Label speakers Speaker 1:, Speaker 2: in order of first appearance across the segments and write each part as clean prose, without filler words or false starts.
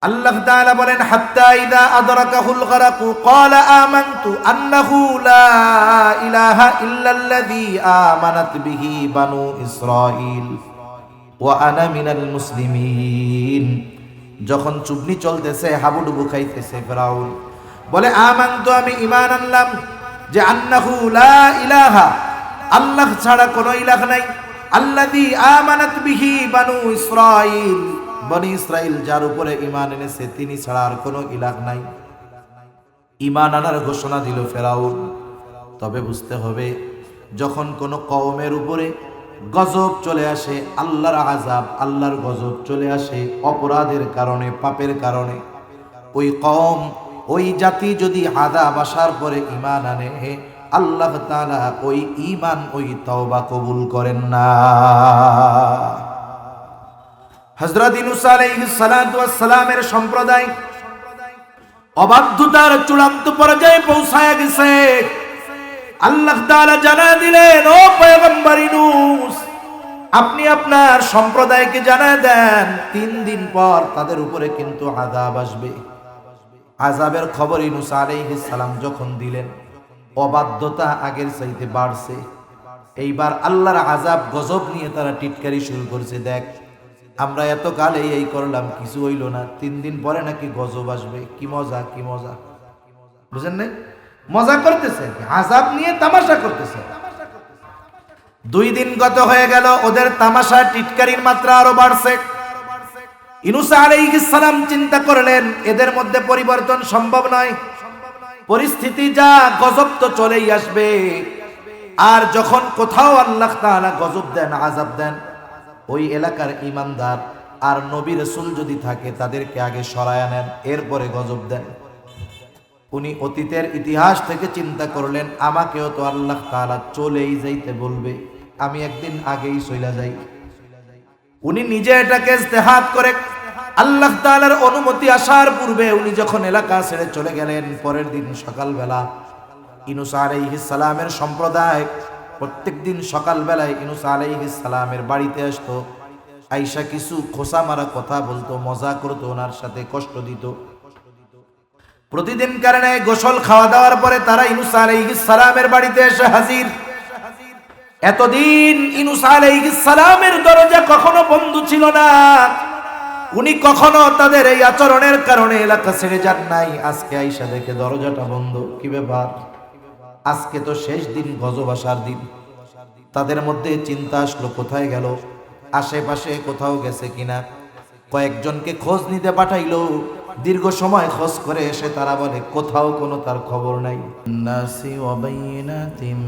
Speaker 1: আল্লাহ তাআলা বলেন হাত্তা ইযা আদরাকাহুল গরাকু ক্বালা আমানতু আন্নাহু লা ইলাহা ইল্লাল্লাযী আমানাত বিহি বানু ইসরাঈল ওয়া আনা মিনাল মুসলিমিন। যখন চুবনি চলতেছে, হাবুডুবু খাইতেছে, ফিরাউন বলে আমানতু, আমি ঈমান আনলাম যে আন্নাহু লা ইলাহা, আল্লাহ ছাড়া কোনো ইলাহ নাই, আল্লাযী আমানাত বিহি বানু ইসরাঈল, বনি ইসরাইল যার উপরে ঈমান এনেছে তিনি ছাড়া আর কোনো ইলাহ নাই। ঈমান আনার ঘোষণা দিল ফেরাউন। তবে বুঝতে হবে, যখন কোনো কওমের উপরে গজব চলে আসে, আল্লাহর আযাব, আল্লাহর গজব চলে আসে অপরাধের কারণে, পাপের কারণে, ওই কওম, ওই জাতি যদি আযাব আসার পরে ঈমান আনে, আল্লাহ তাআলা ওই ঈমান, ওই তওবা কবুল করেন না। হযরত ইউনূস আলাইহিস সালাতু ওয়াস সালামের সম্প্রদায় অবাধ্যতার চূড়ান্ত পর্যায়ে পৌঁছায় গেছে। আল্লাহ তাআলা জানা দিলেন, ও পয়গম্বর ইউনূস, আপনি আপনার সম্প্রদায়কে জানা দেন 3 দিন পর তাদের উপরে কিন্তু আযাব আসবে। আযাবের খবর ইউনূস আলাইহিস সালাম যখন দিলেন, অবাধ্যতা আগের চাইতে বাড়ছে। এইবার আল্লাহর আযাব গজব নিয়ে তারা টিটকারি শুরু করছে, দেখ আমরা এত কালে এই করলাম, কিছু হইল না, 3 দিন পরে নাকি গজব আসবে। কি মজা, কি মজা, বুঝেন নাই? মজা করতেছে, আযাব নিয়ে তামাশা করতেছে। 2 দিন গত হয়ে গেল, ওদের তামাশা টিটকারির মাত্রা আরো বাড়ছে। ইউনূস আলাইহিস সালাম চিন্তা করলেন, এদের মধ্যে পরিবর্তন সম্ভব নয়, পরিস্থিতি যা, গজব তো চলেই আসবে। আর যখন কোথাও আল্লাহ তাআলা গজব দেন, আযাব দেন, ওই এলাকার ঈমানদার আর নবী রাসূল যদি থাকে তাদেরকে আগে সরায়া নেন, এরপরে গজব দেন। উনি অতীতের ইতিহাস থেকে চিন্তা করলেন, আমাকেও তো আল্লাহ তাআলা চলেই যাইতে বলবে, আমি একদিন আগেই চলে যাই। উনি নিজে এটাকে ইজতিহাদ করে আল্লাহ তাআলার অনুমতি আসার পূর্বে উনি যখন এলাকা ছেড়ে চলে গেলেন, পরের দিন সকালবেলা ইউনূস আলাইহিস সালামের সম্প্রদায় প্রত্যেকদিন সকালবেলায় ইউনূস আলাইহিস সালামের বাড়িতে আসতো, আয়েশা কিছু খোসা মারা কথা বলতো, মজা করতো, ওনার সাথে কষ্ট দিত। প্রতিদিন কারণে গোসল খাওয়া দাওয়ার পরে তারা ইউনূস আলাইহিস সালামের বাড়িতে এসে হাজির। এতদিন ইউনূস আলাইহিস সালামের দরজা কখনো বন্ধ ছিল না, উনি কখনো তাদের এই আচরণের কারণে এলাকা ছেড়ে যান নাই। আজকে আয়েশা দেখে দরজাটা বন্ধ, কি ব্যাপার? আজকে তো শেষ দিন, গজব আসার দিন। তাদের মধ্যে চিন্তা আসলো, কোথায় গেল, আশেপাশে কোথাও গেছে কিনা। কয়েকজনকে খোঁজ নিতে পাঠাইলো, দীর্ঘ সময় খোঁজ করে এসে তারা বলে কোথাও কোনো তার খবর নাই। নাসি ওয়া বাইনাতিম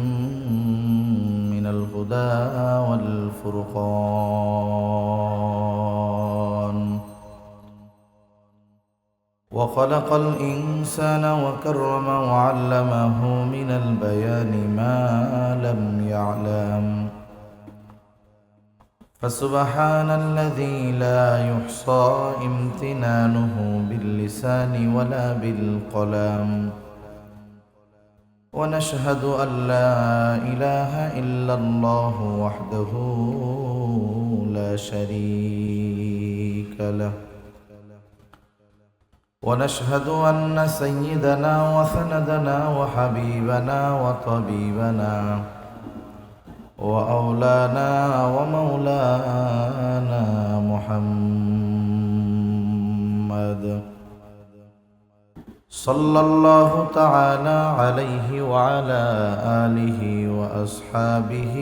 Speaker 1: মিনাল হুদা ওয়াল ফুরকান وخلق الإنسان وكرمه وعلمه من البيان ما لم يعلم فسبحان الذي لا يحصى امتنانه باللسان ولا بالقلم ونشهد أن لا إله إلا الله وحده لا شريك له ونشهد أن سيدنا وسندنا وحبيبنا وطبيبنا وأولانا ومولانا محمد صلى الله تعالى عليه وعلى آله وأصحابه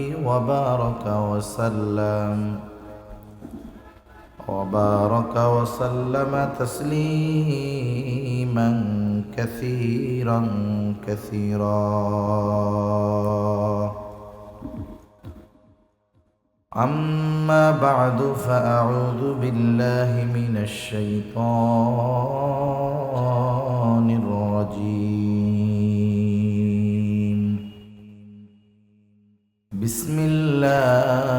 Speaker 1: وبارك وسلم تسليما كثيرا كثيرا. أما بعد فأعوذ بالله من الشيطان الرجيم. بسم الله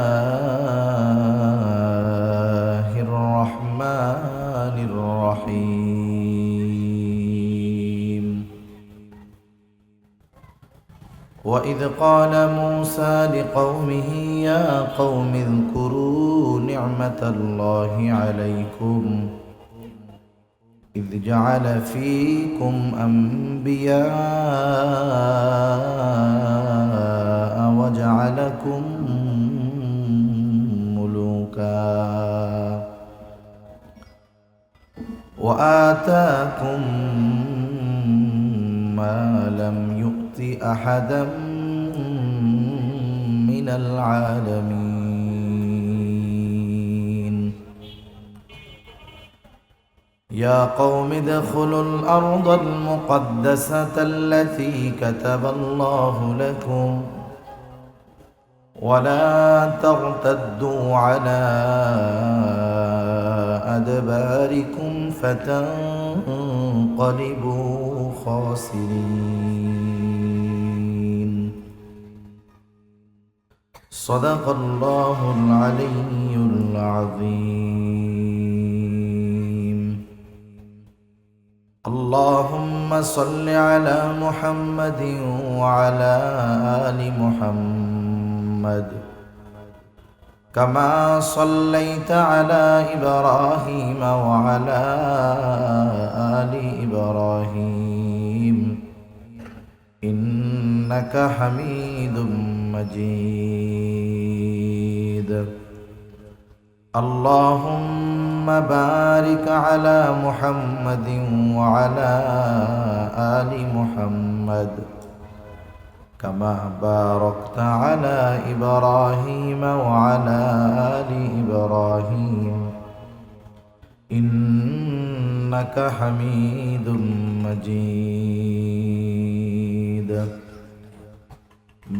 Speaker 1: الرحمن الرحيم. وإذ قال موسى لقومه يا قوم اذكروا نعمة الله عليكم إذ جعل فيكم أنبياء وجعلكم ملوكا وآتاكم ما لم يؤت أحدا من العالمين يا قوم ادخلوا الأرض المقدسة التي كتب الله لكم ولا ترتدوا على أدباركم فتنقلبوا خاسرين صدق الله العلي العظيم اللهم صل على محمد وعلى آل محمد كما صليت على إبراهيم وعلى آل إبراهيم إنك حميد مجيد اللهم بارك على محمد وعلى آل محمد كما باركت على إبراهيم وعلى آل إبراهيم إنك حميد مجيد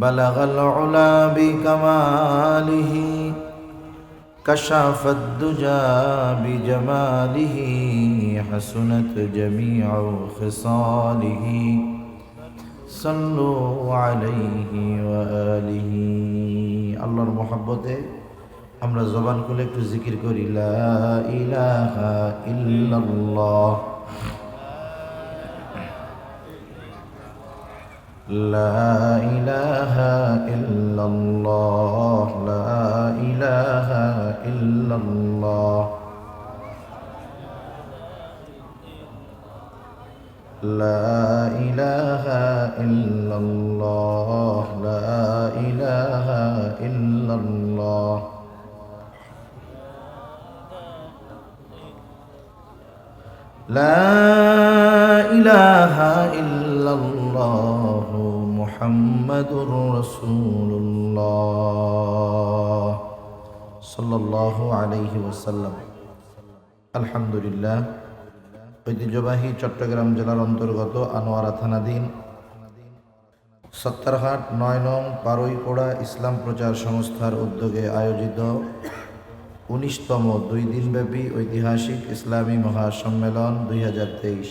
Speaker 1: بلغ العلا بكماله كشف الدجى بجماله حسنت جميع خصاله صلوا عليه وآله আল্লাহর মহব্বতে আমরা জবান খুলে একটু জিকির করি লা ইলাহা ইল্লাল্লাহ লা ইলাহা ইল্লাল্লাহ লা ইলাহা ইল্লাল্লাহ لا إله إلا الله لا إله إلا الله لا إله إلا الله محمد رسول الله صلى الله عليه وسلم الحمد لله ঐতিহ্যবাহী চট্টগ্রাম জেলার অন্তর্গত আনোয়ারা থানাধীন সত্তরহাট ৯ নং পারুইপোড়া ইসলাম প্রচার সংস্থার উদ্যোগে আয়োজিত ১৯তম ২ দিনব্যাপী ঐতিহাসিক ইসলামী মহাসম্মেলন ২০২৩।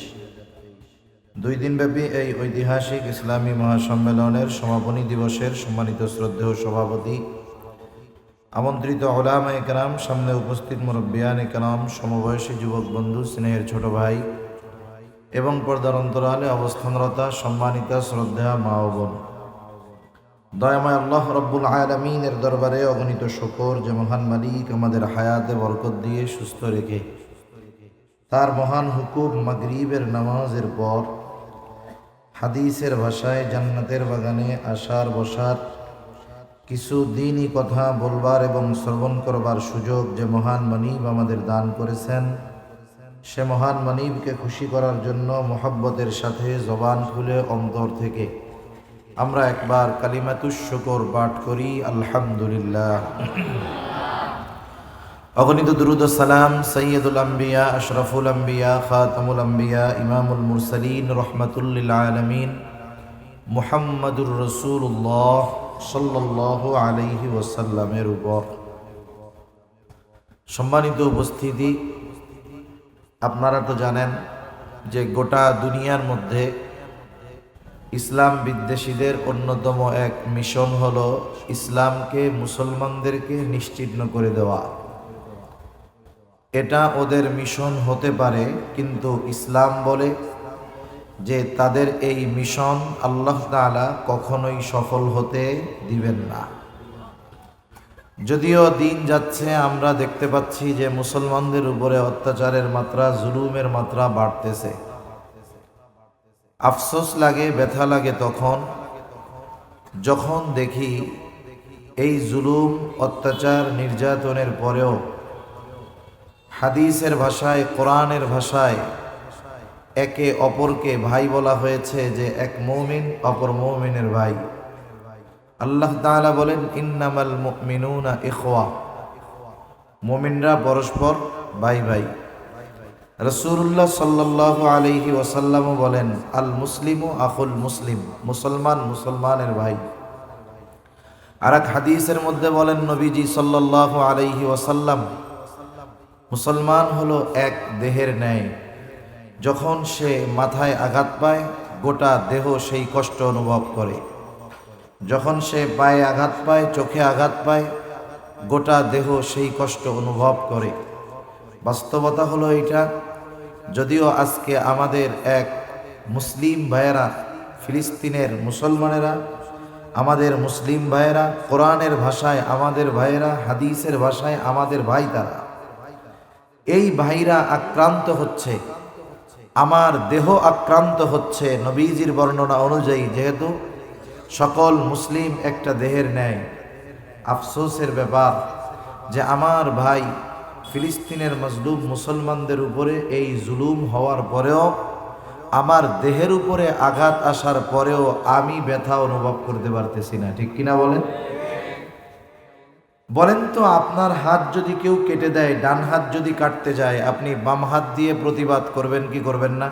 Speaker 1: ২ দিনব্যাপী এই ঐতিহাসিক ইসলামী মহাসম্মেলনের সমাপনী দিবসের সম্মানিত শ্রদ্ধেয় সভাপতি, আমন্ত্রিত উলামায়ে কেরাম, সামনে উপস্থিত মুরব্বিয়ানে কেরাম, সমবয়সী যুবক বন্ধু, স্নেহের ছোট ভাই এবং পর্দার অন্তরালে অবস্থানরতা সম্মানিতা শ্রদ্ধা মা ও বোন, দয়াময় আল্লাহ রব্বুল আলামিনের দরবারে অগণিত শুকর যে মহান মালিক আমাদের হায়াতে বরকত দিয়ে সুস্থ রেখে তার মহান হুকুম মাগরিবের নামাজের পর হাদিসের ভাষায় জান্নাতের বাগানে আসার বসার কিছু দিনই কথা বলবার এবং শ্রবণ করবার সুযোগ যে মহান মানিব আমাদের দান করেছেন, সে মহান মানিবকে খুশি করার জন্য মোহাব্বতের সাথে জবান খুলে অন্তর থেকে আমরা একবার কালিমাতুশ শুকর পাঠ করি আলহামদুলিল্লাহ। অগণিত দুরুদ ও সালাম সৈয়দুল আম্বিয়া, আশরাফুল আম্বিয়া, খাতামুল আম্বিয়া, ইমামুল মুরসালিন, রহমাতুল লিল আলামিন মুহাম্মাদুর রাসূলুল্লাহ সাল্লাল্লাহু আলাইহি ওয়াসাল্লামের উপর। সম্মানিত উপস্থিতি, আপনারা তো জানেন যে গোটা দুনিয়ার মধ্যে ইসলাম বিদ্বেষীদের অন্যতম এক মিশন হলো ইসলামকে মুসলমানদেরকে নিশ্চিহ্ন করে দেওয়া। এটা ওদের মিশন হতে পারে, কিন্তু ইসলাম বলে যে তাদের এই মিশন আল্লাহ তাআলা কখনোই সফল হতে দিবেন না। যদিও দিন যাচ্ছে আমরা দেখতে পাচ্ছি যে মুসলমানদের উপরে অত্যাচারের মাত্রা, জুলুমের মাত্রা বাড়তেছে। আফসোস লাগে, ব্যথা লাগে যখন দেখি এই জুলুম, অত্যাচার, নির্যাতনের পরেও হাদিসের ভাষায়, কোরআনের ভাষায় একে অপরকে ভাই বলা হয়েছে, যে এক মুমিন অপর মুমিনের ভাই। আল্লাহ তাআলা বলেন, ইন্নামাল মুমিনুনা ইখওয়া, মুমিনরা পরস্পর ভাই ভাই। রাসূলুল্লাহ সাল্লাল্লাহু আলাইহি ওয়াসাল্লাম বলেন, আল মুসলিমু আখুল মুসলিম, মুসলমান মুসলমানের ভাই। আর এক হাদিসের মধ্যে বলেন নবীজি সাল্লাল্লাহু আলাইহি ওয়াসাল্লাম, মুসলমান হলো এক দেহের ন্যায়, যখন সে মাথায় আঘাত পায় গোটা দেহ সেই কষ্ট অনুভব করে, যখন সে পায়ে আঘাত পায়, চোখে আঘাত পায়, গোটা দেহ সেই কষ্ট অনুভব করে। বাস্তবতা হলো এটা। যদিও আজকে আমাদের এক মুসলিম ভাইয়েরা, ফিলিস্তিনের মুসলমানেরা, আমাদের মুসলিম ভাইয়েরা, কোরআনের ভাষায় আমাদের ভাইয়েরা, হাদিসের ভাষায় আমাদের ভাই, তারা এই ভাইরা আক্রান্ত হচ্ছে, আমার দেহ আক্রান্ত হচ্ছে নবীজির বর্ণনা অনুযায়ী, যেহেতু সকল মুসলিম একটা দেহের ন্যায়। আফসোসের ব্যাপার যে আমার ভাই ফিলিস্তিনের মজলুম মুসলমানদের উপরে এই জুলুম হওয়ার পরেও, আমার দেহের উপরে আঘাত আসার পরেও আমি ব্যথা অনুভব করতে পারতেছি না। ঠিক কিনা বলেন? বলেন তো, আপনার হাত যদি কেউ কেটে দেয়, ডান হাত যদি কাটতে যায়, আপনি বাম হাত দিয়ে প্রতিবাদ করবেন কি করবেন না?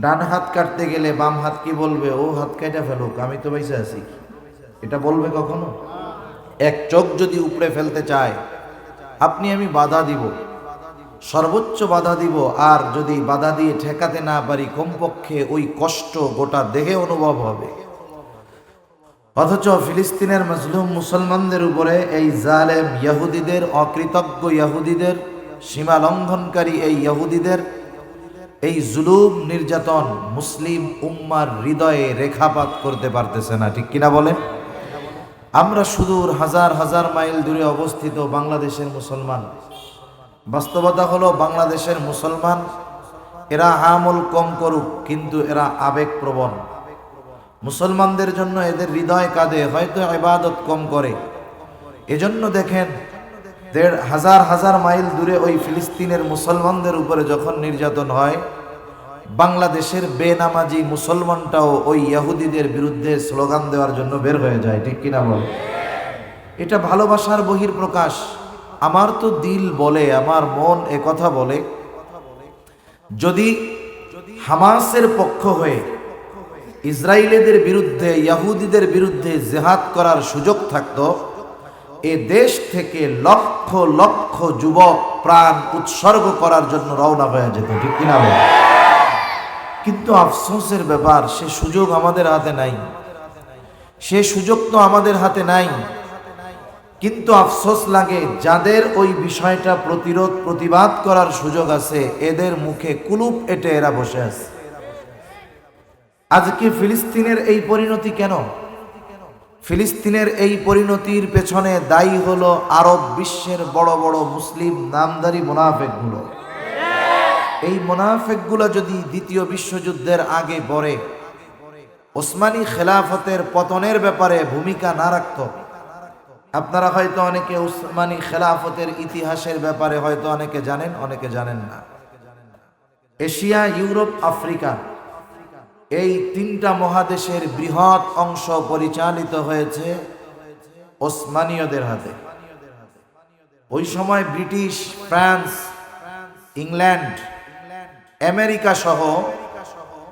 Speaker 1: ডান হাত কাটতে গেলে বাম হাত কি বলবে? ও হাত কেটে ফেলুক, আমি তো বেঁচে আছি। এটা বলবে কখনো? এক চোখ যদি উপড়ে ফেলতে চায়, আপনি আমি বাধা দিব, সর্বোচ্চ বাধা দিব। আর যদি বাধা দিয়ে ঠেকাতে না পারি, কমপক্ষে ওই কষ্ট গোটা দেহে অনুভব হবে। অথচ ফিলিস্তিনের মজলুম মুসলমানদের উপরে এই জালেম ইহুদিদের, অকৃতজ্ঞ ইহুদিদের, সীমা লঙ্ঘনকারী এই ইহুদিদের এই জুলুম, নির্যাতন মুসলিম উম্মার হৃদয়ে রেখাপাত করতে পারতেছে না। ঠিক কিনা বলেন? আমরা সুদূর হাজার হাজার মাইল দূরে অবস্থিত বাংলাদেশের মুসলমান। বাস্তবতা হলো, বাংলাদেশের মুসলমান এরা আমল কম করুক, কিন্তু এরা আবেগপ্রবণ। মুসলমানদের জন্য এদের হৃদয় কাঁদে, হয়তো ইবাদত কম করে। এজন্য দেখেন, হাজার হাজার মাইল দূরে ওই ফিলিস্তিনের মুসলমানদের উপরে যখন নির্যাতন হয়, বাংলাদেশের বেনামাজি মুসলমানটাও ওই ইহুদিদের বিরুদ্ধে স্লোগান দেওয়ার জন্য বের হয়ে যায়। ঠিক কিনা বল? এটা ভালোবাসার বহিঃপ্রকাশ। আমার তো দিল বলে, আমার মন কথা বলে, যদি হামাসের পক্ষ হয়ে ইসরায়েলিদের বিরুদ্ধে, ইহুদিদের বিরুদ্ধে জিহাদ করার সুযোগ থাকতো, এ দেশ থেকে লক্ষ লক্ষ যুবক প্রাণ উৎসর্গ করার জন্য রওনা হয়ে যেত। ঠিক কিনা বল? কিন্তু আফসোসের ব্যাপার, সে সুযোগ আমাদের হাতে নাই। সে সুযোগ তো আমাদের হাতে নাই। কিন্তু আফসোস লাগে, যাদের ওই বিষয়টা প্রতিরোধ, প্রতিবাদ করার সুযোগ আছে, এদের মুখে কুলুপ এঁটে এরা বসে আছে। আজকে ফিলিস্তিনের এই পরিণতি কেন? ফিলিস্তিনের এই পরিণতির পেছনে দায়ী হলো আরব বিশ্বের বড় বড় মুসলিম নামধারী মুনাফেকগুলো। এই মুনাফেকগুলো যদি দ্বিতীয় বিশ্বযুদ্ধের আগে পরে ওসমানী খেলাফতের পতনের ব্যাপারে ভূমিকা না রাখত, আপনারা হয়তো অনেকে উসমানী খেলাফতের ইতিহাসের ব্যাপারে হয়তো অনেকে জানেন, অনেকে জানেন না। এশিয়া, ইউরোপ, আফ্রিকা, এই তিনটা মহাদেশের বৃহৎ অংশ পরিচালিত হয়েছে ওসমানীয়দের হাতে। ওই সময় ব্রিটিশ, ফ্রান্স, ইংল্যান্ড, আমেরিকা সহ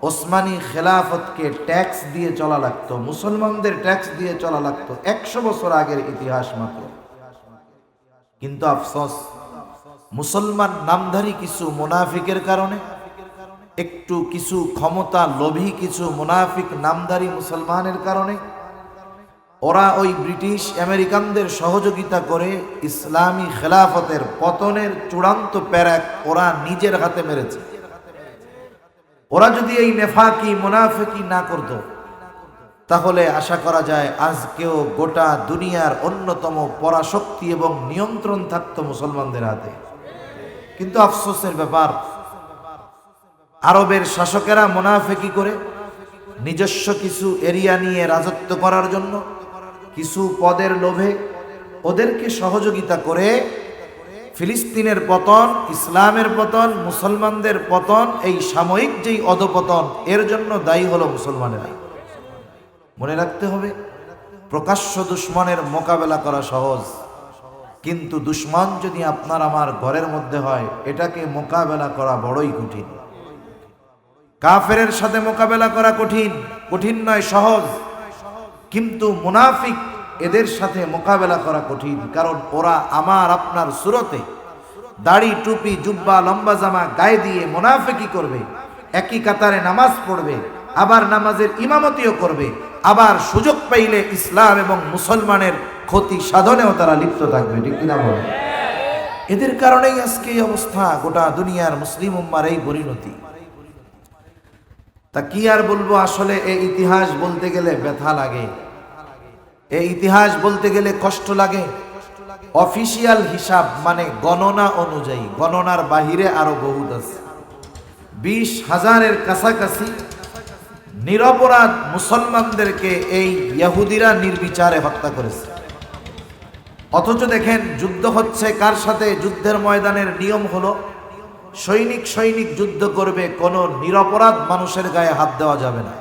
Speaker 1: ওসমানী খেলাফতকে ট্যাক্স দিয়ে চলা লাগতো, মুসলমানদের ট্যাক্স দিয়ে চলা লাগতো। 100 বছর আগের ইতিহাস মাত্র। কিন্তু আফসোস, মুসলমান নামধারী কিছু মুনাফিকের কারণে, একটু কিছু ক্ষমতা লোভী কিছু মুনাফিক নামধারী মুসলমানের কারণে, ওরা ওই ব্রিটিশ আমেরিকানদের সহযোগিতা করে ইসলামী খেলাফতের পতনের চূড়ান্ত প্যারাক ওরা নিজের হাতে মেরেছে। ওরা যদি এই নেফাকি মুনাফিকি না করত, তাহলে আশা করা যায় আজকেও গোটা দুনিয়ার অন্যতম পরাশক্তি এবং নিয়ন্ত্রণ থাকতো মুসলমানদের হাতে। কিন্তু আফসোসের ব্যাপার, আরবের শাসকেরা মুনাফিকি করে নিজস্ব কিছু এরিয়া নিয়ে রাজত্ব করার জন্য, কিছু পদের লোভে ওদেরকে সহযোগিতা করে ফিলিস্তিনের পতন, ইসলামের পতন, মুসলমানদের পতন, এই সাময়িক যেই অধপতন, এর জন্য দায়ী হলো মুসলমানেরা। মনে রাখতে হবে, প্রকাশ্য দুশ্মনের মোকাবেলা করা সহজ, কিন্তু দুশ্মন যদি আপনার আমার ঘরের মধ্যে হয়, এটাকে মোকাবেলা করা বড়ই কঠিন। কাফেরের সাথে মোকাবেলা করা কঠিন, কঠিন নয়, সহজ। কিন্তু মুনাফিক, এদের সাথে মোকাবেলা করা কঠিন, কারণ ওরা আমার আপনার সুরতে দাড়ি, টুপি, জুব্বা, লম্বা জামা গায়ে দিয়ে মুনাফিকি করবে, একই কাতারে নামাজ পড়বে, আবার নামাজের ইমামতিও করবে, আবার সুযোগ পাইলে ইসলাম এবং মুসলমানের ক্ষতি সাধনেও তারা লিপ্ত থাকবে। ঠিক কিনা বলে? এদের কারণেই আজকে এই অবস্থা, গোটা দুনিয়ার মুসলিম উম্মার এই পরিণতি। তা কি আর বলবো, আসলে এই ইতিহাস বলতে গেলে ব্যথা লাগে, এই ইতিহাস বলতে গেলে কষ্ট লাগে। অফিসিয়াল হিসাব মানে গণনা অনুযায়ী, গণনার বাহিরে আরো বহুত আছে। 20,000-এর কাছাকাছি নিরপরাধ মুসলমানদেরকে এই ইহুদিরা নির্বিচারে হত্যা করেছে। অথচ দেখেন, যুদ্ধ হচ্ছে কার সাথে? যুদ্ধের ময়দানের নিয়ম হলো সৈনিক সৈনিক যুদ্ধ করবে, কোনো নিরপরাধ মানুষের গায়ে হাত দেওয়া যাবে না।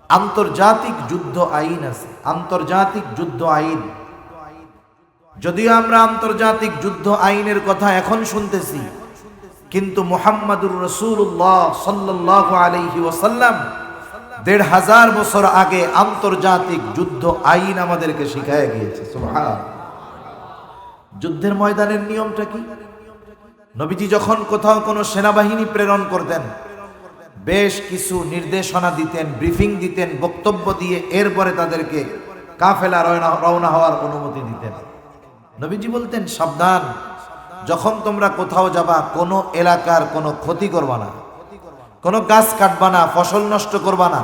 Speaker 1: আন্তর্জাতিক যুদ্ধ আইন আছে, আন্তর্জাতিক যুদ্ধ আইন। যদিও আমরা আন্তর্জাতিক যুদ্ধ আইনের কথা এখন শুনতেছি, কিন্তু মুহাম্মাদুর রাসূলুল্লাহ সাল্লাল্লাহু আলাইহি ওয়াসাল্লাম 1500 বছর আগে আন্তর্জাতিক যুদ্ধ আইন আমাদেরকে শিখায় গিয়েছে। সুবহানাল্লাহ। যুদ্ধের ময়দানের নিয়মটা কি? নবীজি যখন কোথাও কোনো সেনাবাহিনী প্রেরণ করতেন, বেশ কিছু নির্দেশনা দিতেন, ব্রিফিং দিতেন, বক্তব্য দিয়ে এরপরে তাদেরকে কাফেলা রওনা হওয়ার অনুমতি দিতেন। নবীজি বলতেন, সাবধান, যখন তোমরা কোথাও যাবা, কোনো এলাকার কোনো ক্ষতি করবা না, কোনো গাছ কাটবা না, ফসল নষ্ট করবা না,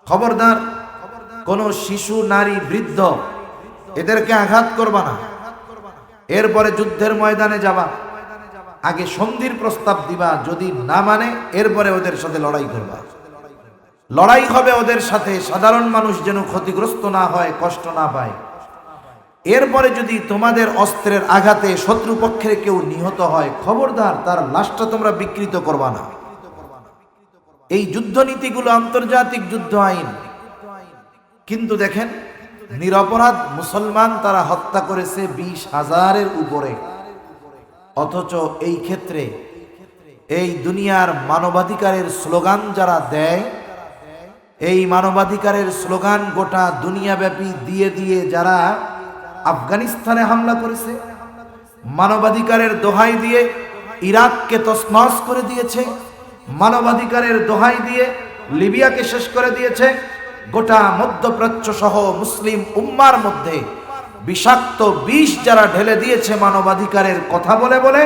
Speaker 1: খবরদার কোনো শিশু, নারী, বৃদ্ধ এদেরকে আঘাত করবা না। এরপরে যুদ্ধের ময়দানে যাবা, আগে সন্ধির প্রস্তাব দিবা, যদি না মানে এরপরে ওদের সাথে লড়াই করবা। লড়াই হবে ওদের সাথে, সাধারণ মানুষ যেন ক্ষতিগ্রস্ত না হয়, কষ্ট না পায়। এরপরে যদি তোমাদের অস্ত্রের আঘাতে শত্রুপক্ষের কেউ নিহত হয়, খবরদার তার লাশটা তোমরা বিকৃত করবা না। এই যুদ্ধনীতিগুলো আন্তর্জাতিক যুদ্ধ আইন। কিন্তু দেখেন, নিরপরাধ মুসলমান তারা হত্যা করেছে 20,000-এর উপরে। অথচ এই ক্ষেত্রে এই দুনিয়ার মানবাধিকারের স্লোগান যারা দেয়, এই মানবাধিকারের স্লোগান গোটা দুনিয়াব্যাপী দিয়ে দিয়ে যারা আফগানিস্তানে হামলা করেছে, মানবাধিকারের দোহাই দিয়ে ইরাককে তছনছ করে দিয়েছে, মানবাধিকারের দোহাই দিয়ে লিবিয়াকে শেষ করে দিয়েছে, গোটা মধ্যপ্রাচ্য সহ মুসলিম উম্মার মধ্যে বিষাক্ত বিষ যারা ঢেলে দিয়েছে মানবাধিকারের কথা বলে বলে,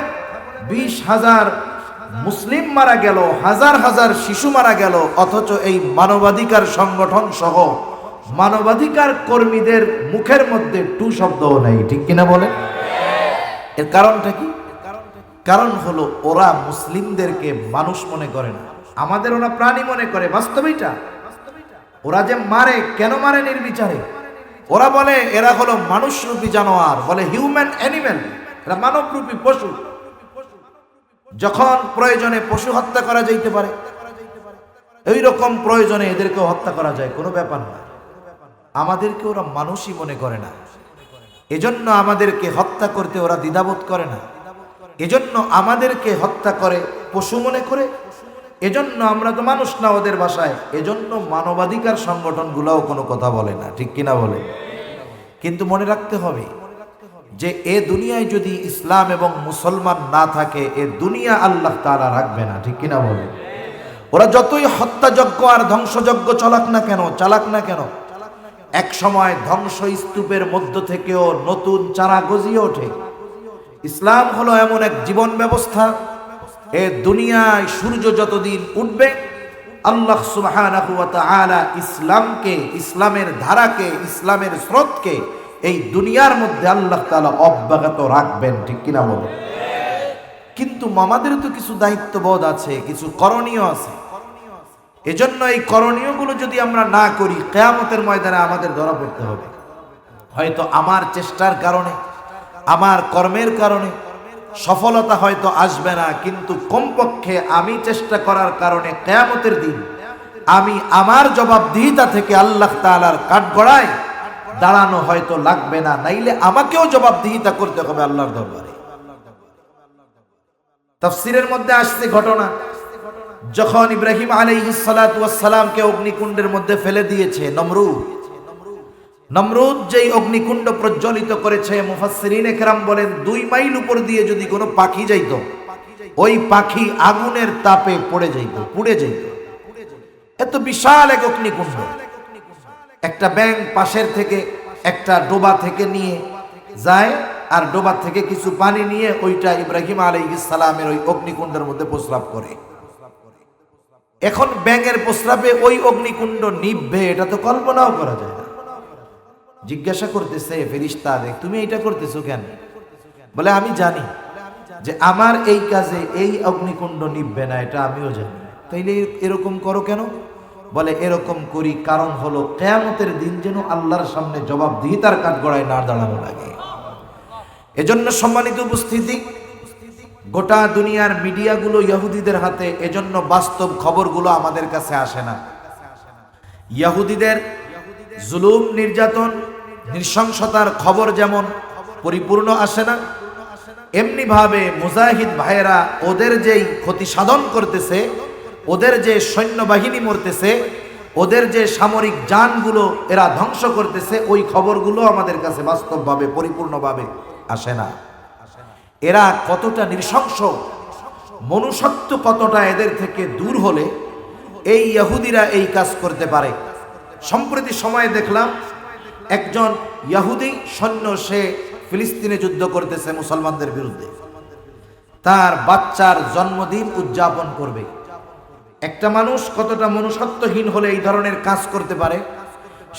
Speaker 1: 20,000 মুসলিম মারা গেল, হাজার হাজার শিশু মারা গেল। অথচ এই মানবাধিকার সংগঠন সহ মানবাধিকার কর্মীদের মুখের মধ্যে টু শব্দও নাই। ঠিক কিনা বলে? এর কারণটা কি? কারণ হলো ওরা মুসলিমদেরকে মানুষ মনে করে না, আমাদের ওরা প্রাণী মনে করে। বাস্তবিকটা ওরা যে মারে, কেন মারে নির্বিচারে? ওরা বলে এরা হলো মানুষরূপী জানোয়ার, বলে হিউম্যান অ্যানিমেল, এরা মানবরূপী পশু। যখন প্রয়োজনে পশু হত্যা করা যাইতে পারে, এই রকম প্রয়োজনে এদেরকেও হত্যা করা যায়, কোনো ব্যাপার না। আমাদেরকে ওরা মানুষই মনে করে না, এজন্য আমাদেরকে হত্যা করতে ওরা দ্বিধাবোধ করে না, এজন্য আমাদেরকে হত্যা করে পশু মনে করে। এজন্য আমরা তো মানুষ না ওদের ভাষায়, এজন্য মানবাধিকার সংগঠনগুলোও কোনো কথা বলে না। ঠিক কিনা বলে? কিন্তু মনে রাখতে হবে যে এ দুনিয়ায় যদি ইসলাম এবং মুসলমান না থাকে, এ দুনিয়া আল্লাহ তাআলা রাখবে না। ঠিক কিনা বলে? ওরা যতই হত্যাযজ্ঞ আর ধ্বংসযজ্ঞ চালাক না কেন, এক সময় ধ্বংস স্তূপের মধ্য থেকেও নতুন চারা গজিয়ে ওঠে। ইসলাম হলো এমন এক জীবন ব্যবস্থা, এ দুনিয়ায় সূর্য যতদিন উঠবে আল্লাহ সুবহানাহু ওয়া তাআলা ইসলামকে, ইসলামের ধারাকে, ইসলামের স্রোতকে এই দুনিয়ার মধ্যে আল্লাহ তাআলা অব্যাহত রাখবেন, ঠিক কিনা বলেন? কিন্তু আমাদের তো কিছু দায়িত্ববোধ আছে, কিছু করণীয় আছে। এজন্য এই করণীয়গুলো যদি আমরা না করি, কিয়ামতের ময়দানে আমাদের ধরা পড়তে হবে। হয়তো আমার চেষ্টার কারণে, আমার কর্মের কারণে সফলতা হয়তো আসবে না, কিন্তু কমপক্ষে আমি চেষ্টা করার কারণে কিয়ামতের দিন আমি আমার জবাবদিহিতা থেকে আল্লাহ তাআলার কাঠগড়ায় দাঁড়ানো হয়তো লাগবে না, নাইলে আমাকেও জবাবদিহিতা করতে হবে আল্লাহর দরবারে। তাফসীরের মধ্যে আসছে ঘটনা, যখন ইব্রাহিম আলাইহিস সালাতু ওয়াস সালামকে অগ্নিকুণ্ডের মধ্যে ফেলে দিয়েছে নমরুদ যেই অগ্নিকুণ্ড প্রজ্বলিত করেছে, মুফাসসিরিনে কেরাম বলেন 2 মাইল উপর দিয়ে যদি কোনো পাখি যাইত, ওই পাখি আগুনের তাপে পুড়ে যাইত। এত বিশাল এক অগ্নিকুণ্ড। একটা ব্যাঙ পাশের থেকে একটা ডোবা থেকে নিয়ে যায়, আর ডোবা থেকে কিছু পানি নিয়ে ওইটা ইব্রাহিম আলাইহিস সালামের ওই অগ্নিকুণ্ডের মধ্যে প্রস্রাব করে। এখন ব্যাঙের প্রস্রাবে ওই অগ্নিকুণ্ড নিভবে, এটা তো কল্পনাও করা যায় না। জিজ্ঞাসা করতেছে ফেরেশতা, তুমি এটা করতেছো কেন? বলে আমি জানি যে আমার এই কাজে এই অগ্নিকুণ্ড নিভবে না, এটা আমিও জানি। তাইলে এরকম করো কেন? বলে এরকম করি কারণ হলো কিয়ামতের দিন যেন আল্লাহর সামনে জবাবদিহিতার কাঠগড়ায় না দাঁড়ানো লাগে। এজন্য সম্মানিত উপস্থিতি, গোটা দুনিয়ার মিডিয়াগুলো ইহুদিদের হাতে, এজন্য বাস্তব খবরগুলো আমাদের কাছে আসে না। ইহুদিদের জুলুম, নির্যাতন, নৃশংসতার খবর যেমন পরিপূর্ণ আসে না, এমনি ভাবে মুজাহিদ ভাইয়েরা ওদের যেই ক্ষতি সাধন করতেছে, ওদের যে সৈন্যবাহিনী মরতেছে, ওদের যে সামরিক যানগুলো এরা ধ্বংস করতেছে, ওই খবরগুলো আমাদের কাছে বাস্তবভাবে পরিপূর্ণভাবে আসে না। এরা কতটা নৃশংস, মনুষ্যত্ব কতটা এদের থেকে দূর হলে এই ইহুদিরা এই কাজ করতে পারে। সম্প্রতি সময়ে দেখলাম একজন ইহুদি সৈন্য, সে ফিলিস্তিনে যুদ্ধ করতেছে মুসলমানদের বিরুদ্ধে, তার বাচ্চার জন্মদিন উদযাপন করবে। একটা মানুষ কতটা মনুষ্যত্বহীন হলে এই ধরনের কাজ করতে পারে?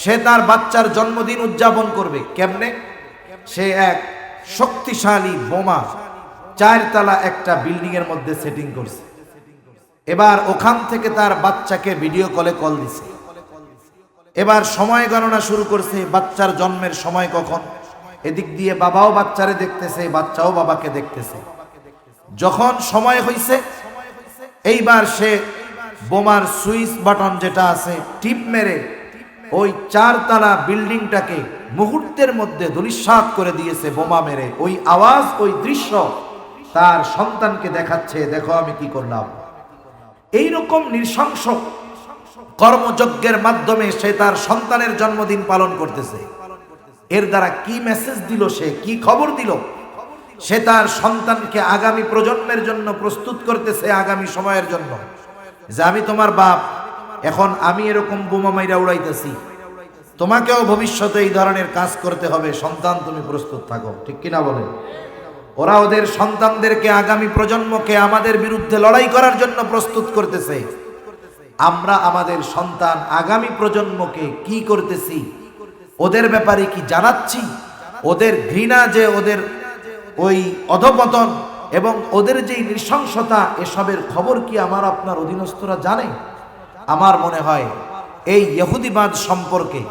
Speaker 1: সে তার বাচ্চার জন্মদিন উদযাপন করবে কেমনে? সে এক শক্তিশালী বোমা 4 তলা একটা বিল্ডিং এর মধ্যে সেটিং করছে। এবার ওখান থেকে তার বাচ্চাকে ভিডিও কলে কল দিছে। এবার সময় গণনা শুরু করছে, বাচ্চার জন্মের সময় কখন। এদিক দিয়ে বাবাও বাচ্চারে দেখতেছে, বাচ্চাও বাবাকে দেখতেছে। যখন সময় হইছে, এইবার সে বোমার সুইচ বাটন যেটা আছে টিপ মেরে ওই 4 তলা বিল্ডিংটাকে মুহূর্তের মধ্যে ধূলিসাৎ করে দিয়েছে বোমা মেরে। ওই আওয়াজ, ওই দৃশ্য তার সন্তানকে দেখাচ্ছে, দেখো আমি কি করলাম। এইরকম নৃশংস কর্মযজ্ঞের মাধ্যমে সে তার সন্তানের জন্মদিন পালন করতেছে। এর দ্বারা কি মেসেজ দিল, সে কি খবর দিল? সে তার সন্তানকে আগামী প্রজন্মের জন্য প্রস্তুত করতেছে, আগামী সময়ের জন্য, যে আমি তোমার বাপ, এখন আমি এরকম বোমা মাইরা উড়াইতেছি, তোমাকেও ভবিষ্যতে এই ধরনের কাজ করতে হবে, সন্তান তুমি প্রস্তুত থাকো, ঠিক কিনা বলেন? ওরা ওদের সন্তানদেরকে, আগামী প্রজন্মকে আমাদের বিরুদ্ধে লড়াই করার জন্য প্রস্তুত করতেছে। আমরা আমাদের সন্তান, আগামী প্রজন্মকে কি করতেছি, ওদের ব্যাপারে কি জানাচ্ছি? ওদের ঘৃণা, যে ওদের ওই অধপতন এবং ওদের যে নৃশংসতা, এসবের খবর কি আমার আপনার অধীনস্থরা জানে? আমার মনে হয় এই ইহুদিবাদ সম্পর্কে,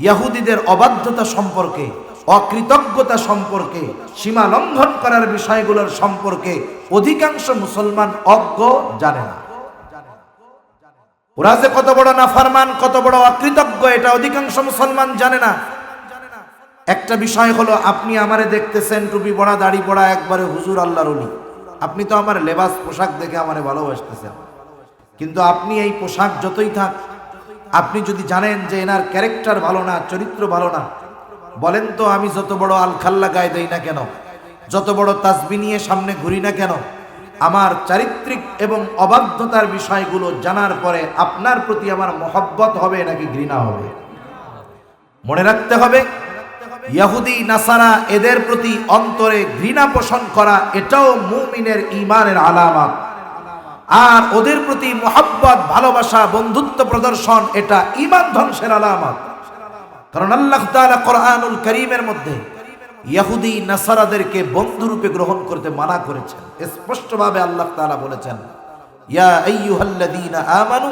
Speaker 1: ইহুদিদের অবাধ্যতা সম্পর্কে, অকৃতজ্ঞতা সম্পর্কে, সীমা লঙ্ঘন করার বিষয়গুলোর সম্পর্কে অধিকাংশ মুসলমান অজ্ঞ, জানে না। ওরা যে কত বড় নাফরমান, কত বড় অকৃতজ্ঞ, এটা অধিকাংশ মুসলমান জানে না। একটা বিষয় হলো, আপনি আমারে দেখতেছেন টুপি পড়া, দাড়ি পড়া, একবারে হুজুর আল্লাহর ওলি। আপনি তো আমার লেবাস পোশাক দেখে আমারে ভালোবাসতেছেন, কিন্তু আপনি এই পোশাক যতই থাক, আপনি যদি জানেন যে এনার ক্যারেক্টার ভালো না, চরিত্র ভালো না, বলেন তো আমি যত বড় আলখাল্লা গায়ে দেই না কেন, যত বড় তাসবি নিয়ে সামনে ঘুরি না কেন, আমার চারিত্রিক এবং অবাধ্যতার বিষয়গুলো জানার পরে আপনার প্রতি আমার মহব্বত হবে নাকি ঘৃণা হবে? মনে রাখতে হবে, ইহুদি নাসারা এদের প্রতি অন্তরে ঘৃণা পোষণ করা, এটাও মুমিনের ঈমানের আলামত। আর ওদের প্রতি মোহাব্বত, ভালোবাসা, বন্ধুত্ব প্রদর্শন, এটা ঈমান ধ্বংসের আলামত। কারণ আল্লাহ তাআলা কোরআনুল কারীমের মধ্যে ইহুদি নাসারাদেরকে বন্ধুরূপে গ্রহণ করতে মানা করেছেন। স্পষ্টভাবে আল্লাহ তাআলা বলেছেন, ইয়া আইয়ুহাল্লাযীনা আমানু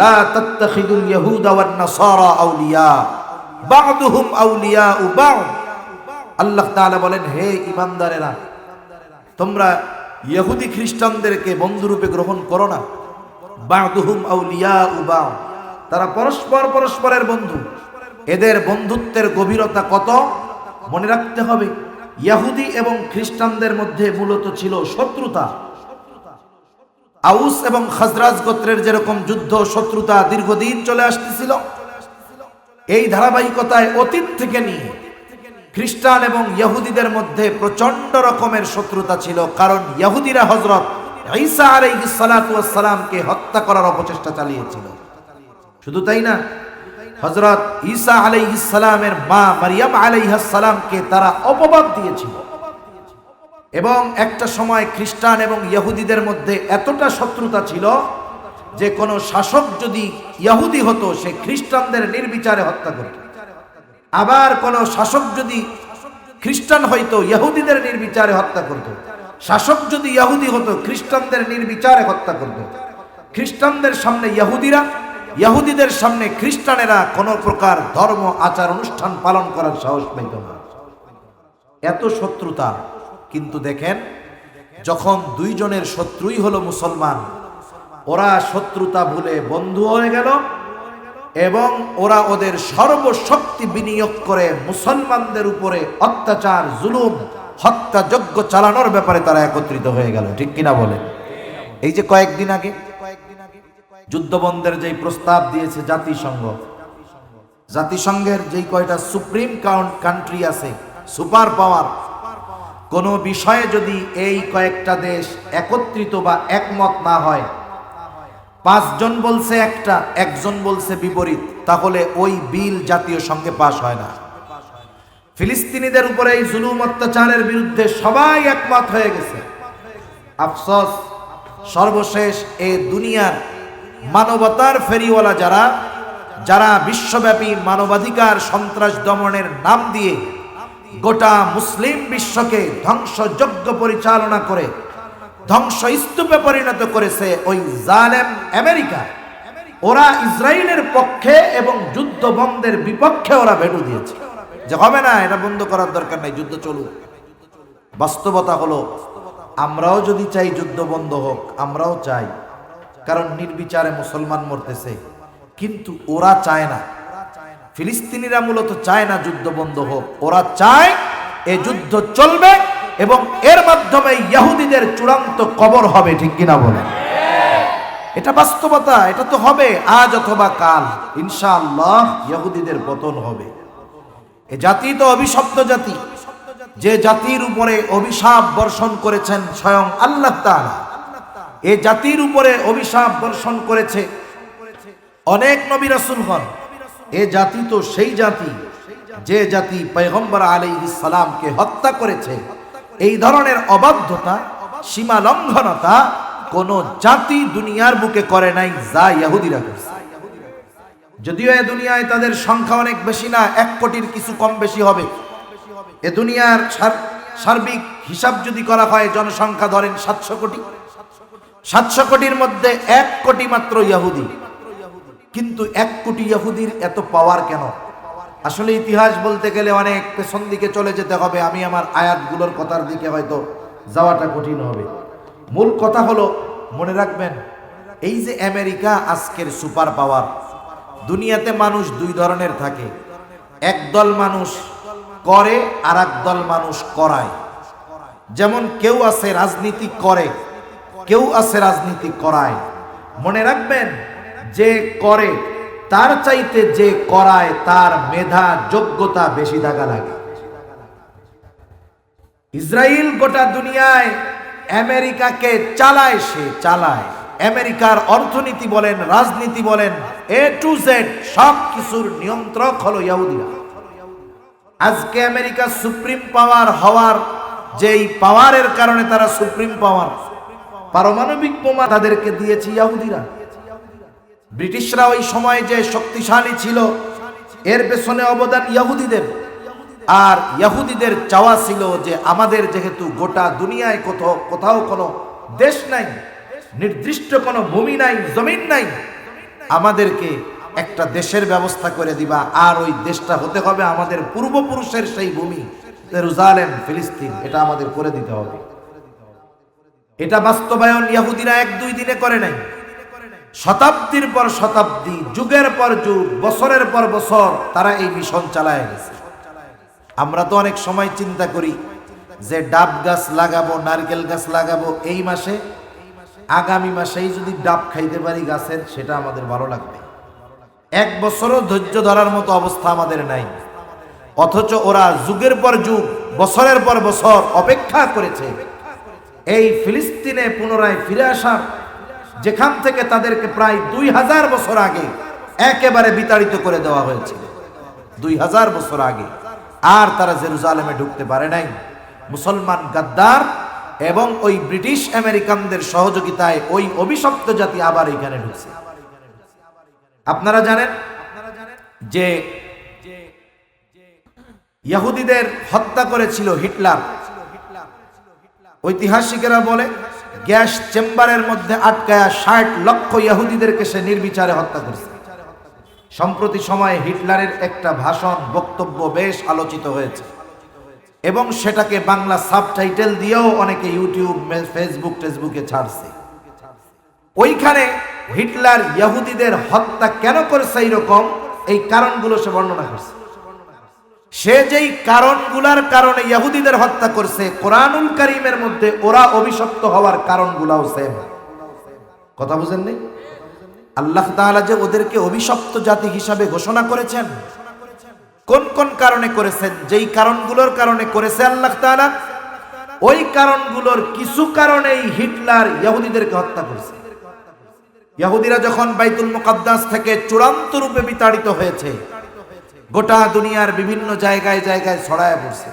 Speaker 1: লা তাত্তাখিদুল ইয়াহুদা ওয়ান নাসারা আউলিয়া বা'দুহুম আউলিয়াউ বা'দ। আল্লাহ তাআলা বলেন, হে ঈমানদারেরা, তোমরা ইহুদি খ্রিস্টানদেরকে বন্ধুরূপে গ্রহণ করো না। বা'দুহুম আউলিয়াউ বা'দ, তারা পরস্পরের বন্ধু। এদের বন্ধুত্বের গভীরতা কত মনে রাখতে হবে। ইহুদি এবং খ্রিস্টানদের মধ্যে মূলত ছিল শত্রুতা। আউস এবং খাজরাজ গোত্রের যেরকম যুদ্ধ শত্রুতা দীর্ঘদিন চলে আসতেছিল, এই ধারাবাহিকতায় অতীত থেকে নিয়ে খ্রিস্টান এবং ইহুদিদের মধ্যে প্রচন্ড রকমের শত্রুতা ছিল। কারণ ইহুদিরা হযরত ঈসা আলাইহিস সালাতু ওয়াস সালামকে হত্যা করার অপচেষ্টা চালিয়েছিল। শুধু তাই না, হযরত ঈসা আলাইহিস সালামের মা মারইয়াম আলাইহাস সালামকে তারা অপবাদ দিয়েছিল। এবং একটা সময় খ্রিস্টান এবং ইহুদিদের মধ্যে এতটা শত্রুতা ছিল যে কোনো শাসক যদি ইহুদি হতো, সে খ্রিস্টানদের নির্বিচারে হত্যা করত। আবার কোন শাসক যদি খ্রিস্টান হইতো, ইহুদিদের নির্বিচারে হত্যা করত। শাসক যদি ইহুদি হতো, খ্রিস্টানদের নির্বিচারে হত্যা করত। খ্রিস্টানদের সামনে ইহুদিরা, ইহুদিদের সামনে খ্রিস্টানেরা কোন প্রকার ধর্ম আচার অনুষ্ঠান পালন করার সাহস পেত না। এত শত্রুতা। কিন্তু দেখেন, যখন দুইজনের শত্রুই হলো মুসলমান, ওরা শত্রুতা ভুলে বন্ধু হয়ে গেল এবং ওরা ওদের সর্বশক্তি বিনিয়োগ করে মুসলমানদের উপরে অত্যাচার, জুলুম, হত্যাযজ্ঞ চালানোর ব্যাপারে তারা একত্রিত হয়ে গেল। ঠিক কিনা বলে? এই যে কয়েকদিন আগে যুদ্ধবন্ধের যেই প্রস্তাব দিয়েছে জাতিসংঘের যেই কয়টা সুপ্রিম কান্ট্রি আছে, সুপার পাওয়ার, কোন বিষয়ে যদি এই কয়েকটা দেশ একত্রিত বা একমত না হয়, 5 জন বলছে একটা, একজন বলছে বিপরীত, তাহলে ওই বিল জাতীয় সংঘে পাশ হয় না। ফিলিস্তিনিদের উপরে এই জুলুম অত্যাচারের বিরুদ্ধে সবাই একমত হয়ে গেছে। আফসোস, সর্বশেষ এই দুনিয়ার মানবতার ফেরিওয়ালা যারা বিশ্বব্যাপী মানবাধিকার সন্ত্রাস দমনের নাম দিয়ে গোটা মুসলিম বিশ্বকে ধ্বংসযজ্ঞ পরিচালনা করে ধ্বংসস্তূপে পরিণত করেছে ওই জালেম আমেরিকা, ওরা ইসরায়েলের পক্ষে এবং যুদ্ধ বন্ধের বিপক্ষে ওরা ভেটো দিয়েছে যে হবে না, এটা বন্ধ করার দরকার নাই, যুদ্ধ চলুক। বাস্তবতা হলো, আমরাও যদি চাই যুদ্ধ বন্ধ হোক, আমরাও চাই, কারণ নির্বিচারে মুসলমান মরতেছে, কিন্তু ওরা চায় না। ফিলিস্তিনিরা মূলত চায় না যুদ্ধ বন্ধ হোক, ওরা চায় এই যুদ্ধ চলবে এবং এর মাধ্যমে ইহুদিদের চূড়ান্ত কবর হবে। ঠিক কিনা বলেন? এটা বাস্তবতা, এটা তো হবে আজ অথবা কাল, ইনশাআল্লাহ ইহুদিদের পতন হবে। এ জাতি তো অভিশপ্ত জাতি, যে জাতির উপরে অভিশাপ বর্ষণ করেছেন স্বয়ং আল্লাহ তাআলা। এই জাতির উপরে অভিশাপ বর্ষণ করেছে অনেক নবী রাসূলগণ। এ জাতি তো সেই জাতি যে জাতি পয়গম্বর আলাইহিস সালামকে হত্যা করেছে। এই ধরনের অবাধ্যতা, সীমা লঙ্ঘনতা কোন জাতি দুনিয়ার বুকে করে নাই, যা ইহুদিরা করেছে। যদিও এ দুনিয়ায় তাদের সংখ্যা অনেক বেশি না, 1 কোটির কিছু কম বেশি হবে। এ দুনিয়ার সার্বিক হিসাব যদি করা হয়, জনসংখ্যা ধরেন 700 কোটি। 700 কোটির মধ্যে 1 কোটি মাত্র ইহুদি। কিন্তু 1 কোটি ইহুদির এত পাওয়ার কেন? আসলে ইতিহাস বলতে গেলে অনেক পেছন দিকে চলে যেতে হবে। আমি আমার আয়াতগুলোর কথার দিকে হয়তো যাওয়াটা কঠিন হবে। মূল কথা হলো, মনে রাখবেন, এই যে আমেরিকা আজকের সুপার পাওয়ার, দুনিয়াতে মানুষ 2 ধরনের থাকে। একদল মানুষ করে আর একদল মানুষ করায়। যেমন কেউ আছে রাজনীতি করে, কেউ আছে রাজনীতি করায়। মনে রাখবেন, যে করে তার চাইতে যে করায় তার মেধা, যোগ্যতা বেশি থাকা লাগে। ইসরায়েল গোটা দুনিয়ায় আমেরিকাকে চালায়, সে চালায়। আমেরিকার অর্থনীতি বলেন, রাজনীতি বলেন, A to Z সব কিছুর নিয়ন্ত্রক হলো ইহুদিরা। আজকে আমেরিকা সুপ্রিম পাওয়ার হওয়ার যেই পাওয়ারের কারণে তারা সুপ্রিম পাওয়ার, পারমাণবিক বোমা তাদেরকে দিয়েছে ইহুদিরা। ব্রিটিশরা ওই সময় যে শক্তিশালী ছিল এর পেছনে অবদান ইহুদিদের। আর ইহুদিদের চাওয়া ছিল যে আমাদের যেহেতু গোটা দুনিয়ায় কোথাও কোনো দেশ নাই, নির্দিষ্ট কোনো ভূমি নাই, জমিন নাই, আমাদেরকে একটা দেশের ব্যবস্থা করে দিবা, আর ওই দেশটা হতে হবে আমাদের পূর্বপুরুষের সেই ভূমি জেরুজালেম, ফিলিস্তিন, এটা আমাদের করে দিতে হবে। এটা বাস্তবায়ন ইহুদিরা 1-2 দিনে করে নাই, শতাব্দীর পর শতাব্দী, যুগের পর যুগ, বছরের পর বছর তারা এই মিশন চালায় গেছে। আমরা তো অনেক সময় চিন্তা করি যে ডাব গাছ লাগাবো, নারকেল গাছ লাগাবো এই মাসে, আগামী মাসেই যদি ডাব খাইতে পারি গাছের, সেটা আমাদের ভালো লাগবে। 1 বছরও ধৈর্য ধরার মতো অবস্থা আমাদের নাই। অথচ ওরা যুগের পর যুগ, বছরের পর বছর অপেক্ষা করেছে এই ফিলিস্তিনে পুনরায় ফিরে আসার, যেখান থেকে তাদেরকে প্রায় 2000 বছর আগে একেবারে বিতাড়িত করে দেওয়া হয়েছিল। 2000 বছর আগে আর তারা জেরুজালেমে ঢুকতে পারে নাই। মুসলমান গাদ্দার এবং ওই ব্রিটিশ আমেরিকানদের সহযোগিতায় ওই অভিশপ্ত জাতি আবার এখানে ঢুকছে। আপনারা জানেন যে ইহুদিদের হত্যা করেছিল হিটলার। ঐতিহাসিকেরা বলে গ্যাস চেম্বারের মধ্যে আটকায়া 60 লক্ষ ইহুদিদেরকে সে নির্বিচারে হত্যা করেছে। সম্প্রতি সময়ে হিটলারের একটা ভাষণ, বক্তব্য বেশ আলোচিত হয়েছে এবং সেটাকে বাংলা সাবটাইটেল দিয়েও অনেকে ইউটিউব, ফেসবুকে ছাড়ছে। ওইখানে হিটলার ইহুদিদের হত্যা কেন করেছে এই কারণগুলো সে বর্ণনা করছে। সে যেই কারণগুলার কারণে ইহুদিদের হত্যা করছে, কোরআনুল কারীমের মধ্যে ওরা অভিশপ্ত হওয়ার কারণগুলাও সেম। কথা বুঝেননি? আল্লাহ তাআলা যে ওদেরকে অভিশপ্ত জাতি হিসাবে ঘোষণা করেছেন, কোন কোন কারণে করেছেন, যেই কারণগুলোর কারণে করেছে আল্লাহ তাআলা, ওই কারণগুলোর কিছু কারণেই হিটলার ইহুদিদেরকে হত্যা করেছে। ইহুদিরা যখন বাইতুল মুকাদ্দাস থেকে চূড়ান্ত রূপে বিতাড়িত হয়েছে, গোটা দুনিয়ার বিভিন্ন জায়গায় জায়গায় ছড়ায় পড়ছে,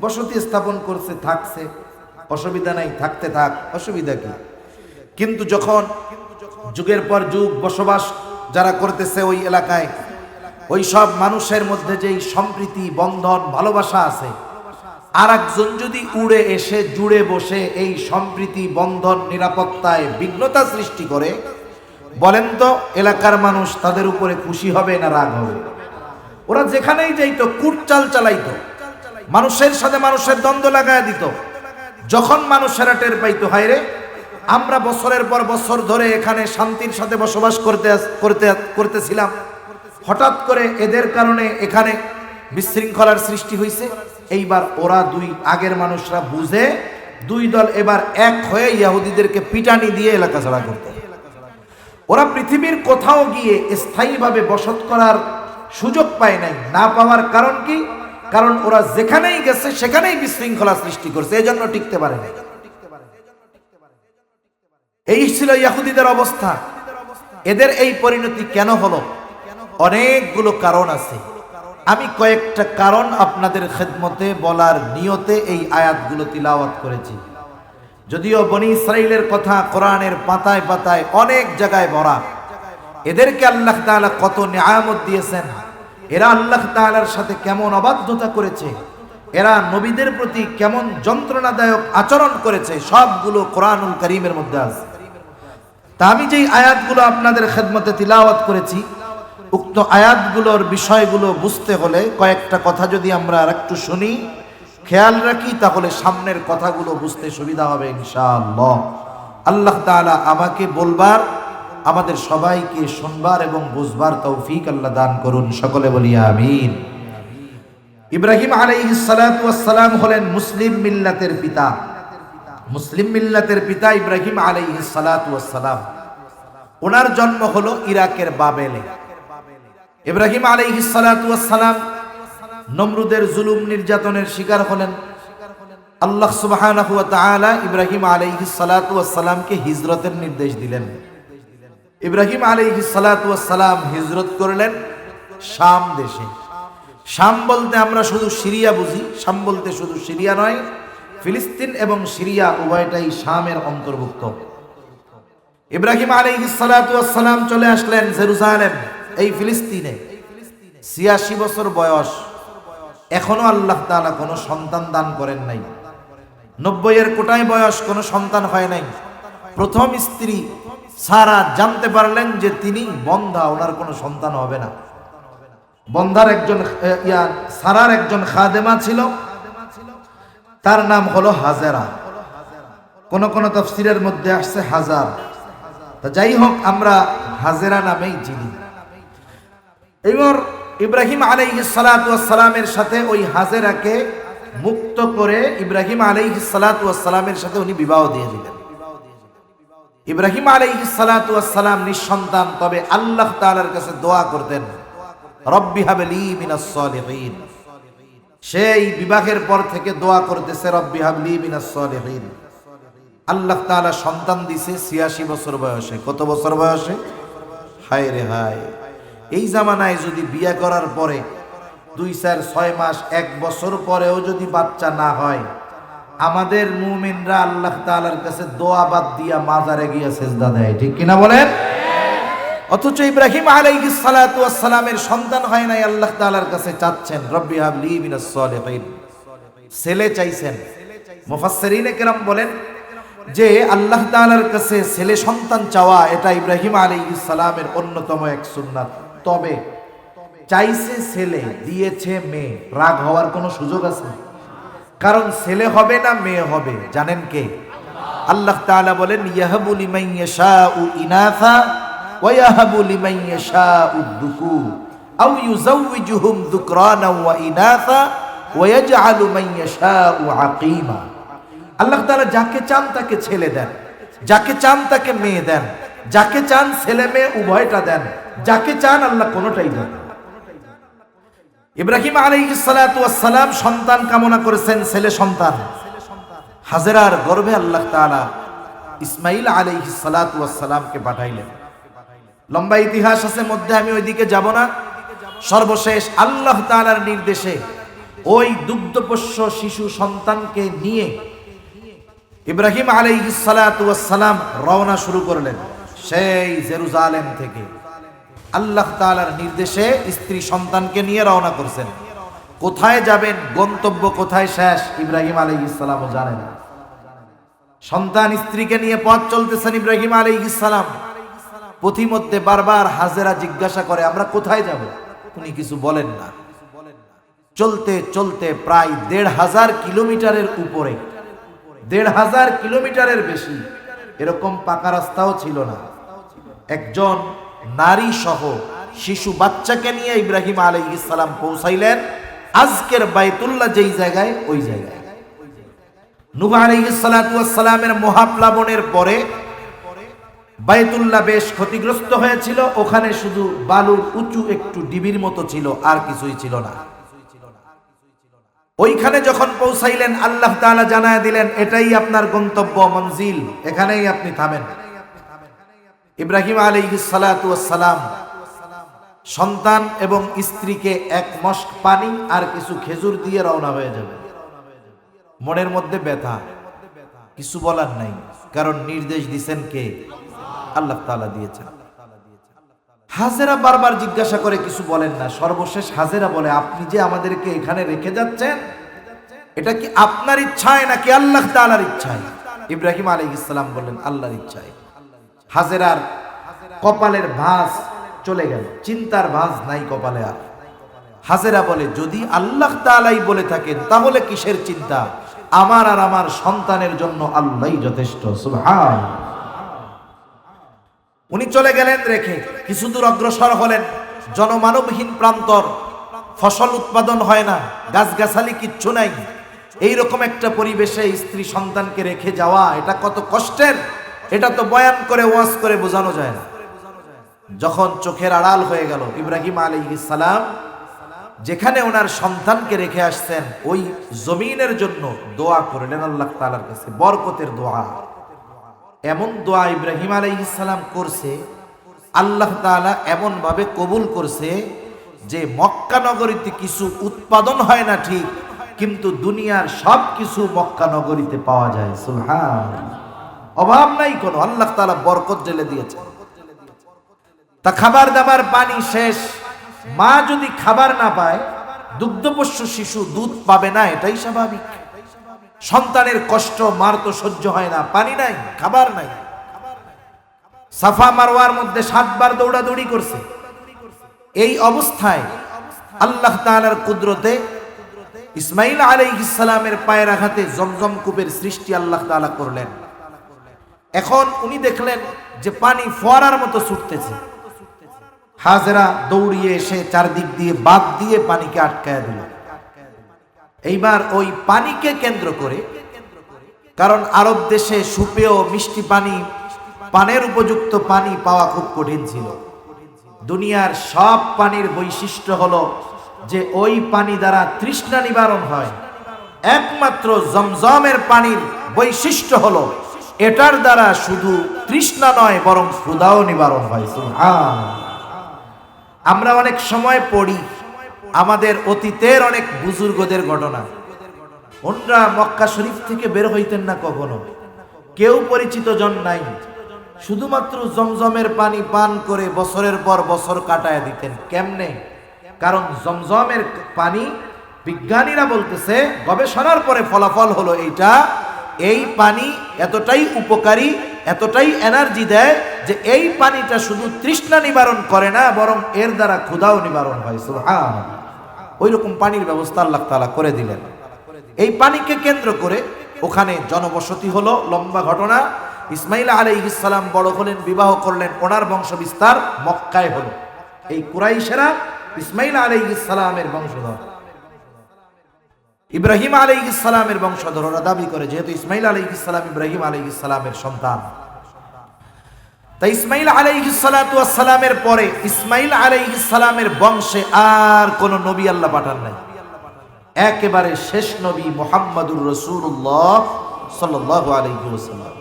Speaker 1: বসতি স্থাপন করছে, থাকছে, অসুবিধা নাই, থাকতে থাক, অসুবিধা কি। কিন্তু যখন যুগের পর যুগ বসবাস যারা করতেছে ওই এলাকায়, ওই সব মানুষের মধ্যে যেই সম্প্রীতি, বন্ধন, ভালোবাসা আছে, আর একজন যদি উড়ে এসে জুড়ে বসে এই সম্প্রীতি, বন্ধন, নিরাপত্তায় বিঘ্নতা সৃষ্টি করে, বলেন তো এলাকার মানুষ তাদের উপরে খুশি হবে না রাগ হবে? ওরা যেখানেই যাইতো কুটচাল চালাইতো, মানুষের সাথে মানুষের দ্বন্দ্ব লাগায় দিত। যখন মানুষেরা টের পাইতো হায়রে আমরা বছরের পর বছর ধরে এখানে শান্তির সাথে বসবাস করতেছিলাম, হঠাৎ করে এদের কারণে এখানে বিশৃঙ্খলার সৃষ্টি হয়েছে, এইবার ওরা আগের মানুষরা বুঝে 2 দল এবার এক হয়ে ইহুদিদেরকে পিটানি দিয়ে এলাকা ছাড়া করতে। ওরা পৃথিবীর কোথাও গিয়ে স্থায়ীভাবে বসত করার সুযোগ পায় নাই। না পাওয়ার কারণ কি? কারণ ওরা যেখানেই গেছে সেখানেই বিশৃঙ্খলা সৃষ্টি করছে, এজন্য টিকতে পারে না। এই ছিল ইহুদিদের অবস্থা। এদের এই পরিণতি কেন হলো? অনেকগুলো কারণ আছে। আমি কয়েকটা কারণ আপনাদের খেদমতে বলার নিয়তে এই আয়াতগুলো তিলাওয়াত করেছি। যদিও বনি ইসরাইলের কথা কোরআনের পাতায় পাতায় অনেক জায়গায় ভরা। এদেরকে আল্লাহ তাআলা কত নিয়ামত দিয়েছেন, এরা আল্লাহ তাআলার সাথে কেমন অবাধ্যতা করেছে, এরা নবীদের প্রতি কেমন যন্ত্রণাদায়ক আচরণ করেছে, সবগুলো কোরআনুল কারীমের মধ্যে আছে। তা আমি যেই আয়াতগুলো আপনাদের খেদমতে তিলাওয়াত করেছি, উক্ত আয়াতগুলোর বিষয়গুলো বুঝতে হলে কয়েকটা কথা যদি আমরা একটু শুনি, খেয়াল রাখি, তাহলে সামনের কথাগুলো বুঝতে সুবিধা হবে ইনশাআল্লাহ। আল্লাহ তাআলা আমাকে বলবার, আমাদের সবাইকে শুনবার এবং বুঝবার তৌফিক আল্লাহ দান করুন। সকলে বলি আমিন। ইব্রাহিম আলাইহিস সালাতু ওয়াস সালাম হলেন মুসলিম মিল্লাতের পিতা। মুসলিম মিল্লাতের পিতা ইব্রাহিম আলাইহিস সালাতু ওয়াস সালাম। ওনার জন্ম হলো ইরাকের বাবেলে। ইব্রাহিম আলাইহিস সালাতু ওয়াস সালাম নমরুদের জুলুম নির্যাতনের শিকার হলেন। আল্লাহ সুবহানাহু ওয়া তাআলা ইব্রাহিম আলাইহিস সালাতু ওয়াস সালামকে হিজরতের নির্দেশ দিলেন। ইব্রাহিম আলাইহিস সালাতু ওয়াস সালাম হিজরত করলেন শাম দেশে। শাম বলতে আমরা শুধু সিরিয়া বুঝি, শাম বলতে শুধু সিরিয়া নয়, ফিলিস্তিন এবং সিরিয়া উভয়টাই শামের অন্তর্ভুক্ত। ইব্রাহিম আলাইহিস সালাতু ওয়াস সালাম চলে আসলেন জেরুজালেম, এই ফিলিস্তিনে। ৮৬ বছর বয়স, এখনো আল্লাহ তাআলা কোনো সন্তান দান করেন নাই। ৯০-এর কোটায় বয়স, কোনো সন্তান হয় নাই। প্রথম স্ত্রী সারা জানতে পারলেন যে তিনি বন্ধা, ওনার কোনো সন্তান হবে না। বন্ধার একজন সারার একজন খাদেমা ছিল, তার নাম হলো হাজেরা। কোন কোন তাফসীরের মধ্যে আসছে হাজার। তা যাই হোক, আমরা হাজেরা নামেই চিনি। এবার ইব্রাহিম আলাইহিস সালাতু ওয়াস সালামের সাথে ওই হাজেরাকে মুক্ত করে ইব্রাহিম আলাইহিস সালাতু ওয়াস সালামের সাথে উনি বিবাহ দিয়ে দিলেন। ইব্রাহিম আলাইহিস সালাতু ওয়াস সালাম নিঃসন্তান, তবে আল্লাহ তাআলার কাছে দোয়া করতেন, রব্বি হাবলি মিনাস সালিহিন। সেই বিবাহের পর থেকে দোয়া করতেছে, রব্বি হাবলি মিনাস সালিহিন। আল্লাহ তাআলা সন্তান দিছে ৮৬ বছর বয়সে। কত বছর বয়সে? হায় রে হায়! এই জামানায় যদি বিয়ে করার পরে ২, ৪, ৬ মাস, ১ বছর পরেও যদি বাচ্চা না হয়, আমাদের মুমিনরা আল্লাহ তাআলার কাছে দোয়া বাদ দিয়া মাজারে গিয়া সিজদা দেয়, ঠিক কিনা বলেন? অথচ ইব্রাহিম আলাইহিস সালাতু ওয়াস সালামের সন্তান হয় নাই, আল্লাহ তাআলার কাছে চাচ্ছেন, রব্বি হাবলি মিনাস সালিহিন। ছেলে চাইছেন। মুফাসসিরিনে কেরাম বলেন যে আল্লাহ তাআলার কাছে ছেলে সন্তান চাওয়া এটা ইব্রাহিম আলাইহিস সালামের অন্যতম এক সুন্নাত। তবে চাইছে ছেলে, দিয়েছে মেয়ে, রাগ হওয়ার কোনো সুযোগ আছে? কারণ ছেলে হবে না মেয়ে হবে, জানেন কে? আল্লাহ তাআলা বলেন, ইয়াহাবু লিমান ইয়াশাউ ইনাসা ওয়া ইয়াহাবু লিমান ইয়াশাউ যুকুর আও ইউযাওয়িজুহুম যুকরানা ওয়া ইনাসা ওয়া ইয়াজআলু মান ইয়াশাউ আকীমা। আল্লাহ তাআলা যাকে চান তাকে ছেলে দেন, যাকে চান তাকে মেয়ে দেন, যাকে চান ছেলে মেয়ে উভয়টা দেন, যাকে চান আল্লাহ কোনোটাই দেন। ইব্রাহিম আলাইহিস সালাতু ওয়াস সালাম সন্তান কামনা করেছেন, ছেলে সন্তান। হাজেরার গর্ভে আল্লাহ তাআলা ইসমাঈল আলাইহিস সালাতু ওয়াস সালামকে পাঠাইলেন। লম্বা ইতিহাস আছে, মধ্যে আমি ওইদিকে যাব না। সর্বশেষ আল্লাহ তাআলার নির্দেশে ওই দুগ্ধপোষ্য শিশু সন্তানকে নিয়ে ইব্রাহিম আলাইহিস সালাতু ওয়াস সালাম রওনা শুরু করলেন সেই জেরুজালেম থেকে। আল্লাহ তাআলার নির্দেশে স্ত্রী সন্তানকে নিয়ে রওনা করছেন। কোথায় যাবেন, গন্তব্য কোথায় শেষ, ইব্রাহিম আলাইহিস সালামও জানেন না। সন্তান স্ত্রীকে নিয়ে পথ চলতেছেন ইব্রাহিম আলাইহিস সালাম। পথিমধ্যে বারবার হাজেরা জিজ্ঞাসা করে, আমরা কোথায় যাব? উনি কিছু বলেন না। চলতে চলতে প্রায় ১৫০০ কিলোমিটারের উপরে, ১৫০০ কিলোমিটারের বেশি, এরকম পাকা রাস্তাও ছিল না। একজন নারী সহ শিশু বাচ্চাকে নিয়ে ইব্রাহিম আলাইহিস সালাম পৌঁছাইলেন আজকের বাইতুল্লাহ যেই জায়গায়, ওই জায়গায়। নূহ আলাইহিস সালাতু ওয়াস সালামের মহাপ্লাবনের পরে বাইতুল্লাহ বেশ ক্ষতিগ্রস্ত হয়েছিল। ওখানে শুধু বালুর উঁচু একটু ডিবির মতো ছিল, আর কিছুই ছিল না। ওইখানে যখন পৌঁছাইলেন, আল্লাহ তাআলা জানায় দিলেন, এটাই আপনার গন্তব্য মঞ্জিল, এখানেই আপনি থামেন। ইব্রাহিম আলাইহিস সালাতু ওয়াস সালাম সন্তান এবং স্ত্রীকে এক মশক পানি আর কিছু খেজুর দিয়ে রওনা হয়ে যাবে। মনের মধ্যে ব্যথা, কিছু বলার নাই, কারণ নির্দেশ দিয়েছেন কে? আল্লাহ তাআলা দিয়েছেন। হাজেরা বারবার জিজ্ঞাসা করে, কিছু বলেন না। সর্বশেষ হাজেরা বলে, আপনি যে আমাদেরকে এখানে রেখে যাচ্ছেন, এটা কি আপনার ইচ্ছায় নাকি আল্লাহ তাআলার ইচ্ছায়? ইব্রাহিম আলাইহিস সালাম বললেন, আল্লাহর ইচ্ছায়। হাজেরার কপালের ভাঁজ চলে গেল, চিন্তার ভাঁজ নাই কপালে আর। হাজেরা বলে, যদি আল্লাহ তাআলাই বলে থাকেন তাহলে কিসের চিন্তা? আমার আর আমার সন্তানের জন্য আল্লাহই যথেষ্ট। সুবহানাল্লাহ। উনি চলে গেলেন রেখে, কিছু দূর অগ্রসর হলেন। জনমানবহীন প্রান্তর, ফসল উৎপাদন হয় না, গাছগাছালি কিচ্ছু নাই। এইরকম একটা পরিবেশে স্ত্রী সন্তানকে রেখে যাওয়া, এটা কত কষ্টের, এটা তো বয়ান করে ওয়াজ করে বোঝানো যায় না। যখন চোখের আড়াল হয়ে গেল, ইব্রাহিম আলাইহিস সালাম যেখানে ওনার সন্তানকে রেখে আসছেন, ওই জমিনের জন্য দোয়া করলেন আল্লাহ তাআলার কাছে, বরকতের দোয়া। এমন দোয়া ইব্রাহিম আলাইহিস সালাম করছে, আল্লাহ তাআলা এমন ভাবে কবুল করছে যে মক্কা নগরীতে কিছু উৎপাদন হয় না ঠিক, কিন্তু দুনিয়ার সবকিছু মক্কা নগরীতে পাওয়া যায়। সুবহানাল্লাহ, অভাব নাই কোনো, আল্লাহ তাআলা বরকত ঢেলে দিয়েছে। তা খাবার দাবার পানি শেষ, মা যদি খাবার না পায়, দুগ্ধপোষ্য শিশু দুধ পাবে না, এটাই স্বাভাবিক। সন্তানের কষ্ট মার তো সহ্য হয় না, পানি নাই, খাবার নাই। সাফা মারওয়ার মধ্যে 7 বার দৌড়াদৌড়ি করছে। এই অবস্থায় আল্লাহ তাআলার কুদরতে ইসমাইল আলাইহিস সালামের পায়ের আঘাতে জমজম কূপের সৃষ্টি আল্লাহ তাআলা করলেন। এখন উনি দেখলেন যে পানি ফোয়ারার মতো ছুটতেছে। হাজেরা দৌড়িয়ে এসে চারদিক দিয়ে বাঁধ দিয়ে পানিকে আটকায় দিল। এইবার ওই পানিকে কেন্দ্র করে, কারণ আরব দেশে সুপেয় মিষ্টি পানি, পানের উপযুক্ত পানি পাওয়া খুব কঠিন ছিল। দুনিয়ার সব পানির বৈশিষ্ট্য হলো যে ওই পানি দ্বারা তৃষ্ণা নিবারণ হয়। একমাত্র জমজমের পানির বৈশিষ্ট্য হলো এটার দ্বারা শুধু তৃষ্ণা নয়, বরং ক্ষুধাও নিবারণ হয়। সুবহানাল্লাহ। আমরা অনেক সময় পড়ি আমাদের অতীতের অনেক বুজুর্গদের ঘটনা। ওনরা মক্কা শরীফ থেকে বের হইতেন না কখনো, কেউ পরিচিত জন নাই, শুধুমাত্র জমজমের পানি পান করে বছরের পর বছর কাটায় দিতেন। কেমনে? কারণ জমজমের পানি, বিজ্ঞানীরা বলতেছে, গবেষণার পরে ফলাফল হলো এই পানি এতটাই উপকারী, এতটাই এনার্জি দেয় যে এই পানিটা শুধু তৃষ্ণা নিবারণ করে না, বরং এর দ্বারা ক্ষুধাও নিবারণ হয়। সুবহানাল্লাহ। ওই রকম পানির ব্যবস্থা আল্লাহ তাআলা করে দিলেন। এই পানিকে কেন্দ্র করে ওখানে জনবসতি হলো। লম্বা ঘটনা। ইসমাইল আলাইহিস সালাম বড় হলেন, বিবাহ করলেন, ওনার বংশ বিস্তার মক্কায় হলো। এই কুরাইশেরা ইসমাইল আলাইহিস সালামের বংশধর, ইব্রাহিম আলাইহিস সালামের বংশধর ওরা দাবি করে, যেহেতু ইসমাইল আলাইহিস সালাম ইব্রাহিম আলাইহিস সালামের সন্তান। তাই ইসমাইল আলাইহিস সালাতু ওয়াস সালামের পরে ইসমাইল আলাইহিস সালামের বংশে আর কোন নবী আল্লাহ পাঠান নাই। একেবারে শেষ নবী মুহাম্মাদুর রাসূলুল্লাহ সাল্লাল্লাহু আলাইহি ওয়াসাল্লাম।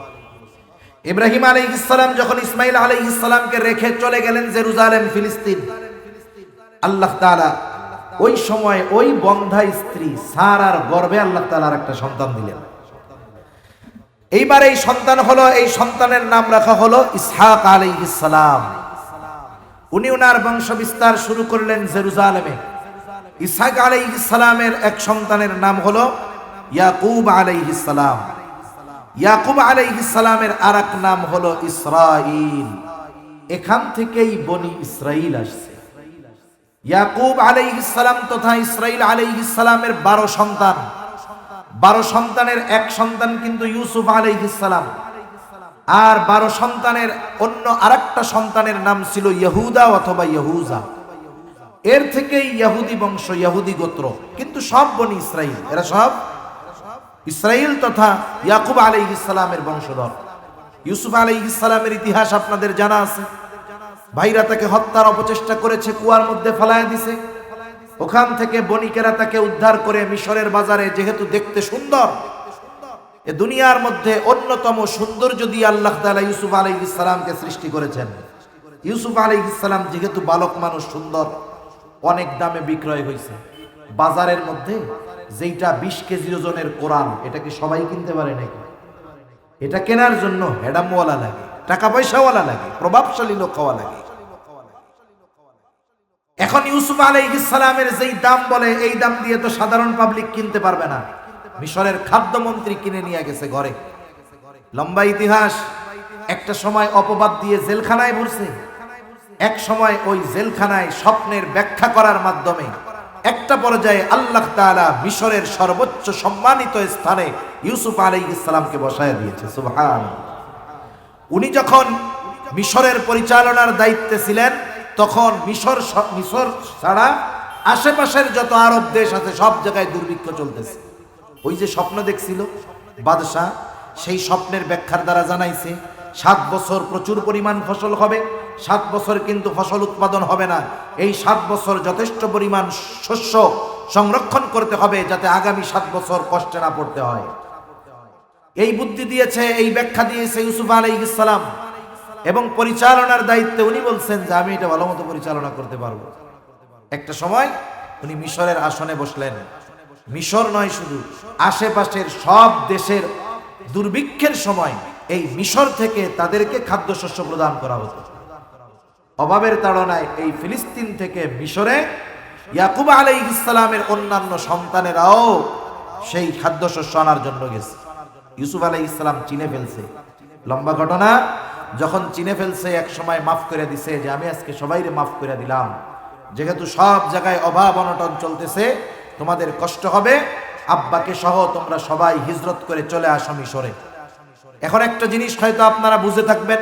Speaker 1: ইব্রাহিম আলাইহিস সালাম যখন ইসমাইল আলাইহিস সালামকে রেখে চলে গেলেন জেরুজালেম, ফিলিস্তিন, আল্লাহ তাআলা ওই সময় ওই বন্ধা স্ত্রী সারার গর্ভে আল্লাহ তাআলার একটা সন্তান দিলেন। এইবার এই সন্তান হলো, এই সন্তানের নাম রাখা হলো ইসহাক আলাইহিস সালাম। উনি ওনার বংশ বিস্তার শুরু করলেন জেরুজালেমে। ইসহাক আলাইহিস সালামের এক সন্তানের নাম হলো ইয়াকুব আলাইহিস সালাম। ইয়াকুব আলাইহিস সালামের আরেক নাম হলো ইসরাঈল। এখান থেকেই বনি ইসরাঈল আসছে। ইয়াকুব আলাইহিস সালাম তথা ইসরাঈল আলাইহিস সালামের 12 সন্তান। 12 সন্তানের এক সন্তান কিন্তু ইউসুফ আলাইহিস সালাম। আর 12 সন্তানের অন্য আরেকটা সন্তানের নাম ছিল ইহুদা অথবা ইহুজা। এর থেকেই ইহুদি বংশ, ইহুদি গোত্র, কিন্তু সব বনি ইসরাঈল। এরা সব ইসরাঈল তথা ইয়াকুব আলাইহিস সালামের বংশধর। ইউসুফ আলাইহিস সালামের ইতিহাস আপনাদের জানা আছে। ভাইরা তাকে হত্যার অপচেষ্টা করেছে, কুয়ার মধ্যে ফেলায় দিছে। ওখান থেকে বণিকেরা তাকে উদ্ধার করে মিশরের বাজারে, যেহেতু দেখতে সুন্দর, এ দুনিয়ার মধ্যে অন্যতম সৌন্দর্য দিয়ে আল্লাহ তাআলা ইউসুফ আলাইহিস সালামকে সৃষ্টি করেছেন। ইউসুফ আলাইহিস সালাম যেহেতু বালক মানুষ, সুন্দর, অনেক দামে বিক্রয় হয়েছে। বাজারের মধ্যে যেটা 20 কেজি ওজনের কোরআন, এটা কি সবাই কিনতে পারে নাকি? এটা কেনার জন্য হেডামওয়ালা লাগে, টাকা পয়সাওয়ালা লাগে, প্রভাবশালী লোক হওয়া লাগে। এখন ইউসুফ আলাইহিস সালামের যেই দাম বলে, এই দাম দিয়ে তো সাধারণ পাবলিক কিনতে পারবে না। মিশরের খাদ্যমন্ত্রী কিনে নিয়ে গেছে ঘরে। লম্বা ইতিহাস। একটা সময় অপবাদ দিয়ে জেলখানায় ভরছে। এক সময় ওই জেলখানায় স্বপ্নের ব্যাখ্যা করার মাধ্যমে একটা পর্যায়ে আল্লাহ তাআলা মিশরের সর্বোচ্চ সম্মানিত স্থানে ইউসুফ আলাইহিস সালামকে বসায় দিয়েছে। সুবহানাল্লাহ। উনি যখন মিশরের পরিচালনার দায়িত্বে ছিলেন, তখন মিশর ছাড়া আশেপাশের যত আরব দেশ আছে সব জায়গায় দুর্ভিক্ষ চলতেছে। ওই যে স্বপ্ন দেখছিল বাদশাহ, সেই স্বপ্নের ব্যাখ্যার দ্বারা জানাইছে 7 বছর প্রচুর পরিমাণ ফসল হবে, 7 বছর কিন্তু ফসল উৎপাদন হবে না। এই 7 বছর যথেষ্ট পরিমাণ শস্য সংরক্ষণ করতে হবে, যাতে আগামী 7 বছর কষ্টে না পড়তে হয়। এই বুদ্ধি দিয়েছে, এই ব্যাখ্যা দিয়েছে ইউসুফ আলাইহিস সালাম। এবং পরিচালনার দায়িত্বে উনি বলছেন যে আমি এটা ভালো মতো পরিচালনা করতে পারবো। একটা সময় উনি মিশরের আসনে বসলেন। মিশর নয়, শুধু আশেপাশের সব দেশের দুর্ভিক্ষের সময় এই মিশর থেকে তাদেরকে খাদ্যশস্য প্রদান করা হতো। অভাবের তাড়নায় এই ফিলিস্তিন থেকে মিশরে ইয়াকুব আলাইহিস সালামের অন্যান্য সন্তানেরাও সেই খাদ্যশস্য আনার জন্য গেছে। ইউসুফ আলাইহিস সালাম চিনে ফেলছে, লম্বা ঘটনা, যখন চিনে ফেলছে এক সময় মাফ করে দিছে যে আমি আজকে সবাইরে মাফ করে দিলাম, যেহেতু সব জায়গায় অভাব অনটন চলতেছে, তোমাদের কষ্ট হবে, আব্বাকে সহ তোমরা সবাই হিজরত করে চলে আসো মিশরে। এখন একটা জিনিস হয়তো আপনারা বুঝে থাকবেন,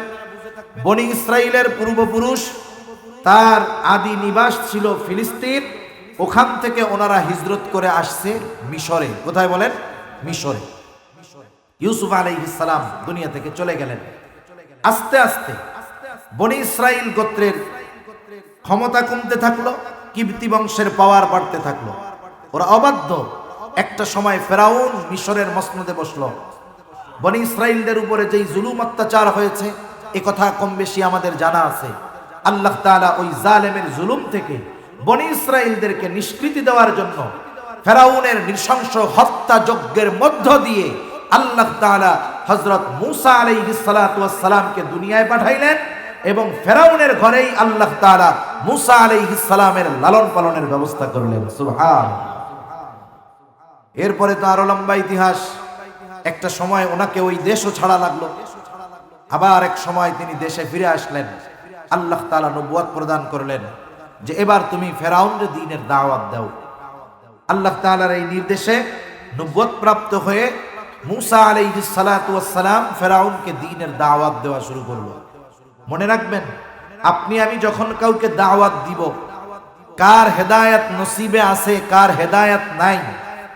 Speaker 1: বনি ইসরাইলের পূর্বপুরুষ তার আদি নিবাস ছিল ফিলিস্তিন, ওখান থেকে ওনারা হিজরত করে আসছে মিশরে। কোথায় বলেন? মিশরে। ইউসুফ আলাইহিস সালাম দুনিয়া থেকে চলে গেলেন। আস্তে আস্তে বনি ইসরাইল গোত্রের ক্ষমতা কমতে থাকলো, কিবতি বংশের পাওয়ার বাড়তে থাকলো, ওরা অবাধ্য। একটা সময় ফেরাউন মিশরের মসনদে বসলো। বনি ইসরাইলদের উপরে যেই জুলুম অত্যাচার হয়েছে এ কথা কম বেশি আমাদের জানা আছে। আল্লাহ তাআলা ওই জালেমের জুলুম থেকে বনি ইসরাইলদেরকে নিষ্কৃতি দেওয়ার জন্য ফেরাউনের নৃশংস হত্যা যজ্ঞের মধ্য দিয়ে আল্লাহ তাআলা হযরত মূসা আলাইহিস সালাতু ওয়াস সালামকে দুনিয়ায় পাঠাইলেন এবং ফেরাউনের ঘরেই আল্লাহ তাআলা মূসা আলাইহিস সালামের লালন পালনের ব্যবস্থা করলেন। সুবহানাল্লাহ। এরপরে তো আরো লম্বা ইতিহাস। একটা সময় ওনাকে ওই দেশও ছাড়া লাগলো, আবার এক সময় তিনি দেশে ফিরে আসলেন। আল্লাহ তাআলা নবুয়ত প্রদান করলেন যে এবার তুমি ফেরাউনের দ্বীনের দাওয়াত দাও। আল্লাহ তাআলার এই নির্দেশে নবুয়ত প্রাপ্ত হয়ে মূসা আলাইহিস সালাতু ওয়াস সালাম ফেরাউনকে দ্বীনের দাওয়াত দেওয়া শুরু করলো। মনে রাখবেন, আপনি আমি যখন কাউকে দাওয়াত দিব, কার হেদায়েত নসিবে আছে কার হেদায়েত নাই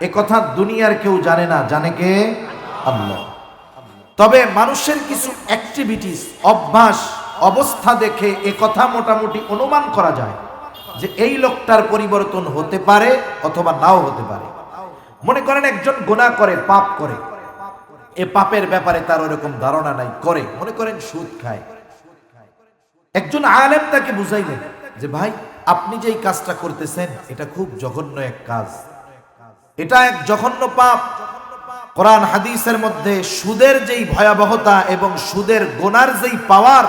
Speaker 1: এ কথা দুনিয়ার কেউ জানে না, জানে কে? আল্লাহ। তবে মানুষের কিছু অ্যাক্টিভিটিস, অভ্যাস, অবস্থা দেখে এ কথা মোটামুটি অনুমান করা যায় যে এই লোকটার পরিবর্তন হতে পারে অথবা নাও হতে পারে। মনে করেন একজন গুনাহ করে, পাপ করে, এ পাপের ব্যাপারে তার ওরকম ধারণা নাই, করে, মনে করেন সুদ খায়। একজন আলেম তাকে বুঝাইলেন যে ভাই আপনি যেই কাজটা করতেছেন এটা খুব জঘন্য এক কাজ, এটা এক জঘন্য পাপ। কোরআন হাদিসের মধ্যে সুদের যেই ভয়াবহতা এবং সুদের গুনার যেই পাওয়ার,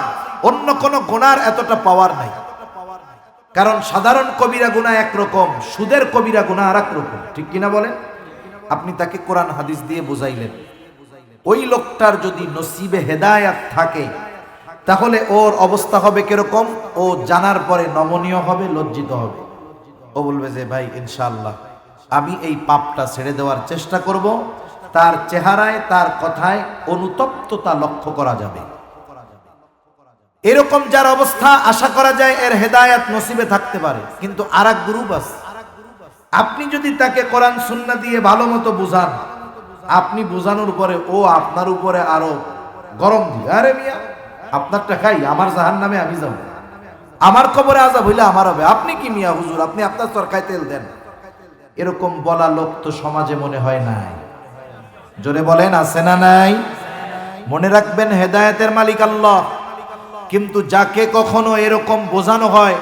Speaker 1: অন্য কোন গুনার এতটা পাওয়ার নাই। কারণ সাধারণ কবিরা গুনাহ একরকম, সুদের কবিরা গুনাহ আরেক রকম, ঠিক কিনা বলেন? আপনি তাকে কোরআন হাদিস দিয়ে বুঝাইলেন। ওই লোকটার যদি নসিবে হেদায়েত থাকে তাহলে ওর অবস্থা হবে কিরকম? ও জানার পরে নমনীয় হবে, লজ্জিত হবে। ও বলবে যে ভাই ইনশাআল্লাহ আমি এই পাপটা ছেড়ে দেওয়ার চেষ্টা করব। তার চেহারায়, তার কথায় অনুতপ্ততা লক্ষ্য করা যাবে। এরকম যার অবস্থা আশা করা যায় এর হেদায়েত নসিবে থাকতে পারে। কিন্তু আরেক গ্রুপ আছে, আপনি যদি তাকে কোরআন সুন্নাহ দিয়ে ভালো মতো বুঝান, আপনি বুঝানোর পরে ও আপনার উপরে আরো গরম দিয়ে, আরে মিয়া আপনারটা খাই, আমার জাহান্নামে আমি যাব, আমার কবরে আযাব হইলে আমার হবে, আপনি কি মিয়া হুজুর, আপনি আপনার তরকায় তেল দেন। এরকম বলা লোক তো সমাজে মনে হয় নাই। জোরে বলেন, আছে না নাই? মনে রাখবেন হেদায়েতের মালিক আল্লাহ। কিন্তু যাকে কখনো এরকম বোঝানো হয়,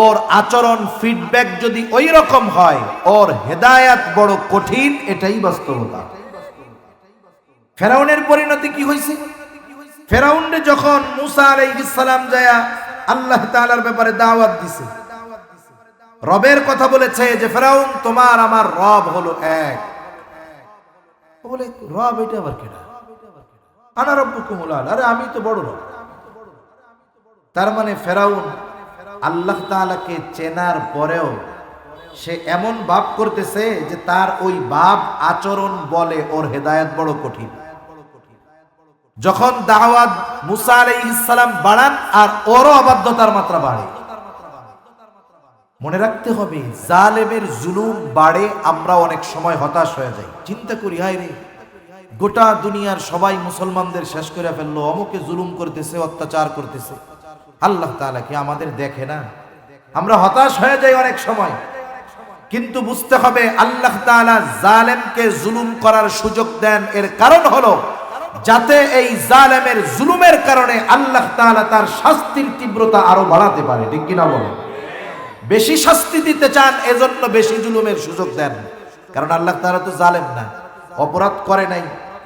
Speaker 1: ওর আচরণ ফিডব্যাক যদি ওই রকম হয়, ওর হেদায়েত বড় কঠিন, এটাই বাস্তবতা। ফেরাউনের পরিণতি কি হয়েছে? ফেরাউনরে যখন মূসা আলাইহিস সালাম যায়া আল্লাহ তাআলার ব্যাপারে দাওয়াত দিছে, রবের কথা বলেছে যে ফেরাউন তোমার আমার রব হলো এক। বলে রব এটা আবার কেডা? আনা রব্বুকুমুল আ'লা, আরে আমি তো বড় রব। তার মানে ফেরাউন আল্লাহ তাআলাকে চেনার পরেও সে এমন ভাব করতেছে যে তার ওই ভাব আচরণ বলে ওর হেদায়েত বড় কঠিন। যখন দাওয়াত মূসা আলাইহিস সালাম বাড়ান আর ওরও অবাধ্যতার মাত্রা বাড়ে। মনে রাখতে হবে জালেমের জুলুম বাড়ে, আমরা অনেক সময় হতাশ হয়ে যাই, চিন্তা করি হায় রে গোটা দুনিয়ার সবাই মুসলমানদের শেষ করে ফেললো, অমুকে জুলুম করতেছে, অত্যাচার করতেছে, আল্লাহ তাআলা কি আমাদের দেখে না? আমরা হতাশ হয়ে যাই অনেক সময়। কিন্তু বুঝতে হবে আল্লাহ তাআলা জালেমকে জুলুম করার সুযোগ দেন, এর কারণ হলো যাতে এই জালেমের জুলুমের কারণে আল্লাহ তাআলা তার শাস্তির তীব্রতা আরো বাড়াতে পারে, ঠিক কিনা বলেন? বেশি শাস্তি দিতে চান, এজন্য বেশি জুলুমের সুযোগ দেন। কারণ আল্লাহ তাআলা তো জালেম না, অপরাধ করে নাই,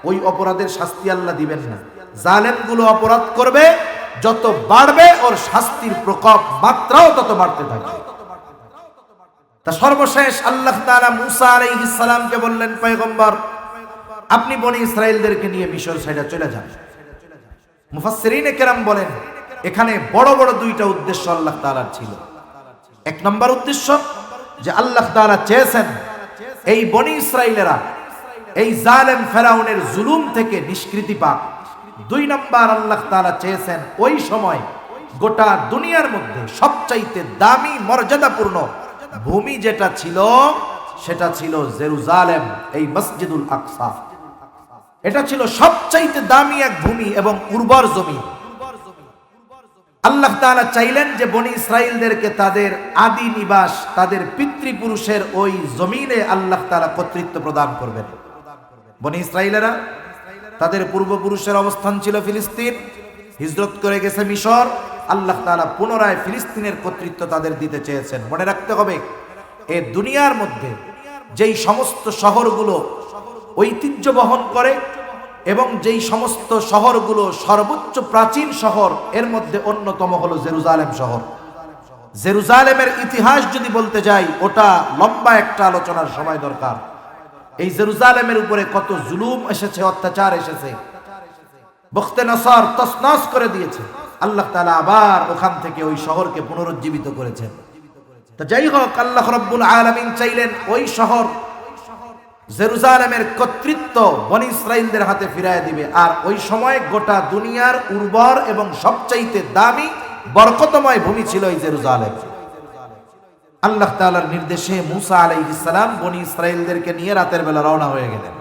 Speaker 1: ওই অপরাধের শাস্তি আল্লাহ দিবেন না। জালেমগুলো অপরাধ করবে, যত বাড়বে ওর শাস্তির প্রকোপ মাত্রাও তত বাড়তে থাকে। তা সর্বশেষ আল্লাহ তাআলা মুসা আলাইহিস সালামকে বললেন, পয়গম্বর আপনি বনি ইসরাইলদেরকে নিয়ে মিশর ছেড়ে চলে যান। মুফাসসিরিনে কেরাম বলেন এখানে বড় বড় দুইটা উদ্দেশ্য আল্লাহ তাআলার ছিল। এক নম্বর উদ্দেশ্য যে আল্লাহ তাআলা চেয়েছেন এই বনি ইসরাইলেরা এই জালেম ফেরাউনের জুলুম থেকে নিষ্কৃতি পাক। দুই নম্বর আল্লাহ তাআলা চেয়েছেন ওই সময় গোটা দুনিয়ার মধ্যে সবচাইতে দামি মর্যাদাপূর্ণ ভূমি যেটা ছিল সেটা ছিল জেরুজালেম, এই মসজিদুল আকসা। এটা ছিল সবচাইতে দামি এক ভূমি এবং উর্বর জমি। আল্লাহ তাআলা চাইলেন যে বনি ইসরাইলদেরকে তাদের আদি নিবাস, তাদের পিতৃপুরুষের ওই জমিনে আল্লাহ তাআলা কর্তৃত্ব প্রদান করবেন। বনি ইসরাইলেরা তাদের পূর্বপুরুষের অবস্থান ছিল ফিলিস্তিন, হিজরত করে গেছে মিশর। আল্লাহ তাআলা পুনরায় ফিলিস্তিনের কর্তৃত্ব তাদের দিতে চেয়েছেন। মনে রাখতে হবে এই দুনিয়ার মধ্যে যেই সমস্ত শহরগুলো ঐতিহ্য বহন করে এবং যেই সমস্ত শহরগুলো সর্বোচ্চ প্রাচীন শহর, এর মধ্যে অন্যতম হলো জেরুজালেম শহর। জেরুজালেমের ইতিহাস যদি বলতে যাই ওটা লম্বা একটা আলোচনার সময় দরকার। এই জেরুজালেমের উপরে কত জুলুম এসেছে, অত্যাচার এসেছে, বখতে নসর তছনছ করে দিয়েছে। আল্লাহ তাআলা আবার ওখান থেকে ওই শহরকে পুনরুজ্জীবিত করেছেন। তো যাই হোক, আল্লাহ রাব্বুল আলামিন চাইলেন ওই শহর জেরুজালেমের কর্তৃত্ব বনি ইসরাইলদের হাতে ফিরায় দিবে। আর ওই সময় গোটা দুনিয়ার উর্বর এবং সবচাইতে দামি বরকতময় ভূমি ছিল এই জেরুজালেম। আল্লাহ তাআলার নির্দেশে মুসা আলাইহিস সালাম বনি ইসরাইলদেরকে নিয়ে রাতের বেলা রওনা হয়ে গেলেন।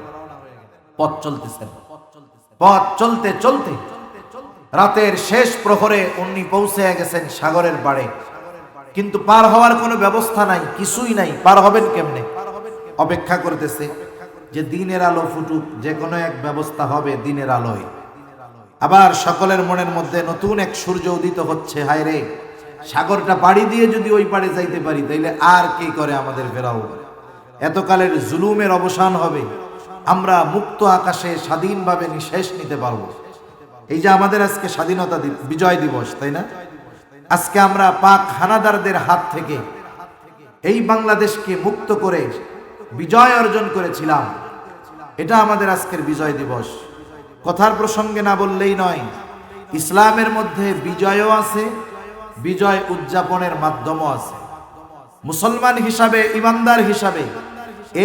Speaker 1: পথ চলতেছেন, পথ চলতে চলতে রাতের শেষ প্রহরে উনি পৌঁছে গেছেন সাগরের পাড়ে। কিন্তু পার হওয়ার কোনো ব্যবস্থা নাই, কিছুই নাই, পার হবেন কেমনে? অপেক্ষা করতেছে যে দিনের আলো ফুটুক, যে কোনো এক ব্যবস্থা হবে দিনের আলোয়। আবার সকলের মনের মধ্যে নতুন এক সূর্য উদিত হচ্ছে, হায় রে সাগরটা পাড়ি দিয়ে যদি ওই পাড়ে যাইতে পারি তাইলে আর কি করে আমাদের ফেরাও, এতকালের জুলুমের অবসান হবে, আমরা মুক্ত আকাশে স্বাধীনভাবে নিঃশ্বাস নিতে পারবো। এই যে আমাদের আজকে স্বাধীনতা বিজয় দিবস, তাই না? আজকে আমরা পাক হানাদারদের হাত থেকে এই বাংলাদেশকে মুক্ত করে বিজয় অর্জন করেছিলাম। এটা আমাদের আজকের বিজয় দিবস। কথার প্রসঙ্গে না বললেই নয়, ইসলামের মধ্যে বিজয়ও আছে, বিজয় উদযাপনের মাধ্যমও আছে। মুসলমান হিসাবে, ইমানদার হিসাবে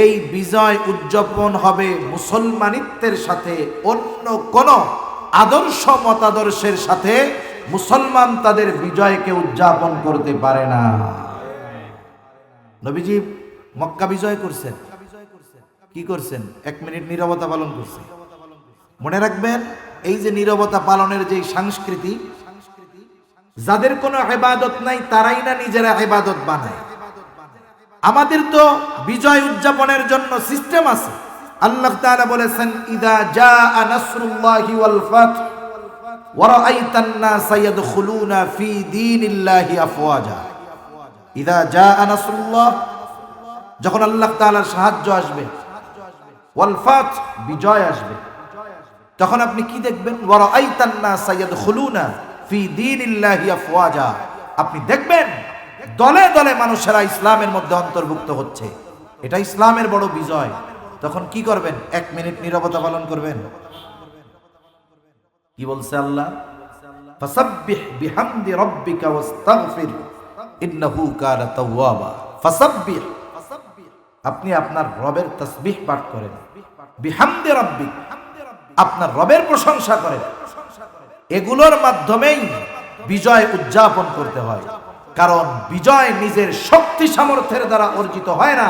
Speaker 1: এই বিজয় উদযাপন হবে মুসলমানিত্বের সাথে, অন্য কোন আদর্শ মতাদর্শের সাথে মুসলমান তাদের বিজয়কে উদযাপন করতে পারে না। নবীজি মক্কা বিজয় করছেন, কি করছেন? 1 মিনিট নীরবতা পালন করছেন। মনে রাখবেন এই যে নীরবতা পালনের যে সংস্কৃতি, যাদের কোনো ইবাদত নাই তারাই না নিজেরা ইবাদত বানায়। আমাদের তো বিজয় উদযাপনের জন্য সিস্টেম আছে। আল্লাহ তাআলা বলেছেন, ইদা জাআ নাসরুল্লাহি ওয়াল ফাত ওয়া রাআইতান নাসা ইয়াদখুলুনা ফি দীনিল্লাহি আফওয়াজা। ইদা জাআ নাসরুল্লাহ, যখন আল্লাহ তাআলার সাহায্য আসবে, ওয়াল ফাত বিজয় আসবে, তখন আপনি কি দেখবেন? ওয়া রাআইতান নাসা ইয়াদখুলুনা ফি দীনিল্লাহি আফওয়াজা, আপনি দেখবেন দলে দলে মানুষেরা ইসলামের মধ্যে অন্তর্ভুক্ত হচ্ছে। এটা ইসলামের বড় বিজয়। তখন কি করবেন? 1 মিনিট নীরবতা পালন করবেন। কি বলছে আল্লাহ? ফাসাব্বিহ বিহামদি রাব্বিকা ওয়াস্তাগফির ইন্নাহু কানা তাওয়াবা। ফাসাব্বিহ, আপনি আপনার রবের তাসবিহ পাঠ করেন। বিহামদি রাব্বিক, আপনার রবের প্রশংসা করেন। এগুলোর মাধ্যমেই বিজয় উদযাপন করতে হয়। কারণ বিজয় নিজের শক্তি সামর্থ্যের দ্বারা অর্জিত হয় না,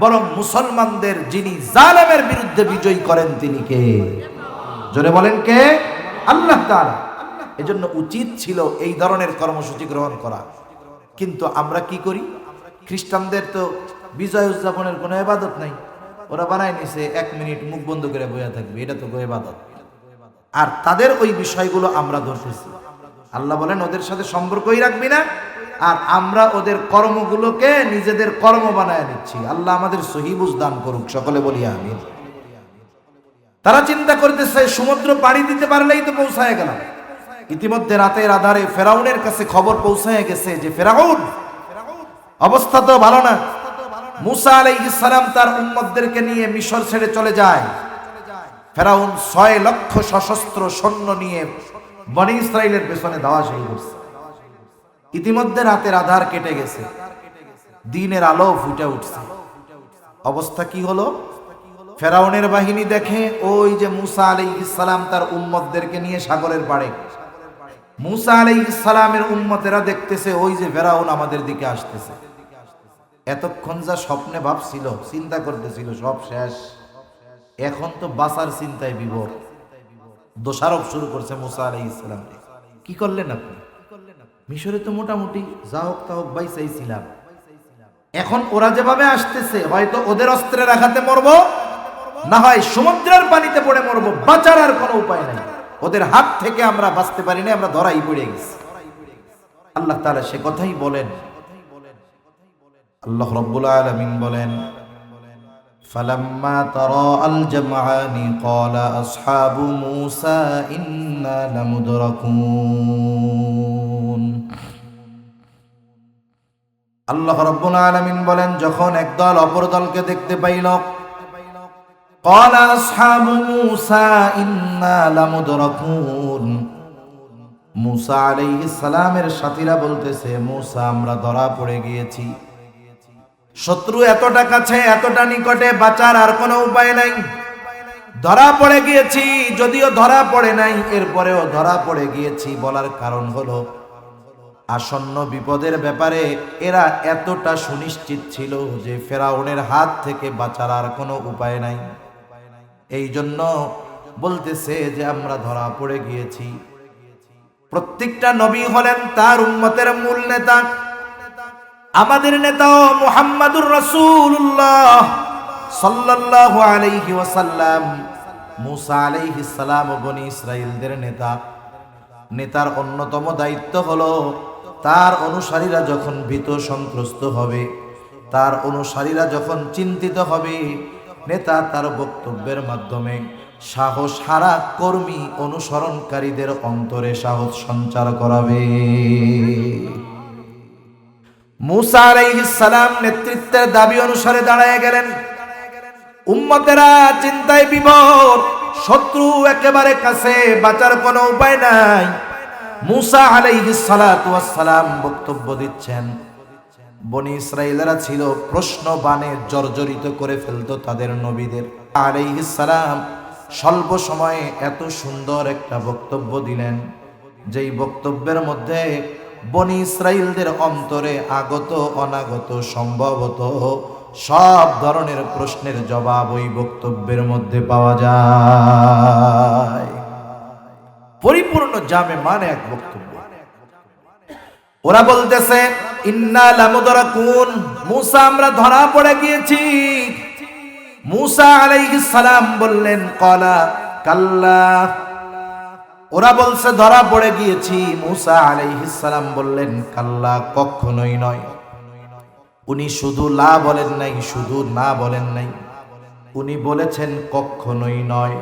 Speaker 1: বরং মুসলমানদের যিনি জালেমের বিরুদ্ধে বিজয়ী করেন তিনি কে? জোরে বলেন কে? আল্লাহ তাআলা। এজন্য উচিত ছিল এই ধরনের কর্মসূচি গ্রহণ করা। কিন্তু আমরা কি করি? খ্রিস্টানদের তো বিজয় উদযাপনের কোনো ইবাদত নাই, ওরা বানায় নিছে 1 মিনিট মুখ বন্ধ করে বসে থাকবে, এটা তো ইবাদত। আর তাদের ওই বিষয়গুলো আমরা ধরতেছি। আল্লাহ বলেন ওদের সাথে সম্পর্কই রাখবি না, আর আমরা ওদের কর্মগুলোকে নিজেদের কর্ম বানায় নিচ্ছি। আল্লাহ আমাদের সহি বুঝ দান করুক, সকলে বলি আমিন। তারা চিন্তা করতেছে সমুদ্র পাড়ি দিতে পারলেই তো পৌঁছায় গেলাম। ইতিমধ্যে রাতের আধারে ফেরাউনের কাছে খবর পৌঁছায় গেছে যে ফেরাউন অবস্থা তো ভালো না। মুসা আলাইহিস সালাম তার উম্মতদেরকে নিয়ে মিশর ছেড়ে চলে যায়। ফেরাউন 6 লক্ষ সশস্ত্র সৈন্য নিয়ে বনি ইসরাইলের পেছনে ধাওয়া শুরু করছে। ইতিমধ্যে রাতের আধার কেটে গেছে, দিনের আলো ফুটে উঠছে। অবস্থা কি হলো? ফেরাউনের বাহিনী দেখে ওই যে মুসা আলাইহিস সালাম তার উম্মতদেরকে নিয়ে সাগরের পাড়ে। মুসা আলাইহিস সালামের উম্মতেরা দেখতেছে ওই যে ফেরাউন আমাদের দিকে আসতেছে। এতক্ষণ যা স্বপ্নে ভাবছিল, চিন্তা করতেছিল, সব শেষ। এখন তো বাঁচার চিন্তায় বিভোর। দোষারোপ শুরু করছে মুসা আলাইহিস সালাম। কি করলেন আপনি? মিশরে তো মোটামুটি যা হোক তা হোক বাইচাইছিলাম। এখন ওরা যেভাবে আসতেছে হয়তো ওদের অস্ত্রের আঘাতে মরবো, না হয় সমুদ্রের পানিতে পড়ে মরবো। বাঁচার আর কোনো উপায় নাই। ওদের হাত থেকে আমরা বাঁচতে পারি না, আমরা ধরাই পড়ে গেছি। আল্লাহ তাআলা সে কথাই বলেন। আল্লাহ রাব্বুল আলামিন বলেন, ফালাম্মা তারাআল জামআনি ক্বালা আসহাবু মূসা ইন্না লামুদরাকুন। আল্লাহ রাব্বুল আলামিন বলেন, যখন একদল অপর দলকে দেখতে পাইল, ক্বালা আসহাবু মূসা ইন্না লামুদরাকুন। মূসা আলাইহিস সালামের সাথীরা বলতেছে, মূসা আমরা ধরা পড়ে গিয়েছি। শত্রু এতটা কাছে, এতটা নিকটে, বাঁচার আর কোনো উপায় নাই। ধরা পড়ে গিয়েছি। যদিও ধরা পড়ে নাই, এরপরেও ধরা পড়ে গিয়েছি বলার কারণ হলো আসন্ন বিপদের ব্যাপারে এরা এতটা সুনিশ্চিত ছিল যে ফেরাউনের হাত থেকে বাঁচার আর কোনো উপায় নাই। এই জন্য বলতেছে যে আমরা ধরা পড়ে গিয়েছি। প্রত্যেকটা নবী হলেন তার উম্মতের মূল নেতা। আমাদের নেতা মুহাম্মাদুর রাসূলুল্লাহ সাল্লাল্লাহু আলাইহি ওয়াসাল্লাম মুসা আলাইহিস সালাম ও বনি ইসরাইলদের নেতা। নেতার অন্যতম দায়িত্ব হলো তার অনুসারীরা যখন ভীত সন্ত্রস্ত হবে, তার অনুসারীরা যখন চিন্তিত হবে, নেতা তার বক্তব্যের মাধ্যমে সাহস হারা কর্মী অনুসরণকারীদের অন্তরে সাহস সঞ্চার করাবে। মুসা আলাইহিস সালাম নেতৃত্বের দাবি অনুসারে দাঁড়ায় গেলেন। উম্মতেরা চিন্তায় বিভোর, শত্রু একেবারে কাছে, বাঁচার কোনো উপায় নাই। মুসা আলাইহিস সালাতু ওয়াস সালাম বক্তব্য দিচ্ছেন। বনি ইসরাইলেরা ছিল প্রশ্ন বাণে জর্জরিত করে ফেলতো তাদের নবীদের। আলাইহিস সালাম স্বল্প সময়ে এত সুন্দর একটা বক্তব্য দিলেন, যেই বক্তব্যের মধ্যে বনি ইসরাইলদের অন্তরে আগত অনাগত সম্ভবত সব ধরনের প্রশ্নের জবাব ওই বক্তব্যের মধ্যে পাওয়া যায়। পরিপূর্ণ জামে মানে এক বক্তব্য। ওরা বলতেছে ইন্না লামুদরাকুন, মুসা আমরা ধরা পড়ে গিয়েছি। মুসা আলাইহিস সালাম বললেন ক্বালা কাল্লা। ওরা বলছে ধরা পড়ে গিয়েছি। মুসা আলাইহিস সালাম বললেন কাল্লা, কখনোই নয়। উনি শুধু লা বলেন নাই, শুধু না বলেন নাই, উনি বলেছেন কখনোই নয়।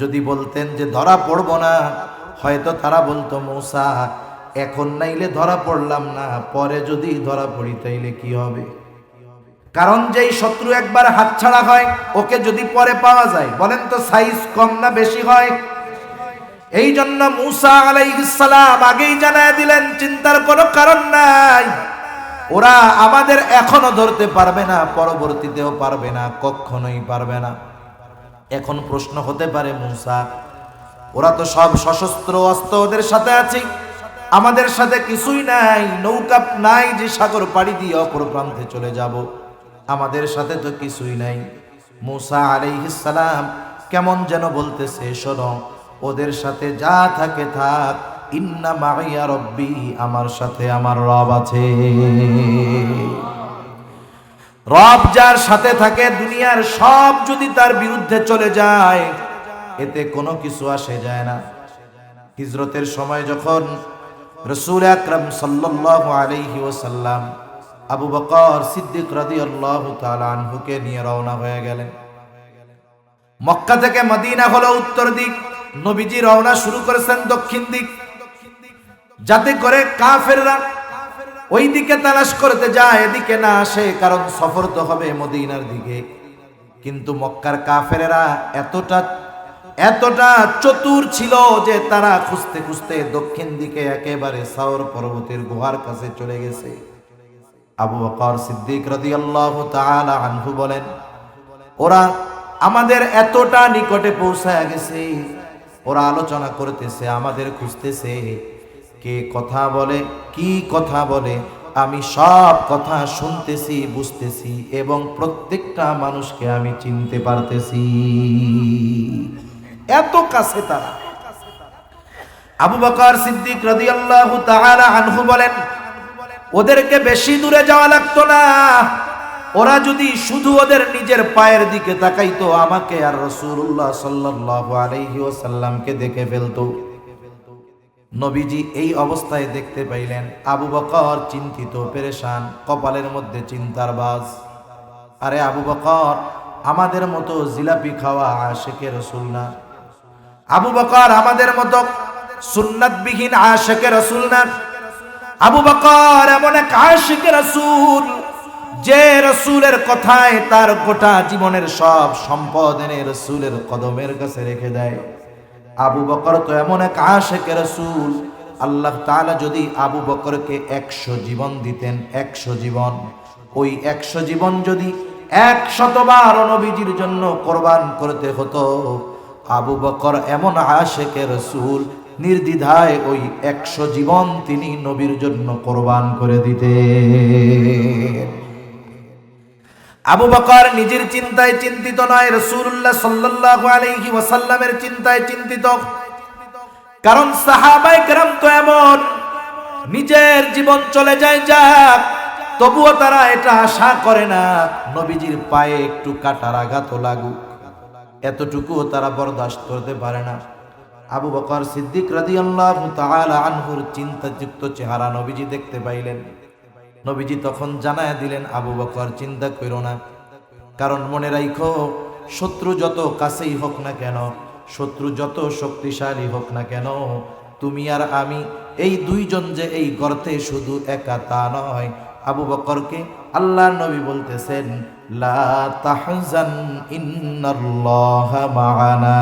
Speaker 1: যদি বলতেন যে ধরা পড়ব না, হয়তো তারা বলতো মুসা এখন নাইলে ধরা পড়লাম না, পরে যদি ধরা পড়ি তাইলে কি হবে? কারণ যেই শত্রু একবার হাতছাড়া হয়, ওকে যদি পরে পাওয়া যায়, বলেন তো সাইজ কম না বেশি হয়? এই জন্য মুসা আলাইহিস সালাম আগেই জানায় দিলেন চিন্তার কোনো কারণ নাই। ওরা আমাদের এখনো ধরতে পারবে না, পরবর্তীতেও পারবে না, কখনোই পারবে না। এখন প্রশ্ন হতে পারে মুসা, ওরা তো সব সশস্ত্র অস্ত্র ওদের সাথে আছে, আমাদের সাথে কিছুই নাই, নৌকা নাই যে সাগর পাড়ি দিয়ে অপর প্রান্তে চলে যাব, আমাদের সাথে তো কিছুই নাই। মুসা আলাইহিস সালাম কেমন যেন বলতেছে, শোনো ওদের সাথে যা থাকে থাক, ইন্না মাইয়া রব্বি, আমার সাথে আমার রব আছে। রব যার সাথে থাকে, দুনিয়ার সব যদি তার বিরুদ্ধে চলে যায় এতে কোনো কিছু আসে যায় না। হিজরতের সময় যখন রাসূল আকরাম সাল্লাল্লাহু আলাইহি ওয়াসাল্লাম আবু বকর সিদ্দিক রাদিয়াল্লাহু তাআলা আনহুকে নিয়ে রওনা হয়ে গেলেন। মক্কা থেকে মদিনা হলো উত্তর দিক, নবীজি রওনা শুরু করেছেন দক্ষিণ দিক, যাতে করে কাফেররা ওই দিকে তালাশ করতে যায়, এদিকে না আসে, কারণ সফর তো হবে মদিনার দিকে। কিন্তু মক্কার কাফেরেরা এতটা চতুর ছিল যে তারা খুঁজতে খুঁজতে দক্ষিণ দিকে একেবারে সাওর পর্বতের গুহার কাছে চলে গেছে। আবু বকর সিদ্দিক রাদিয়াল্লাহু তাআলা আনহু বলেন, ওরা আমাদের এতটা নিকটে পৌঁছায় গেছে, ওরা আলোচনা করতেছে, আমাদের খুঁজতেছে, কে কথা বলে, কি কথা বলে, আমি সব কথা শুনতেছি, বুঝতেছি, এবং প্রত্যেকটা মানুষকে আমি চিনতে পারতেছি। এত কাছে তারা। আবু বকর সিদ্দিক রাদিয়াল্লাহু তাআলা আনহু বলেন, ওদেরকে বেশি দূরে যাওয়া লাগতো না, ওরা যদি শুধু ওদের নিজের পায়ের দিকে তাকাইতো, আমাকে আর রাসূলুল্লাহ সাল্লাল্লাহু আলাইহি ওয়াসাল্লামকে দেখে ফেলতো। নবীজি এই অবস্থায় দেখতে পাইলেন আবু বকর চিন্তিত, পেরেশান, কপালের মধ্যে চিন্তার বাজ। আরে আবু বকর আমাদের মতো জিলাপি খাওয়া আশিকে রাসূল না, আবু বকর আমাদের মতো সুন্নাতবিহীন আশিকে রাসূল না, আবু বকর এমন এক আশিকে রাসূল যে রাসূলের কথায় তার গোটা জীবনের সব সম্পদ এনে রাসূলের কদমের কাছে রেখে দেয়। আবু বকর তো এমন এক আশিকে রাসূল, আল্লাহ তাআলা যদি আবু বকরকে 100 জীবন দিতেন, 100 জীবন, ওই 100 জীবন যদি 100 বার নবীজির জন্য কোরবান করতে হতো, আবু বকর এমন আশিকে রাসূল, নির্দ্বিধায় ওই 100 জীবন তিনি নবীর জন্য কোরবান করে দিতেন। আবু বকর নিজের চিন্তায় চিন্তিত নয়, রাসূলুল্লাহ সাল্লাল্লাহু আলাইহি ওয়াসাল্লামের চিন্তায় চিন্তিত। কারণ সাহাবায়ে কেরাম তো এমন, নিজের জীবন চলে যায় যাক, তবুও তারা এটা আশা করে না নবীজির পায়ে একটু কাটার আঘাত লাগুক, এতটুকুও তারা বরদাস্ত করতে পারে না। আবু বকর সিদ্দিক রাদিয়াল্লাহু তাআলা আনহুর চিন্তাযুক্ত চেহারা নবীজি দেখতে পাইলেন। নবীজি তখন জানায়া দিলেন, আবু বকর চিন্তা করো না, কারণ মনে রাখো, শত্রু যত কাছেই হোক না কেন, শত্রু যত শক্তিশালী হোক না কেন, তুমি আর আমি এই দুইজন যে এই গর্তে শুধু একা তা নয়। আবু বকরকে আল্লাহর নবী বলতেছেন, লা তাহজান ইন্নাল্লাহা মা'ানা।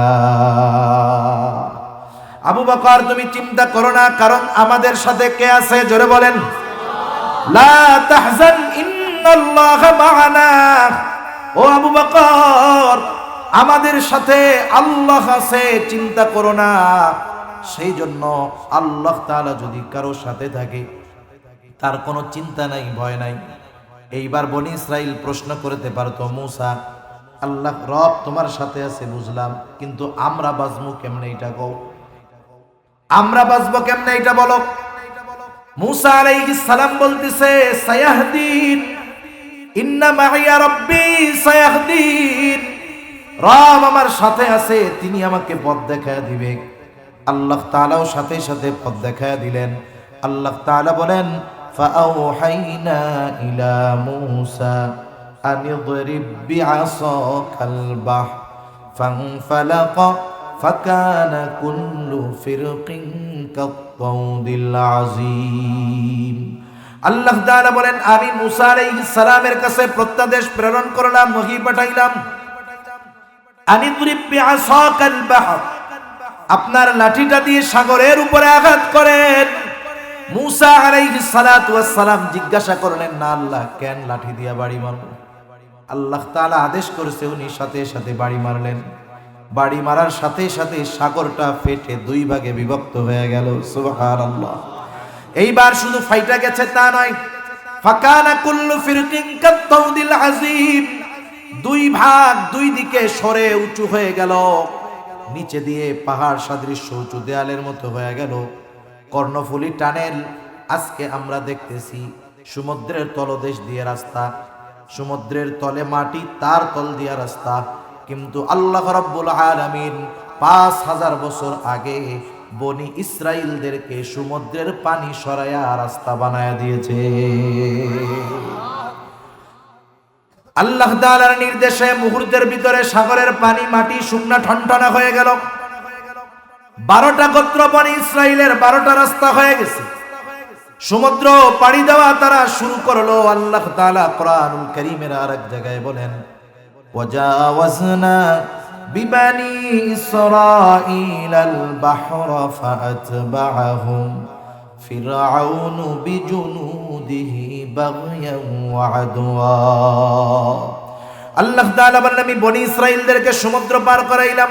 Speaker 1: আবু বকর তুমি চিন্তা করো না, কারণ আমাদের সাথে কে আছে, জোরে বলেন, লা তাহজান ইন্নাল্লাহা মা'ানা। ও আবু বকর, আমাদের সাথে আল্লাহ আছে, চিন্তা করো না। সেই জন্য আল্লাহ তাআলা যদি কারো সাথে থাকে, তার কোনো চিন্তা নাই, ভয় নাই। এইবার বনি ইসরাইল প্রশ্ন করতে পারতো, মুসা, আল্লাহ রব তোমার সাথে আছে বুঝলাম, কিন্তু আমরা বাঁচবো কেমনে, এটা কও, আমরা বাঁচবো কেমনে এটা বলো। মুসা আলাইহিস সালাম বলতেছে, সায়াহদিন, ইন্না মাইয়া রাব্বি সায়াহদিন, রব আমার সাথে আছে, তিনি আমাকে পথ দেখায় দিবে। আল্লাহ তাআলাও সাথে সাথে পথ দেখায় দিলেন। আল্লাহ তাআলা বলেন, ফাআওহাইনা ইলা মূসা আন ইদরিব বিআসাকাল বাহর ফানফালাকা ফাকানা কুল্লু ফিরকিন কাত-তাউদিল আযীম। আল্লাহ তাআলা বলেন, আমি মূসা আলাইহিস সালামের কাছে প্রত্যাদেশ প্রেরণ করলাম, ওহী পাঠাইলাম, আন ইদরিব বিআসাকাল বাহর, আপনার লাঠিটা দিয়ে সাগরের উপরে আঘাত করেন। মূসা আলাইহিস সালাতু ওয়াস সালাম জিজ্ঞাসা করলেন, না আল্লাহ, কেন লাঠি দিয়া বাড়ি মারব? আল্লাহ তাআলা আদেশ করেছে, উনি সাথে সাথে বাড়ি মারলেন। বাড়ি মারার সাথে সাথে সাগরটা ফেটে 2 ভাগে বিভক্ত হয়ে গেল। সুবহানাল্লাহ। এইবার শুধু ফাইটা গেছে তা নয়, ফাকানা কুল্লু ফিরকিন কাত-তাউদিল আযীম, 2 ভাগ 2 দিকে সরে উঁচু হয়ে গেল, নিচে দিয়ে পাহাড় সদৃশ্য উঁচু দেয়ালের মতো হয়ে গেল। কর্ণফুলী টানেল আজকে আমরা দেখতেছি, সমুদ্রের তলদেশ দিয়ে রাস্তা, সমুদ্রের তলে মাটি, তার তল দিয়ে রাস্তা। কিন্তু আল্লাহ রাব্বুল আলামিন 5000 বছর আগে বনি ইসরাইলদেরকে সমুদ্রের পানি সরায়া রাস্তা বানায়া দিয়েছে। আল্লাহ তাআলার নির্দেশে মুহূর্তের ভিতরে সাগরের পানি মাটি শুকনা ঠনঠনা হয়ে গেল। 12টা গোত্র বনি ইসরাইলের 12টা রাস্তা হয়ে গেছে। সমুদ্র পাড়ি দেওয়া তারা শুরু করলো। আল্লাহ তাআলা কোরআনুল কারীমের আরেক জায়গায় বলেন, ওয়াজাওয়াজনা বিবানি ইসরাঈলাল বাহরা ফাআতবাআহুম ফিরআউনু বিজুনুদিহি বাগয়ান ওয়া আদওয়া। আল্লাহ তাআলা বলেন, আমি বনি ইসরাইলদেরকে সমুদ্র পার করাইলাম।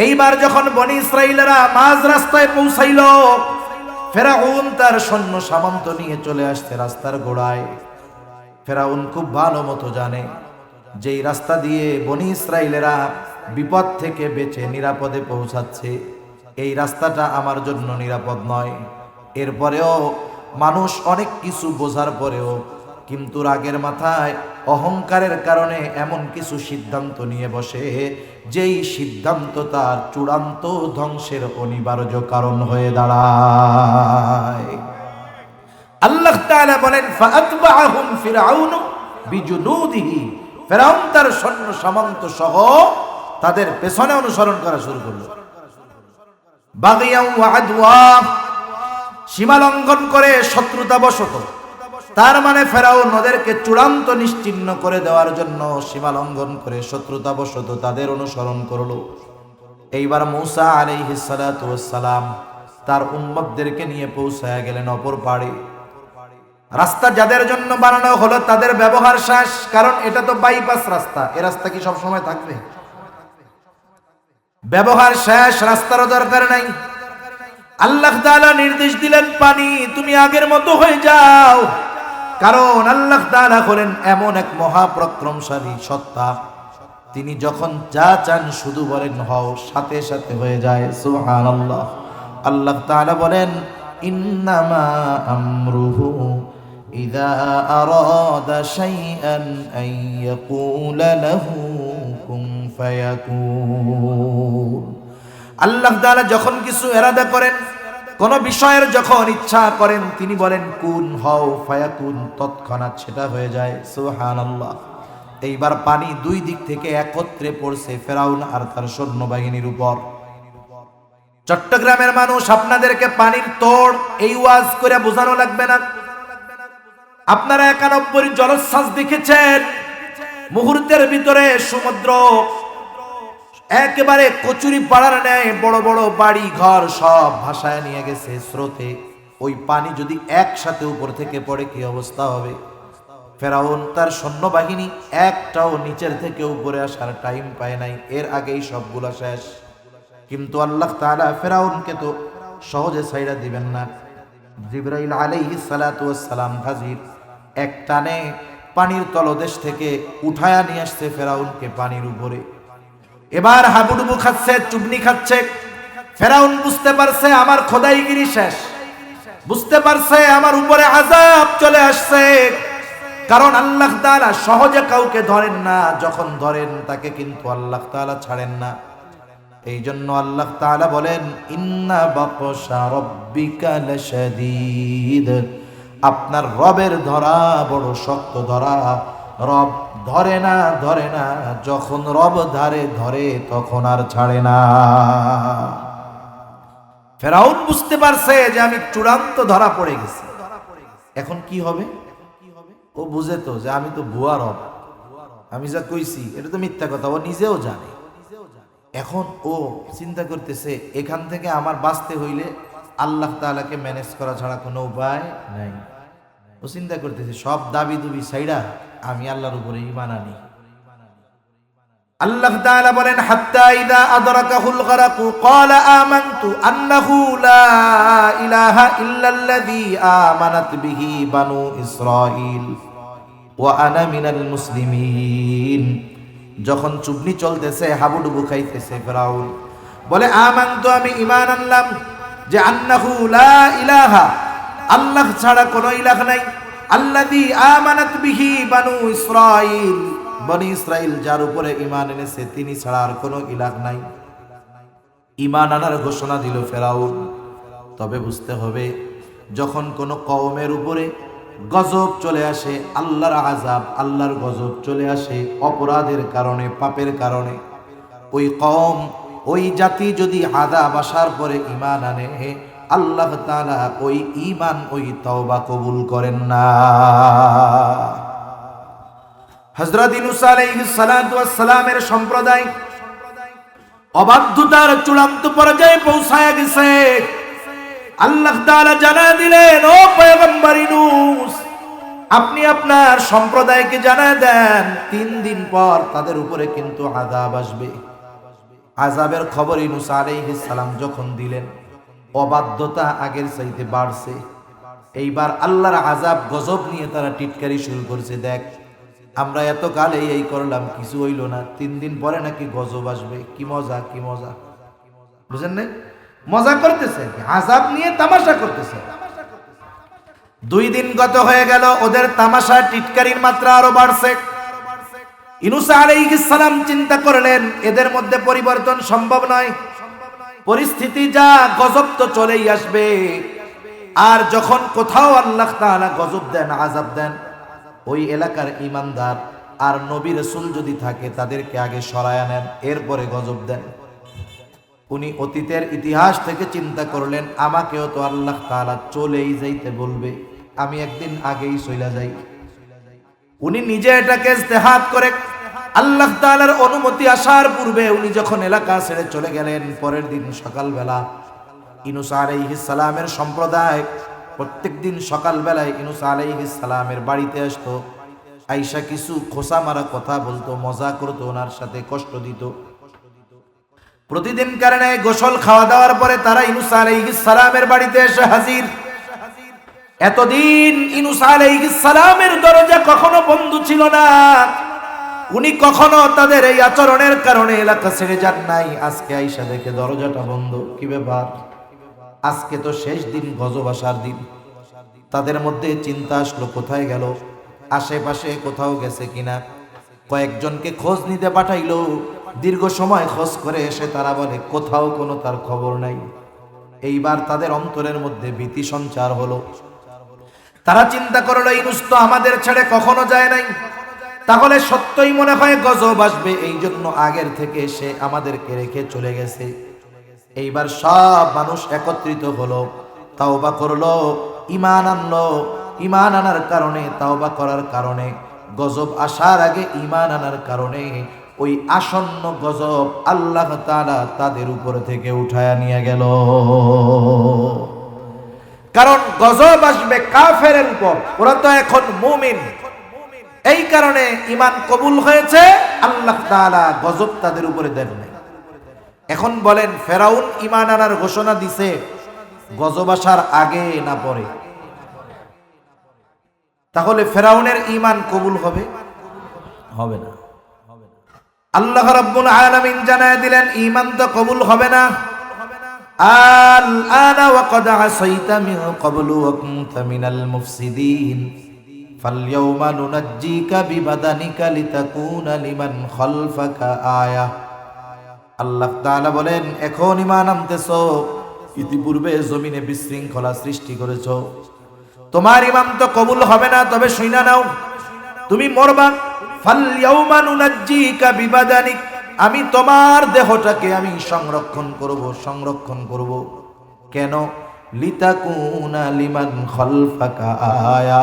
Speaker 1: এইবার যখন বনি ইসরাইলেরা মাঝ রাস্তায় পৌঁছাইল, ফেরাউন তার সৈন্য সামন্ত নিয়ে চলে আসছে রাস্তার গোড়ায়। ফেরাউন খুব ভালো মতো জানে যে এই রাস্তা দিয়ে বনি ইসরাইলেরা বিপদ থেকে বেঁচে নিরাপদে পৌঁছাচ্ছে, এই রাস্তাটা আমার জন্য নিরাপদ নয়। এরপরেও মানুষ অনেক কিছু বোঝার পরেও কিন্তু রাগের মাথায় অহংকারের কারণে এমন কিছু সিদ্ধান্ত নিয়ে বসে, যেই সিদ্ধান্ত তার চূড়ান্ত ধ্বংসের অনিবার্য কারণ হয়ে দাঁড়ায়। আল্লাহ তাআলা বলেন, ফাআতবাআহুম ফিরআউনু বিজুনুদিহি। ফেরাউন তার সৈন্য সামন্ত সহ তাদের পেছনে অনুসরণ করা শুরু করলো। বাগিয়ান ওয়া আদওয়া, সীমা লঙ্ঘন করে, শত্রুতাবশত। তার মানে ফেরাউন ওদেরকে চূড়ান্ত নিশ্চিহ্ন করে দেওয়ার জন্য সীমা লঙ্ঘন করে শত্রুতাবশত তাদের অনুসরণ করলো। এইবার মূসা আলাইহিস সালাতু ওয়াস সালাম তার উম্মতদেরকে নিয়ে পৌঁছায়া গেলেন অপর পাড়ে। রাস্তা যাদের জন্য বানানো হলো তাদের ব্যবহার শেষ, কারণ এটা তো বাইপাস রাস্তা। এ রাস্তা কি সব সময় থাকবে? ব্যবহার শেষ, রাস্তারও দরকার নাই। আল্লাহ তাআলা নির্দেশ দিলেন, পানি তুমি আগের মতো হয়ে যাও। কারণ আল্লাহ তাআলা হলেন এমন এক মহাপরাক্রমশালী সত্তা, তিনি যখন যা চান শুধু বলেন হও, সাথে সাথে হয়ে যায়। সুবহানাল্লাহ। আল্লাহ তাআলা বলেন, ইন্নামা আমরুহু ইযা আরাদা শাইআন আন ইয়াকুলা লাহু কুন ফায়াকুন। আল্লাহ তাআলা যখন কিছু ইরাদা করেন, কোন বিষয়ের যখন ইচ্ছা করেন, তিনি বলেন কুন হও, ফায়াকুন, তৎক্ষণাৎ সেটা হয়ে যায়। সুবহানাল্লাহ। এইবার পানি দুই দিক থেকে একত্রে পড়ছে ফেরাউন আর তার সৈন্যবাহিনীর উপর। চট্টগ্রামের মানুষ, আপনাদেরকে পানির তোড় এই ওয়াজ করে বোঝানো লাগবে না। আপনারা 91 জলোচ্ছ্বাস দেখেছেন। মুহূর্তের ভিতরে সমুদ্র একেবারে কচুরি পাড়ার ন্যায় বড় বড় বাড়ি ঘর সব ভাসায় নিয়ে গেছে স্রোতে। ওই পানি যদি একসাথে উপর থেকে পড়ে কি অবস্থা হবে? ফেরাউন তার সৈন্যবাহিনী একটাও নিচের থেকে উপরে আসার টাইম পায় নাই, এর আগেই সবগুলা শেষ। কিন্তু আল্লাহ তাআলা ফেরাউনকে তো সহজে ছাইড়া দিবেন না। জিবরাইল আলাইহিস সালাতু ওয়াস সালাম হাজির, এক টানে পানির তলদেশ থেকে উঠায়া নিয়ে আসছে ফেরাউনকে পানির উপরে। এবার হাবুডুবু খাচ্ছে, চুবনি খাচ্ছে। ফেরাউন বুঝতে পারছে আমার খোদাইগিরি শেষ, বুঝতে পারছে আমার উপরে আযাব চলে আসছে। কারণ আল্লাহ তাআলা সহজে কাউকে ধরেন না, যখন ধরেন তাকে কিন্তু আল্লাহ তাআলা ছাড়েন না। এই জন্য আল্লাহ তাআলা বলেন, ইন্না বাতশা রাব্বিকা লাশাদীদ। আপনার রবের ধরা বড় শক্ত ধরা। রব ধরে না, যখন রব ধরে তখন আর ছাড়ে না। ফেরাউন বুঝতে পারছে যে আমি চূড়ান্ত ধরা পড়ে গেছি, এখন কি হবে? ও বুঝে তো যে আমি তো ভুয়া রব, আমি যা কইছি এটা তো মিথ্যা কথা, ও নিজেও জানে। এখন ও চিন্তা করতেছে এখান থেকে আমার বাঁচতে হইলে আল্লাহ তাআলাকে ম্যানেজ করা ছাড়া কোনো উপায় নাই। ও চিন্তা করতেছে সব দাবি দুবি ছাইড়া আমি আল্লাহর উপরে ঈমান আনি। আল্লাহ তাআলা বলেন, হাত্তা ইযা আদরাকাহুল গরাকু ক্বালা আমানতু আন্নাহু লা ইলাহা ইল্লাল্লাযী আমানাত বিহি বানু ইসরাঈল ওয়া আনা মিনাল মুসলিমিন। যখন চুবনি চলতেছে, হাবুডুবু খাইতেছে, ফেরাউন বলে আমানতু, আমি ঈমান আনলাম যে আন্নাহু লা ইলাহা, আল্লাহ ছাড়া কোনো ইলাহ নাই, আল্লাযী আমানাত বিহি বানু ইসরাঈল, বনি ইসরাইল যার উপরে ঈমান এনেছে তিনি ছাড়া আর কোনো ইলাহ নাই। ঈমান আনার ঘোষণা দিল ফেরাউন। তবে বুঝতে হবে, যখন কোনো কওমের উপরে গজব চলে আসে, আল্লাহর আযাব, আল্লাহর গজব চলে আসে অপরাধের কারণে, পাপের কারণে, ওই কওম, ওই জাতি যদি আযাব আসার পরে ঈমান আনে, আল্লাহ তাআলা ওই ঈমান, ওই তওবা কবুল করেন না। হযরত ইউনূস আলাইহিস সালাতু ওয়াস সালামের সম্প্রদায় অবাধ্যতার চূড়ান্ত পর্যায়ে পৌঁছায় গেছে। আল্লাহ তাআলা জানা দিলেন, ও পয়গম্বর ইউনূস, আপনি আপনার সম্প্রদায়কে জানায় দেন 3 দিন পর তাদের উপরে কিন্তু আযাব আসবে। আযাবের খবর ইউনূস আলাইহিস সালাম যখন দিলেন, অবাধ্যতা আগের চাইতে বাড়ছে। এইবার আল্লাহর আযাব, গজব নিয়ে তারা টিটকারি শুরু করছে। দেখ, আমরা এতকাল এই করলাম, কিছু হইল না, 3 দিন পরে নাকি গজব আসবে। কি মজা, কি মজা, বুঝেন না? মজা করতেছে, আযাব নিয়ে তামাশা করতেছে। 2 দিন গত হয়ে গেল, ওদের তামাশা, টিটকারির মাত্রা আরো বাড়ছে। ইউনূস আলাইহিস সালাম চিন্তা করলেন, এদের মধ্যে পরিবর্তন সম্ভব নয়, পরিস্থিতি যা, গজব তো চলেই আসবে। আর যখন কোথাও আল্লাহ তাআলা গজব দেন, আযাব দেন, ওই এলাকার ঈমানদার আর নবী রাসূল যদি থাকে, তাদেরকে আগে সরায়া নেন, এরপরে গজব দেন। উনি অতীতের ইতিহাস থেকে চিন্তা করলেন, আমাকেও তো আল্লাহ তাআলা চলেই যাইতে বলবে, আমি একদিন আগেই চলে যাই। উনি নিজে এটাকে ইজতিহাদ করে আল্লাহ তাআলার অনুমতি আসার পূর্বে উনি যখন এলাকা ছেড়ে চলে গেলেন, পরের দিন সকালবেলা ইউনূস আলাইহিস সালামের সম্প্রদায় প্রত্যেকদিন সকালবেলায় ইউনূস আলাইহিস সালামের বাড়িতে আসতো, আইসা কিছু খোসা মারা কথা বলতো, মজা করতো, ওনার সাথে কষ্ট দিত। প্রতিদিন কারণে গোসল খাওয়া দাওয়ার পরে তারা ইউনূস আলাইহিস সালামের বাড়িতে এসে হাজির। এতদিন ইউনূস আলাইহিস সালামের দরজা কখনো বন্ধ ছিল না, উনি কখনো তাদের এই আচরণের কারণে এলাকা ছেড়ে যান নাই। আজকে আইসা দেখে দরজাটা বন্ধ। কি ব্যাপার? আজকে তো শেষ দিন, গজব আসার দিন। তাদের মধ্যে চিন্তা আসলো, কোথায় গেল, আশেপাশে কোথাও গেছে কিনা। কয়েকজনকে খোঁজ নিতে পাঠাইলো। দীর্ঘ সময় খোঁজ করে এসে তারা বলে, কোথাও কোনো তার খবর নাই। এইবার তাদের অন্তরের মধ্যে ভীতি সঞ্চার হলো। তারা চিন্তা করলো, ইউনূস তো আমাদের ছেড়ে কখনো যায় নাই, তাহলে সত্যই মনে হয় গজব আসবে, এই জন্য আগের থেকে সে আমাদেরকে রেখে চলে গেছে। এইবার সব মানুষ একত্রিত হলো, তাওবা করলো, ঈমান আনলো। ঈমান আনার কারণে, তাওবা করার কারণে, গজব আসার আগে ঈমান আনার কারণে ওই আসন্ন গজব আল্লাহ তাআলা তাদের উপর থেকে উঠায়া নিয়ে গেল। কারণ গজব আসবে কাফেরের উপর, ওরা তো এখন মুমিন। এই কারণে ঈমান কবুল হয়েছে, আল্লাহ তাআলা গজব তাদের উপরে দেন নাই। এখন বলেন, ফেরাউন ঈমান আনার ঘোষণা দিছে গজব আসার আগে না পরে? তাহলে ফেরাউনের ঈমান কবুল হবে? হবে না। আল্লাহ রাব্বুল আলামিন জানায় দিলেন, ঈমান তো কবুল হবে না। আল আনা ওয়া ক্বাদ আসাইতা মিন ক্বাবলু ওয়া কুনতা মিনাল মুফসিদিন ফালইয়াউমা নুনাজ্জিকা বিবাদানিকা লিতাকুনা লিমান খালফাকা আয়া। আল্লাহ তাআলা বলেন, এখন ঈমান আনতেছো, ইতিপূর্বে জমিনে বিশৃঙ্খলা সৃষ্টি করেছো, তোমার ঈমান তো কবুল হবে না। তবে শুইনা নাও, তুমি মরবা। ফালইয়াউমা নুনাজ্জিকা বিবাদানিক, আমি তোমার দেহটাকে আমি সংরক্ষণ করব। কেন? লিতাকুনা লিমান খালফাকা আয়া,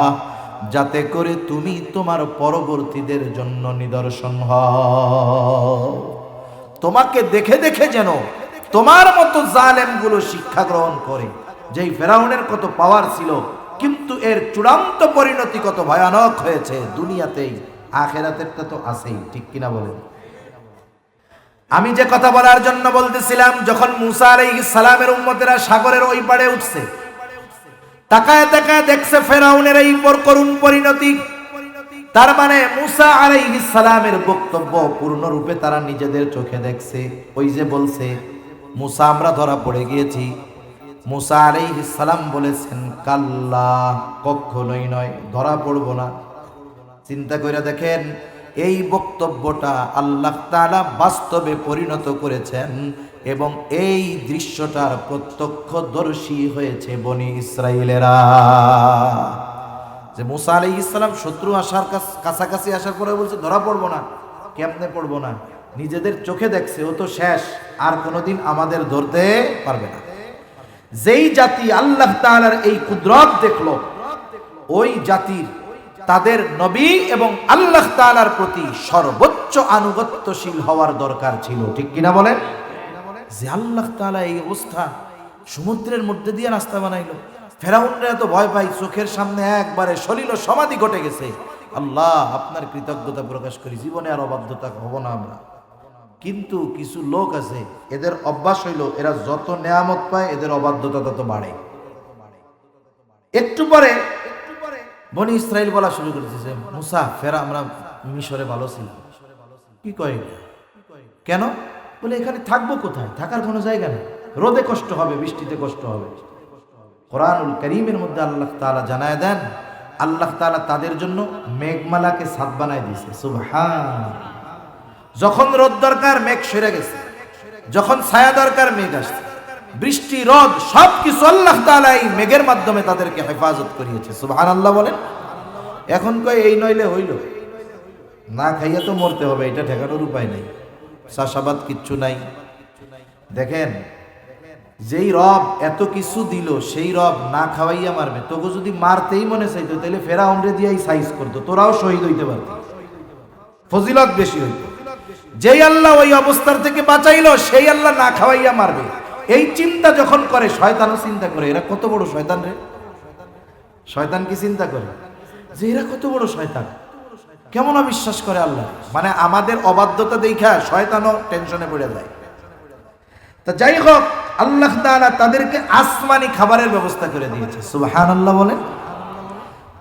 Speaker 1: যাতে করে তুমি তোমার পরবর্তীদের জন্য নিদর্শন হও। তোমাকে দেখে দেখে যেন তোমার মতো জালেমগুলো শিক্ষা গ্রহণ করে। যেই ফেরাউনের কত পাওয়ার ছিল, কিন্তু এর চূড়ান্ত পরিণতি কত ভয়ানক হয়েছে দুনিয়াতেই, আখিরাতেরটা তো আছেই। ঠিক কিনা বলেন? আমি যে কথা বলার জন্য বলতেছিলাম, যখন মুসা আলাইহিস সালামের উম্মতেরা সাগরের ওই পাড়ে উঠছে, তাকায় তাকায় দেখছে ফেরাউনের এই করুণ পরিণতি। তার মানে মুসা আলাইহিস সালামের বক্তব্য পূর্ণরূপে তারা নিজেদের চোখে দেখছে। ওই যে বলছে, মুসা আমরা ধরা পড়ে গিয়েছি। মুসা আলাইহিস সালাম বলেছেন, কাল্লা, কখনোই নয়, ধরা পড়ব না। চিন্তা করে দেখেন, এই বক্তব্যটা আল্লাহ তাআলা বাস্তবে পরিণত করেছেন এবং এই দৃশ্যটার প্রত্যক্ষদর্শী হয়েছে বনি ইসরাইলেরা। যে মুসা আলাইহিস সালাম শত্রু আসার কাছাকাছি আসার পরে বলছে ধরা পড়বো না। কেমনে পড়বো না? নিজেদের চোখে দেখছে ও তো শেষ, আর কোনোদিন আমাদের ধরতে পারবে না। যেই জাতি আল্লাহ তাআলার এই কুদরত দেখলো, ওই জাতির তাদের নবী এবং আল্লাহ তাআলার প্রতি সর্বোচ্চ আনুগত্যশীল হওয়ার দরকার ছিল। ঠিক কিনা বলেন? যে আল্লাহ তাআলা এই অবস্থা সমুদ্রের মধ্যে দিয়ে রাস্তা বানাইলো, ফেরাউনরা এত ভয় পাই, চোখের সামনে একবারে সলিল সমাধি ঘটে গেছে। আল্লাহ আপনার কৃতজ্ঞতা প্রকাশ করি, জীবনে আর অবাধ্যতা হব না আমরা। কিন্তু কিছু লোক আছে, এদের অভ্যাস হইল এরা যত নেয়ামত পায় এদের অবাধ্যতা তত বাড়ে। একটু পরে বনি ইসরাইল বলা শুরু করেছে যে মুসা ফেরা আমরা মিশরে ভালো ছিলাম। কি কয়? কেন? বলে এখানে থাকবো কোথায়? থাকার কোনো জায়গা নেই, রোদে কষ্ট হবে, বৃষ্টিতে কষ্ট হবে। কোরআনুল কারীমের মধ্যে আল্লাহ তাআলা জানায় দেন, আল্লাহ তাআলা তাদের জন্য মেঘমালাকে ছাদ বানায় দিয়েছে। সুবহান। যখন রোদ দরকার মেঘ সরে গেছে, যখন ছায়া দরকার মেঘ আসছে, বৃষ্টি রোদ সবকিছু আল্লাহ তাআলা এই মেঘের মাধ্যমে তাদেরকে হেফাজত করিয়েছে। সুবহানাল্লাহ বলেন। এখন কয় এই নইলে হইল, না খাইয়া তো মরতে হবে, এটা ঠেকানোর উপায় নেই, চাষাবাদ কিচ্ছু নাই। দেখেন, যেই রব এত কিছু দিল সেই রব না খাওয়াইয়া মারবে। তোকে যদি মারতেই মনে চাইতো তাহলে ফেরাউনরে দিয়েই সাইজ করতো, তোরাও শহীদ হইতে পারত, ফজিলত বেশি হইতো। যেই আল্লাহ ওই অবস্থার থেকে বাঁচাইলো সেই আল্লাহ না খাওয়াইয়া মারবে, এই চিন্তা যখন করে শয়তানও চিন্তা করে এরা কত বড় শয়তান রে। শয়তান কি চিন্তা করে যে এরা কত বড় শয়তান, কেমন অবিশ্বাস করে আল্লাহ। মানে আমাদের অবাধ্যতা দেখা শয়তানও টেনশনে পড়ে যায়। তা যাই হোক, আল্লাহ তাআলা তাদেরকে আসমানি খাবারের ব্যবস্থা করে দিয়েছে। সুবহানাল্লাহ বলেন।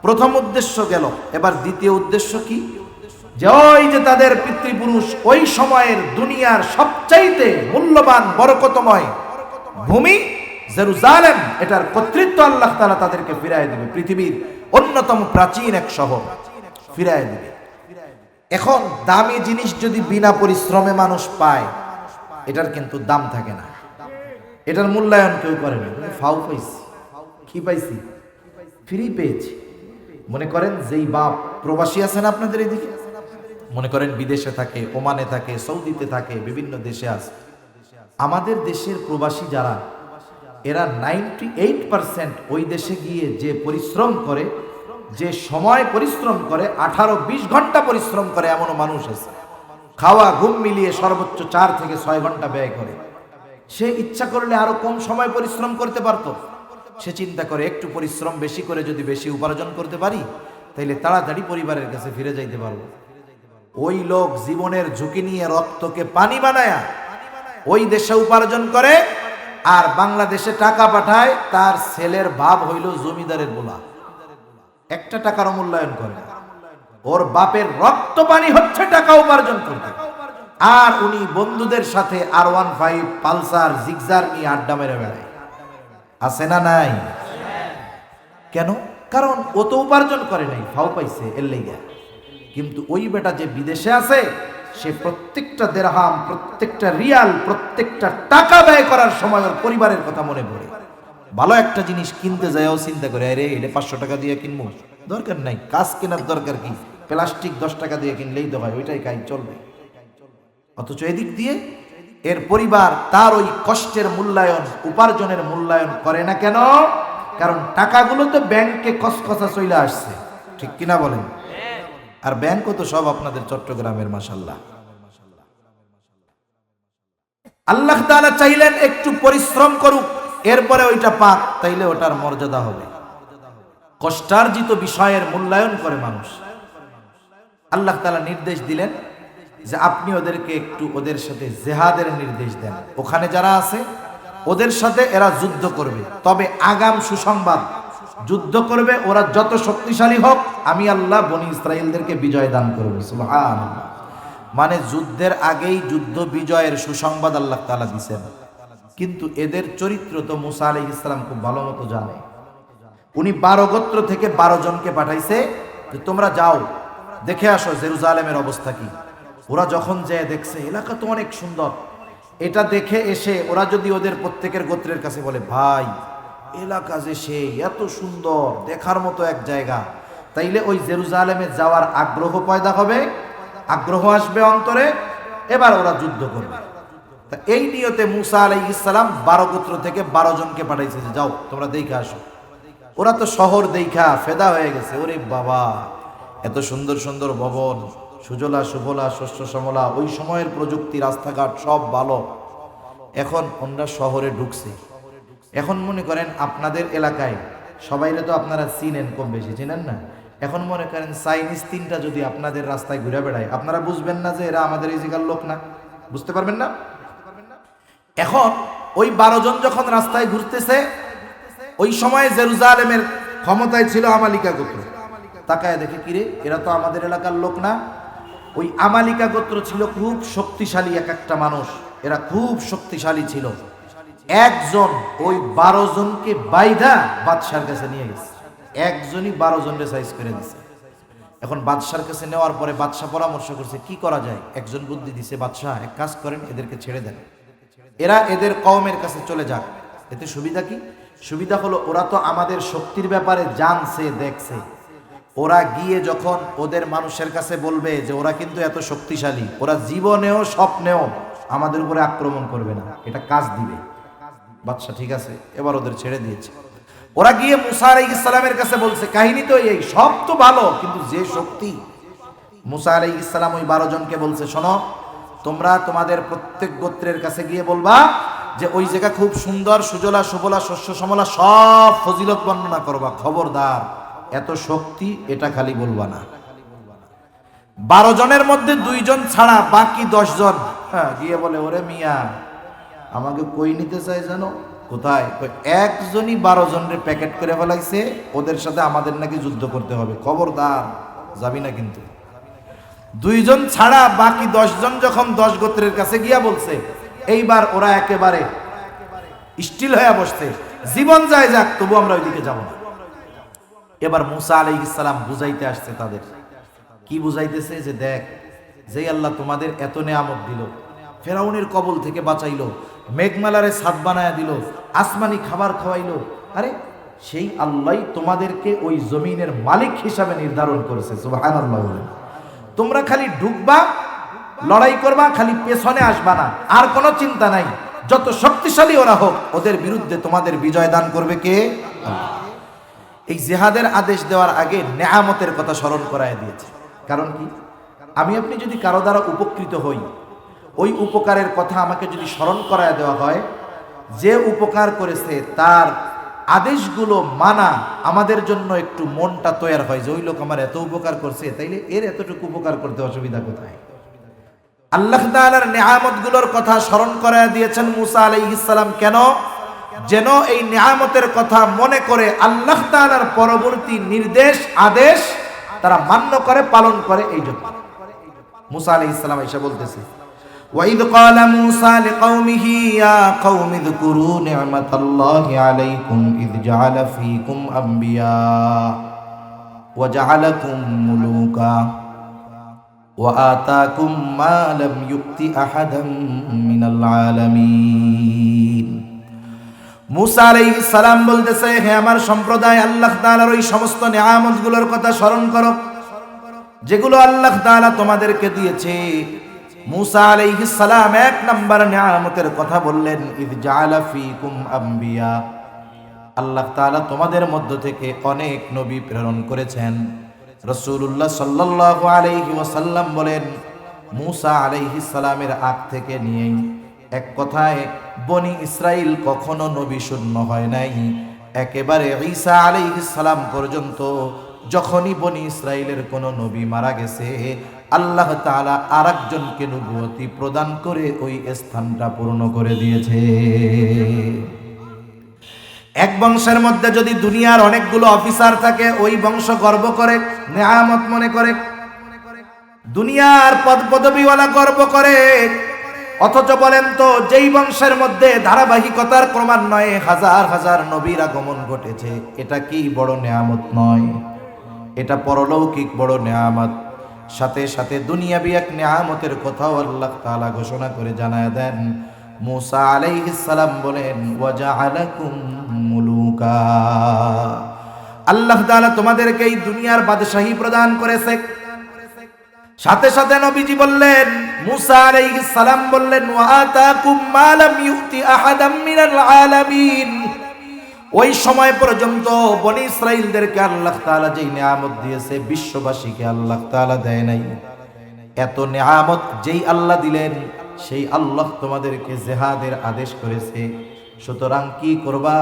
Speaker 1: প্রথম উদ্দেশ্য গেল, এবার দ্বিতীয় উদ্দেশ্য কি? যে ওই যে তাদের পিতৃপুরুষ ওই সময়ের দুনিয়ার সবচাইতে মূল্যবান বরকতময় ভূমি জেরুজালেম, এটার কর্তৃত্ব আল্লাহ তাআলা তাদেরকে ফিরায় দিবে। পৃথিবীর অন্যতম প্রাচীন এক শহর ফিরায় দিবে। এখন দামি জিনিস যদি বিনা পরিশ্রমে মানুষ পায়, এটার কিন্তু দাম থাকে না, এটার মূল্যায়ন কেউ করে না। ফাউ পাইছি, কি পাইছি? ফ্রি পেয়েছি। মনে করেন যেই বাপ প্রবাসী আছেন আপনাদের এদিকে, মনে করেন বিদেশে থাকে, ওমানে থাকে, সৌদিতে থাকে, বিভিন্ন দেশে আছে। আমাদের দেশের প্রবাসী যারা, এরা 98% ওই দেশে গিয়ে যে পরিশ্রম করে, যে সময় পরিশ্রম করে, 18-20 ঘন্টা পরিশ্রম করে এমনও মানুষ আছে। খাওয়া ঘুম মিলিয়ে সর্বোচ্চ 4 থেকে 6 ঘন্টা ব্যয় করে। সে ইচ্ছা করলে আরো কম সময় পরিশ্রম করতে পারত। সে চিন্তা করে একটু পরিশ্রম বেশি করে যদি বেশি উপার্জন করতে পারি তাইলে তাড়াতাড়ি পরিবারের কাছে ফিরে যাইতে পারবো। ওই লোক জীবনের ঝুঁকি নিয়ে রক্তকে পানি বানায়া ওই দেশে উপার্জন করে, আর বাংলাদেশে টাকা পাঠায়। তার ছেলের ভাব হইল জমিদারের বোলা, একটা টাকার মূল্যায়ন করে না। ওর বাপের রক্ত পানি হচ্ছে টাকা উপার্জন করতে, আর উনি বন্ধুদের সাথে R15 পালসার জিগজার নিয়ে আড্ডা মেরে বেড়ায়। আছে না নাই? কেন? কারণ ও তো উপার্জন করে নাই, ফাও পাইছে এর লেগে। কিন্তু ওই বেটা যে বিদেশে আছে, সে প্রত্যেকটা দেরহাম, প্রত্যেকটা রিয়াল, প্রত্যেকটা টাকা ব্যয় করার সময় ওর পরিবারের কথা মনে পড়ে। ভালো একটা জিনিস কিনতে যায়ও চিন্তা করে, আরে এটা 500 টাকা দিয়ে কিনবো, দরকার নাই। কাজ কেনার দরকার কি? প্লাস্টিক 10 টাকা দিয়ে কিনলেই তো হয়, ওইটাই কাজ চলবে। অথচ এদিক দিয়ে এর পরিবার তার ওই কষ্টের মূল্যায়ন, উপার্জনের মূল্যায়ন করে না। কেন? কারণ টাকাগুলো তো ব্যাংকে কসকসা চলে আসছে। ঠিক কিনা বলেন? আর ব্যাংকও তো সব আপনাদের চট্টগ্রামের। মাশাআল্লাহ। আল্লাহ তাআলা চাইলেন একটু পরিশ্রম করুক, এরপরে ওইটা পাক, তাইলে ওটার মর্যাদা হবে। কষ্টার্জিত বিষয়ের মূল্যায়ন করে মানুষ। আল্লাহ তাআলা নির্দেশ দিলেন যে আপনি ওদেরকে একটু ওদের সাথে জিহাদের নির্দেশ দেন। ওখানে যারা আছে ওদের সাথে এরা যুদ্ধ করবে, তবে আগাম সুসংবাদ, যুদ্ধ করবে ওরা যত শক্তিশালী হোক, আমি আল্লাহ বনি ইসরাইলদেরকে বিজয় দান করব। সুবহানাল্লাহ। মানে যুদ্ধের আগেই যুদ্ধ বিজয়ের সুসংবাদ আল্লাহ তাআলা দিয়েছেন। কিন্তু এদের চরিত্র তো মুসা আলাইহিস সালাম খুব ভালো মতো জানে। উনি 12 গোত্র থেকে 12 জনকে পাঠাইছে যে তোমরা যাও দেখে আসো জেরুজালেমের অবস্থা কি। ওরা যখন যায় দেখছে এলাকা তো অনেক সুন্দর, এটা দেখে এসে ওরা যদি ওদের প্রত্যেকের গোত্রের কাছে বলে, ভাই এলাকা যে সেই এত সুন্দর দেখার মতো এক জায়গা, তাইলে ওই জেরুজালেমে যাওয়ার আগ্রহ পয়দা হবে, আগ্রহ আসবে অন্তরে, এবার ওরা যুদ্ধ করবে। তা এই নিয়তে মুসা আলাইহিস সালাম 12 গোত্র থেকে 12 জনকে পাঠাইছে যে যাও তোমরা দেখে আসো। ওরা তো শহর দেখা ফেদা হয়ে গেছে, ওরে বাবা এত সুন্দর সুন্দর ভবন, সুজলা সুফলা শস্য শ্যামলা, ওই সময়ের প্রযুক্তি, রাস্তাঘাট সব ভালো। এখন ওরা শহরে ঢুকছে। এখন মনে করেন আপনাদের এলাকায় সবাইরে তো আপনারা চিনেন, কম বেশি চিনেন না। এখন মনে করেন চাইনিজ 3টা যদি আপনাদের রাস্তায় ঘুরে বেড়ায়, আপনারা বুঝবেন না যে এরা আমাদের এই জায়গার লোক না, বুঝতে পারবেন না। এখন ওই 12 জন যখন রাস্তায় ঘুরতেছে, ওই সময় জেরুজালেমের ক্ষমতায় ছিল আমালিকা গোত্র। তাকায় দেখে কিরে এরা তো আমাদের এলাকার লোক না। ওই আমালিকা গোত্র ছিল খুব শক্তিশালী এক একটা মানুষ, এরা খুব শক্তিশালী ছিল। একজন ওই 12 জনকে বাইধা বাদশার কাছে নিয়ে গেছে, একজনই 12 জনকে সাইজ করে দিছে। এখন বাদশার কাছে নেওয়ার পরে বাদশা পরামর্শ করছে কি করা যায়। একজন বুদ্ধি দিছে, বাদশা এক কাজ করেন এদেরকে ছেড়ে দেন, এরা এদের কওমের কাছে চলে যাক। এতে সুবিধা কি? সুবিধা হলো ওরা তো আমাদের শক্তির ব্যাপারে জানছে, দেখছে। ওরা গিয়ে যখন ওদের মানুষের কাছে বলবে যে ওরা কিন্তু এত শক্তিশালী, ওরা জীবনেও স্বপ্নেও আমাদের উপরে আক্রমণ করবে না, এটা কাজ দিবে। বাদশা ঠিক আছে, এবার ওদের ছেড়ে দিয়েছে। ওরা গিয়ে মুসা আলাইহিস সালামের কাছে বলছে কাহিনী তো এই, সব তো ভালো, কিন্তু যে শক্তি। মুসা আলাইহিস সালাম ওই 12 জনকে বলছে, শোনো তোমরা তোমাদের প্রত্যেক গোত্রের কাছে গিয়ে বলবা যে ওই জায়গা খুব সুন্দর, সুজলা সুফলা শস্য শ্যামলা, সব ফজিলত বর্ণনা করবা, খবরদার এত শক্তি এটা খালি বলবা না। 12 জনের মধ্যে 2 জন ছাড়া বাকি 10 জন গিয়ে বলে, ওরে মিয়া আমাকে কই নিতে চাই জানো কোথায়? একজনই 12 জনের প্যাকেট করে ফেলাইছে, ওদের সাথে আমাদের নাকি যুদ্ধ করতে হবে, খবরদার যাবি না কিন্তু। 2 জন ছাড়া বাকি 10 জন যখন 10 গোত্রের কাছে গিয়া বলছে, এইবার ওরা একেবারে স্টিল হয়ে বসছে, জীবন যায় যাক তবু আমরা ওইদিকে যাব না। এবার মুসা আলাইহিস সালাম বুঝাইতে আসছে তাদের। কি বুঝাইতেছে? যে দেখ, যেই আল্লাহ তোমাদের এত নেয়ামত দিল, ফেরাউনের কবল থেকে বাঁচাইলো, মেঘমালারে ছাদ বানায়া দিল, আসমানি খাবার খাওয়াইলো, আরে সেই আল্লাহই তোমাদেরকে ওই জমিনের মালিক হিসাবে নির্ধারণ করেছে। সুবহানাল্লাহ। তোমরা খালি ঢুকবা, লড়াই করবা, খালি পেছনে আসবা না, আর কোনো চিন্তা নাই। যত শক্তিশালী ওরা হোক, ওদের বিরুদ্ধে তোমাদের বিজয় দান করবে কে? এই জিহাদের আদেশ দেওয়ার আগে নেয়ামতের কথা স্মরণ করায় দিয়েছে। কারণ কি? আমি আপনি যদি কারো দ্বারা উপকৃত হই, ওই উপকারের কথা আমাকে যদি স্মরণ করায় দেওয়া হয়, যে উপকার করেছে তার আদেশগুলো মানা আমাদের জন্য একটু মনটা তৈরি হয় যে ওই লোক আমার এত উপকার করছে, তাইলে এর এতটুকু উপকার করতে অসুবিধা কোথায়? আল্লাহ তাআলার নেয়ামতগুলোর কথা স্মরণ করায় দিয়েছেন মুসা আলাইহিস সালাম। কেন? যেন এই নেয়ামতের কথা মনে করে আল্লাহ তাআলার পরবর্তী নির্দেশ আদেশ তারা মান্য করে, পালন করে। এই জন্য মুসা আলাইহিস সালাম এসে বলতেছে, وَإِذْ قَالَ مُوسَى لِقَوْمِهِ يَا قَوْمِ اذْكُرُوا نِعْمَةَ اللَّهِ عَلَيْكُمْ إِذْ جَعَلَ فِيكُمْ أَنْبِيَاءَ وَجَعَلَكُمْ مُلُوكًا وَآتَاكُمْ مَا لَمْ يُؤْتِ أَحَدًا مِنَ الْعَالَمِينَ। মুসা আলাইহিস সালাম বলতেছে, হে আমার সম্প্রদায়, আল্লাহ তাআলার ওই সমস্ত নেয়ামতগুলোর কথা স্মরণ করো যেগুলো আল্লাহ তাআলা তোমাদেরকে দিয়েছে। মুসা আলাইহিস সালাম 1 নম্বর নিয়ামতের কথা বললেন, ইয জাআলা ফীকুম আম্বিয়া, আল্লাহ তাআলা তোমাদের মধ্য থেকে অনেক নবী প্রেরণ করেছেন। রাসূলুল্লাহ সাল্লাল্লাহু আলাইহি ওয়াসাল্লাম বলেন, মুসা আলাইহিস সালামের আগ থেকে নিয়েই এক কথায় বনি ইসরাইল কখনো নবী শূন্য হয় নাই। একেবারে ঈসা আলাইহিস সালাম পর্যন্ত যখনই বনি ইসরাইলের কোন নবী মারা গেছে, আল্লাহ তাআলা আরেকজনকে নবুয়তি প্রদান করে ওই স্থানটা পূর্ণ করে দিয়েছে। এক বংশের মধ্যে যদি দুনিয়ার অনেকগুলো অফিসার থাকে, ওই বংশ গর্ব করে, নেয়ামত মনে করে। দুনিয়ার পদ পদবিওয়ালা গর্ব করে। অথচ বলেন তো, যেই বংশের মধ্যে ধারাবাহিকতার ক্রমান্বয়ে হাজার হাজার নবীর আগমন ঘটেছে, এটা কি বড় নেয়ামত নয়? এটা পরলৌকিক বড় নেয়ামত। সাথে সাথে দুনিয়াবি এক নেয়ামতের কথাও আল্লাহ তাআলা ঘোষণা করে জানায় দেন, মুসা আলাইহিস সালাম বলেন ওয়াজআলাকুম মুলুকা, আল্লাহ তাআলা তোমাদেরকে এই দুনিয়ার বাদশাহী প্রদান করেছে। সাথে সাথে নবীজি বললেন, মুসা আলাইহিস সালাম বললেন ওয়া আতাকুম মা লাম ইউতি আহাদাম মিনাল আলামিন। ওই সময় পর্যন্ত বনি ইসরাইলদেরকে আল্লাহ তাআলা যেই নিয়ামত দিয়েছে বিশ্ববাসীকে আল্লাহ তাআলা দেয় নাই। এত নিয়ামত যেই আল্লাহ দিলেন সেই আল্লাহ তোমাদেরকে জিহাদের আদেশ করেছে। সুতরাং কি করবা?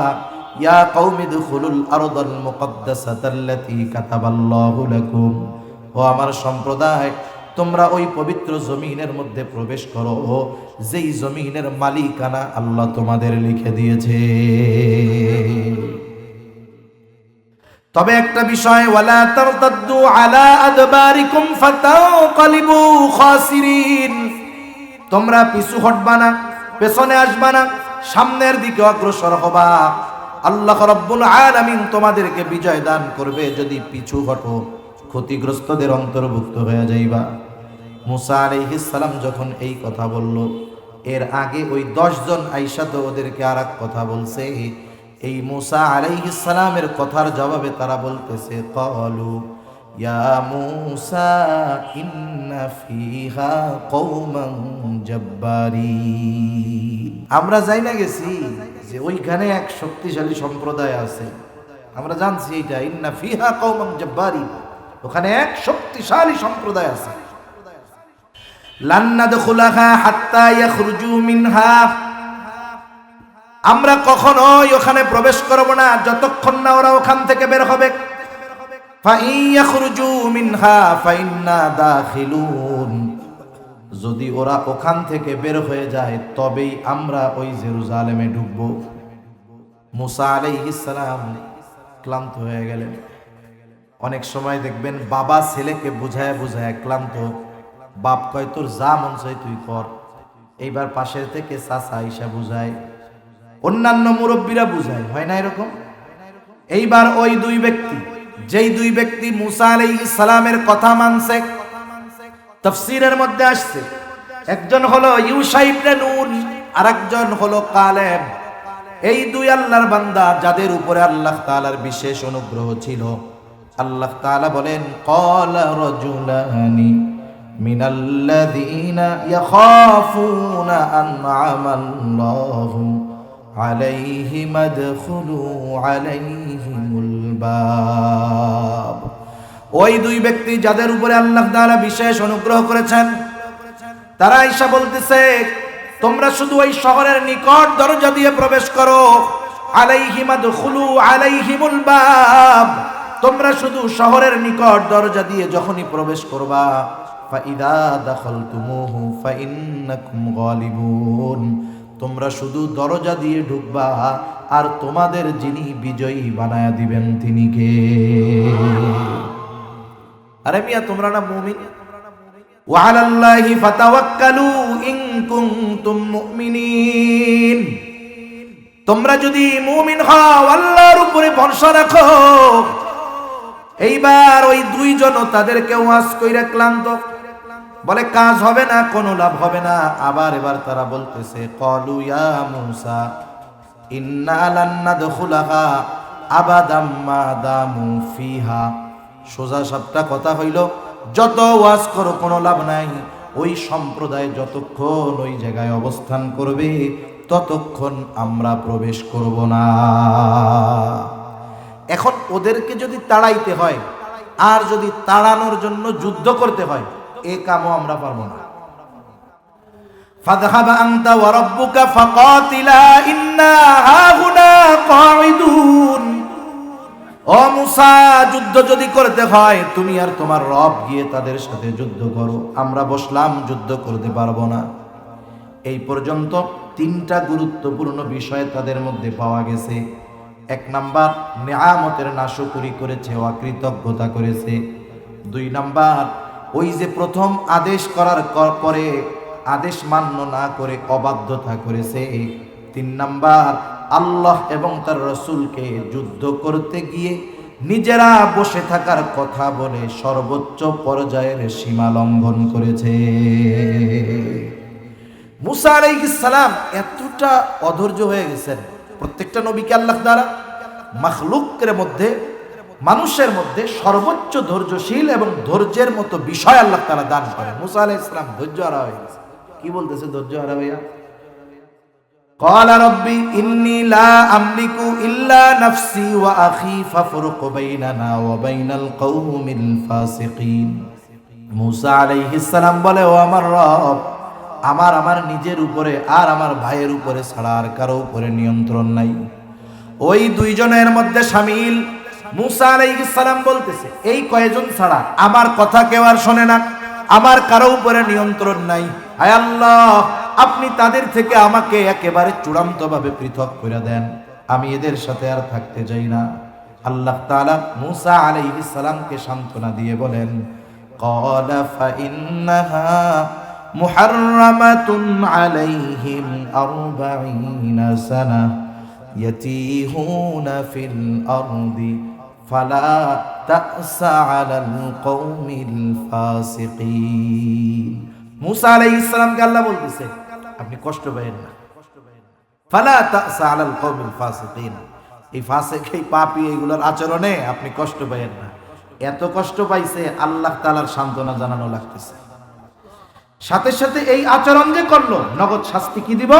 Speaker 1: ইয়া কওমি দুখুলুল আরদাল মুকদ্দাসাতাল্লাতী কাতাবাল্লাহু লাকুম, ও আমার সম্প্রদায়, তোমরা ওই পবিত্র জমিনের মধ্যে প্রবেশ করো যেই জমিনের মালিকানা আল্লাহ তোমাদের লিখে দিয়েছে। তবে একটা বিষয়, ওয়ালা তারতাদ্দু আলা আদবারিকুম ফাতানকালিবু খাসিরিন, তোমরা পিছু হটবা না, পেছনে আসবা না, সামনের দিকে অগ্রসর হবা। আল্লাহ রাব্বুল আলামিন তোমাদেরকে বিজয় দান করবে যদি পিছু হটো, ক্ষতিগ্রস্তদের অন্তর্ভুক্ত হয়ে যাইবা। মুসা আলাইহিস সালাম যখন এই কথা বলল, এর আগে ওই 10 জন আয়েশা তো ওদেরকে আরেক কথা বলছে। এই মুসা আলাইহিস সালামের কথার জবাবে তারা বলতেছে, ক্বালু ইয়া মুসা ইন্না ফিহা কওমান জাব্বারিন, আমরা যাই না গেছি যে ওইখানে এক শক্তিশালী সম্প্রদায় আছে, আমরা জানছি এটা, ইন্না ফিহা কওমান জাব্বারিন, ওখানে এক শক্তিশালী সম্প্রদায় আছে। লান নাদখুলাহা হাত্তা ইয়াখরুজু মিনহা, আমরা কখনোই ওখানে প্রবেশ করব না যতক্ষণ না ওরা ওখান থেকে বের হবে। ফাইন ইয়াখরুজু মিনহা ফাইন্না দাখিলুন, যদি ওরা ওখান থেকে বের হয়ে যায় তবেই আমরা ওই জেরুজালেমে ঢুকবো। মুসা আলাইহিস সালাম ক্লান্ত হয়ে গেলেন। অনেক সময় দেখবেন বাবা ছেলেকে বুঝায় বুঝায় ক্লান্ত, বাপ কয় তোর যা মন চাই তুই কর। এইবার পাশের থেকে চাচা আইসা বুঝায়, অন্যান্য মুরব্বীরা বুঝায়, হয় না এরকম? এইবার ওই দুই ব্যক্তি, যেই দুই ব্যক্তি মুসা আলাইহিস সালামের কথা মানছে, তাফসীরের মধ্যে আসছে একজন হলো ইউশা ইবনে নুন, আরেকজন হলো কালেব। এই দুই আল্লাহর বান্দা যাদের উপরে আল্লাহ তাআলার বিশেষ অনুগ্রহ ছিল। আল্লাহ তাআলা বলেন, ক্বালা রাজুলানি মিনাল্লাযীনা ইয়াখাফুনা আন'আমাল্লাহু আলাইহিম আদখুলু আলাইহিমুল বাব। ওই দুই ব্যক্তি যাদের উপরে আল্লাহ তাআলা বিশেষ অনুগ্রহ করেছেন, তারা আয়েশা বলতেছে, তোমরা শুধু ওই শহরের নিকট দরজা দিয়ে প্রবেশ করো, আলাইহিম আদখুলু আলাইহিমুল বাব, তোমরা শুধু শহরের নিকট দরজা দিয়ে যখনই প্রবেশ করবা, ফাইদা দাখালতুমুহু ফাইন্নাকুম গালিবুন, তোমরা শুধু দরজা দিয়ে ঢুকবা আর তোমাদের যিনি বিজয়ী বানায়া দিবেন তিনি কে? আরে মিয়া, তোমরা না মুমিন? ওয়া আলাল্লাহি ফাতাওয়াক্কালু ইন কুনতুম মুমিনিন, তোমরা যদি মুমিন হও আল্লাহর উপরে ভরসা রাখো। এইবার ওই দুইজন তাদেরকে ওয়াজ কইরা ক্লান্ত, বলে কাজ হবে না, কোনো লাভ হবে না। আবার এবার তারা বলতেছে, ক্বালু ইয়া মুসা ইন্না লান নাদখুলাহা আবাদাম মা দামু ফিহা। সোজা সাপটা কথা হইল, যত ওয়াজ করো কোনো লাভ নাই, ওই সম্প্রদায় যতক্ষণ ওই জায়গায় অবস্থান করবে ততক্ষণ আমরা প্রবেশ করব না। এখন ওদেরকে যদি তাড়াইতে হয় আর যদি তাড়ানোর জন্য যুদ্ধ করতে হয়, এ কামও আমরা পারবো না। ফাযহাব আনতা ওয়া রাব্বুকা ফাকাতিলা ইন্না হাহুনা কাঈদুন। ও মুসা, যুদ্ধ যদি করতে হয় তুমি আর তোমার রব গিয়ে তাদের সাথে যুদ্ধ করো, আমরা বসলাম যুদ্ধ করতে পারবো না। এই পর্যন্ত তিনটা গুরুত্বপূর্ণ বিষয় তাদের মধ্যে পাওয়া গেছে। এক নাম্বার, নিয়ামতের নাশকরি করেছে, অকৃতজ্ঞতা করেছে। দুই নাম্বার, ওই যে প্রথম আদেশ করার পরে আদেশ মান্য না করে অবাধ্যতা করেছে। তিন নাম্বার, আল্লাহ এবং তার রাসূলকে যুদ্ধ করতে গিয়ে নিজেরা বসে থাকার কথা বলে সর্বোচ্চ পর্যায়ের সীমা লঙ্ঘন করেছে। মুসা আলাইহিস সালাম এতটা অধৈর্য হয়ে গেছেন। প্রত্যেকটা নবীকে আল্লাহ তাআলা মাখলুকের মধ্যে, মানুষের মধ্যে সর্বোচ্চ ধৈর্যশীল এবং ধৈর্যের মতো বিষয় আল্লাহ তাআলা দান করেন। মুসা আলাইহিস সালাম ধৈর্য হারা হয়ে গেছে। কি বলতেছে ধৈর্য হারা ভাইয়া? قال ربي إني لا أملك إلا نفسي وأخي فافرق بيننا وبين القوم الفاسقين। মুসা আলাইহিস সালাম বলে, ও আমার রব, আমার নিজের উপরে আর আমার ভাইয়ের উপরে ছাড়া আর কারো উপরে নিয়ন্ত্রণ নাই। ওই দুইজনের মধ্যে শামিল মুসা আলাইহিস সালাম বলতেছে, এই কয়েকজন ছাড়া আমার কথা কেউ আর শোনে না, আমার কারো উপরে নিয়ন্ত্রণ নাই। হায় আল্লাহ, আপনি তাদের থেকে আমাকে একেবারে চূড়ান্তভাবে পৃথক করে দেন, আমি এদের সাথে আর থাকতে চাই না। আল্লাহ তাআলা মুসা আলাইহিস সালামকে সান্ত্বনা দিয়ে বলেন, ক্বালা ফাইন্নাহা মুহাররামাতুন আলাইহিম 40 সানা ইয়াতিহুনা ফিল আরদি ফালা তা'সা আলাল কওমিল ফাসিকিন। মুসা আলাইহিস সালামকে আল্লাহ বলতেছে, আপনি কষ্ট পাবেন না, ফালা তা'সা আলাল কওমিল ফাসিকিন, এই ফাসিক, এই পাপী, এইগুলোর আচরণে আপনি কষ্ট পাবেন না। এত কষ্ট পাইছে আল্লাহ তাআলার সান্ত্বনা জানানো লাগতেছে। সাথে সাথে এই আচরণ যে করলো, নগদ শাস্তি কি দিব?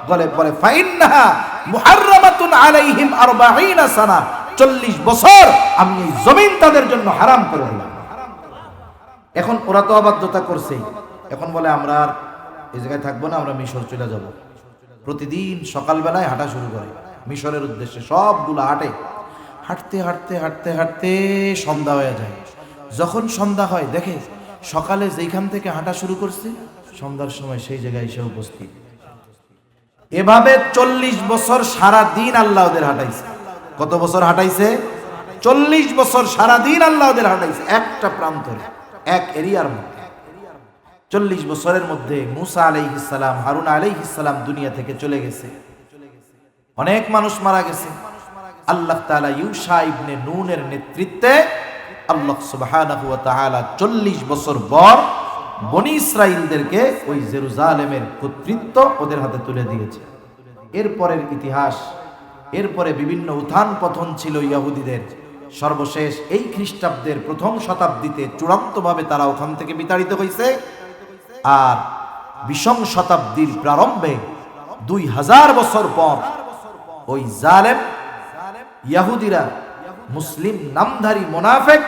Speaker 1: বলে পরে ফাইন্নাহা মুহাররামাতুন আলাইহিম 40 সানা, 40 বছর আমি এই জমিন তাদের জন্য হারাম করে দিলাম। এখন ওরা তো অবাধ্যতা করছে, এখন বলে আমরা আর এই জায়গায় থাকবো না, আমরা মিশর চলে যাব। প্রতিদিন সকালবেলায় হাঁটা শুরু করে মিশরের উদ্দেশ্যে, সবগুলো হাঁটে। হাঁটতে হাঁটতে হাঁটতে হাঁটতে সন্ধ্যা হয়ে যায়। যখন সন্ধ্যা হয় দেখে সকালে যেখান থেকে হাঁটা শুরু করছে সন্ধ্যার সময় সেই জায়গায় এসে উপস্থিত। এভাবে 40 বছর সারা দিন আল্লাহ ওদের হাঁটাইছে। কত বছর হাঁটাইছে? 40 বছর সারা দিন আল্লাহ ওদের হাঁটাইছে, একটা প্রান্তরে, এক এরিয়ার মধ্যে। 40 বছরের মধ্যে মুসা আলাইহিস সালাম, হারুন আলাইহিস সালাম দুনিয়া থেকে চলে গেছে। অনেক মানুষ মারা গেছে। আল্লাহ তাআলা ইউশা ইবনে নুনের নেতৃত্বে আল্লাহ সুবহানাহু ওয়া তাআলা 40 বছর পর বনি ইসরাইলদেরকে ওই জেরুজালেমের কর্তৃত্ব ওদের হাতে তুলে দিয়েছে। এরপরের ইতিহাস, এরপরে বিভিন্ন উত্থান পতন ছিল ইহুদিদের। সর্বশেষ এই খ্রিস্টাব্দের প্রথম শতাব্দীতে চূড়ান্তভাবে তারা ওখান থেকে বিতাড়িত হয়েছে। আর 20 শতাব্দীর প্রারম্ভে 2000 বছর পর ওই জালেম ইহুদিরা মুসলিম নামধারী মুনাফিক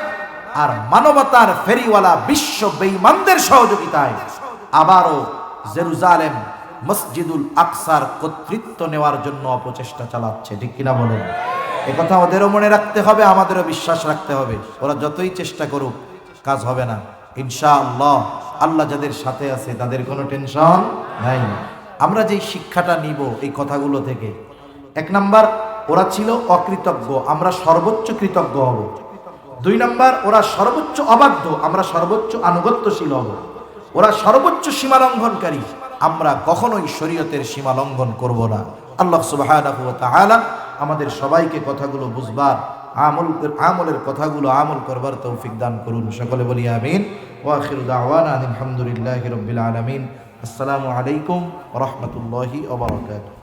Speaker 1: আর মানবতার ফেরিওয়ালা বিশ্ব বেঈমানদের সহযোগিতায় আবারও জেরুজালেম মসজিদুল আকসার কর্তৃত্ব নেওয়ার জন্য অপচেষ্টা চালাচ্ছে। ঠিক কিনা বলেন? একথা ওদেরও মনে রাখতে হবে, আমাদেরও বিশ্বাস রাখতে হবে। ওরা যতই চেষ্টা করুক কাজ হবে না ইনশাআল্লাহ। আল্লাহ যাদের সাথে আছে তাদের কোনো টেনশন নাই। আমরা যেই শিক্ষাটা নিব এই কথাগুলো থেকে, 1 নাম্বার, ওরা ছিল অকৃতজ্ঞ, আমরা সর্বোচ্চ কৃতজ্ঞ হব। 2 নাম্বার, ওরা সর্বোচ্চ অবাধ্য, আমরা সর্বোচ্চ আনুগত্যশীল হব। ওরা সর্বোচ্চ সীমা লঙ্ঘনকারী, আমরা কখনোই শরীয়তের সীমা লঙ্ঘন করব না। আল্লাহ সুবহানাহু ওয়া তাআলা আমাদের সবাইকে কথাগুলো বুঝবার, আমলের কথাগুলো আমল করবার তৌফিক দান করুন। সকলে বলি আমিন। ওয়া আখিরু দাওয়ানা আলহামদুলিল্লাহি রাব্বিল আলামিন। আসসালামু আলাইকুম ওয়া রাহমাতুল্লাহি ওয়া বারাকাতুহু।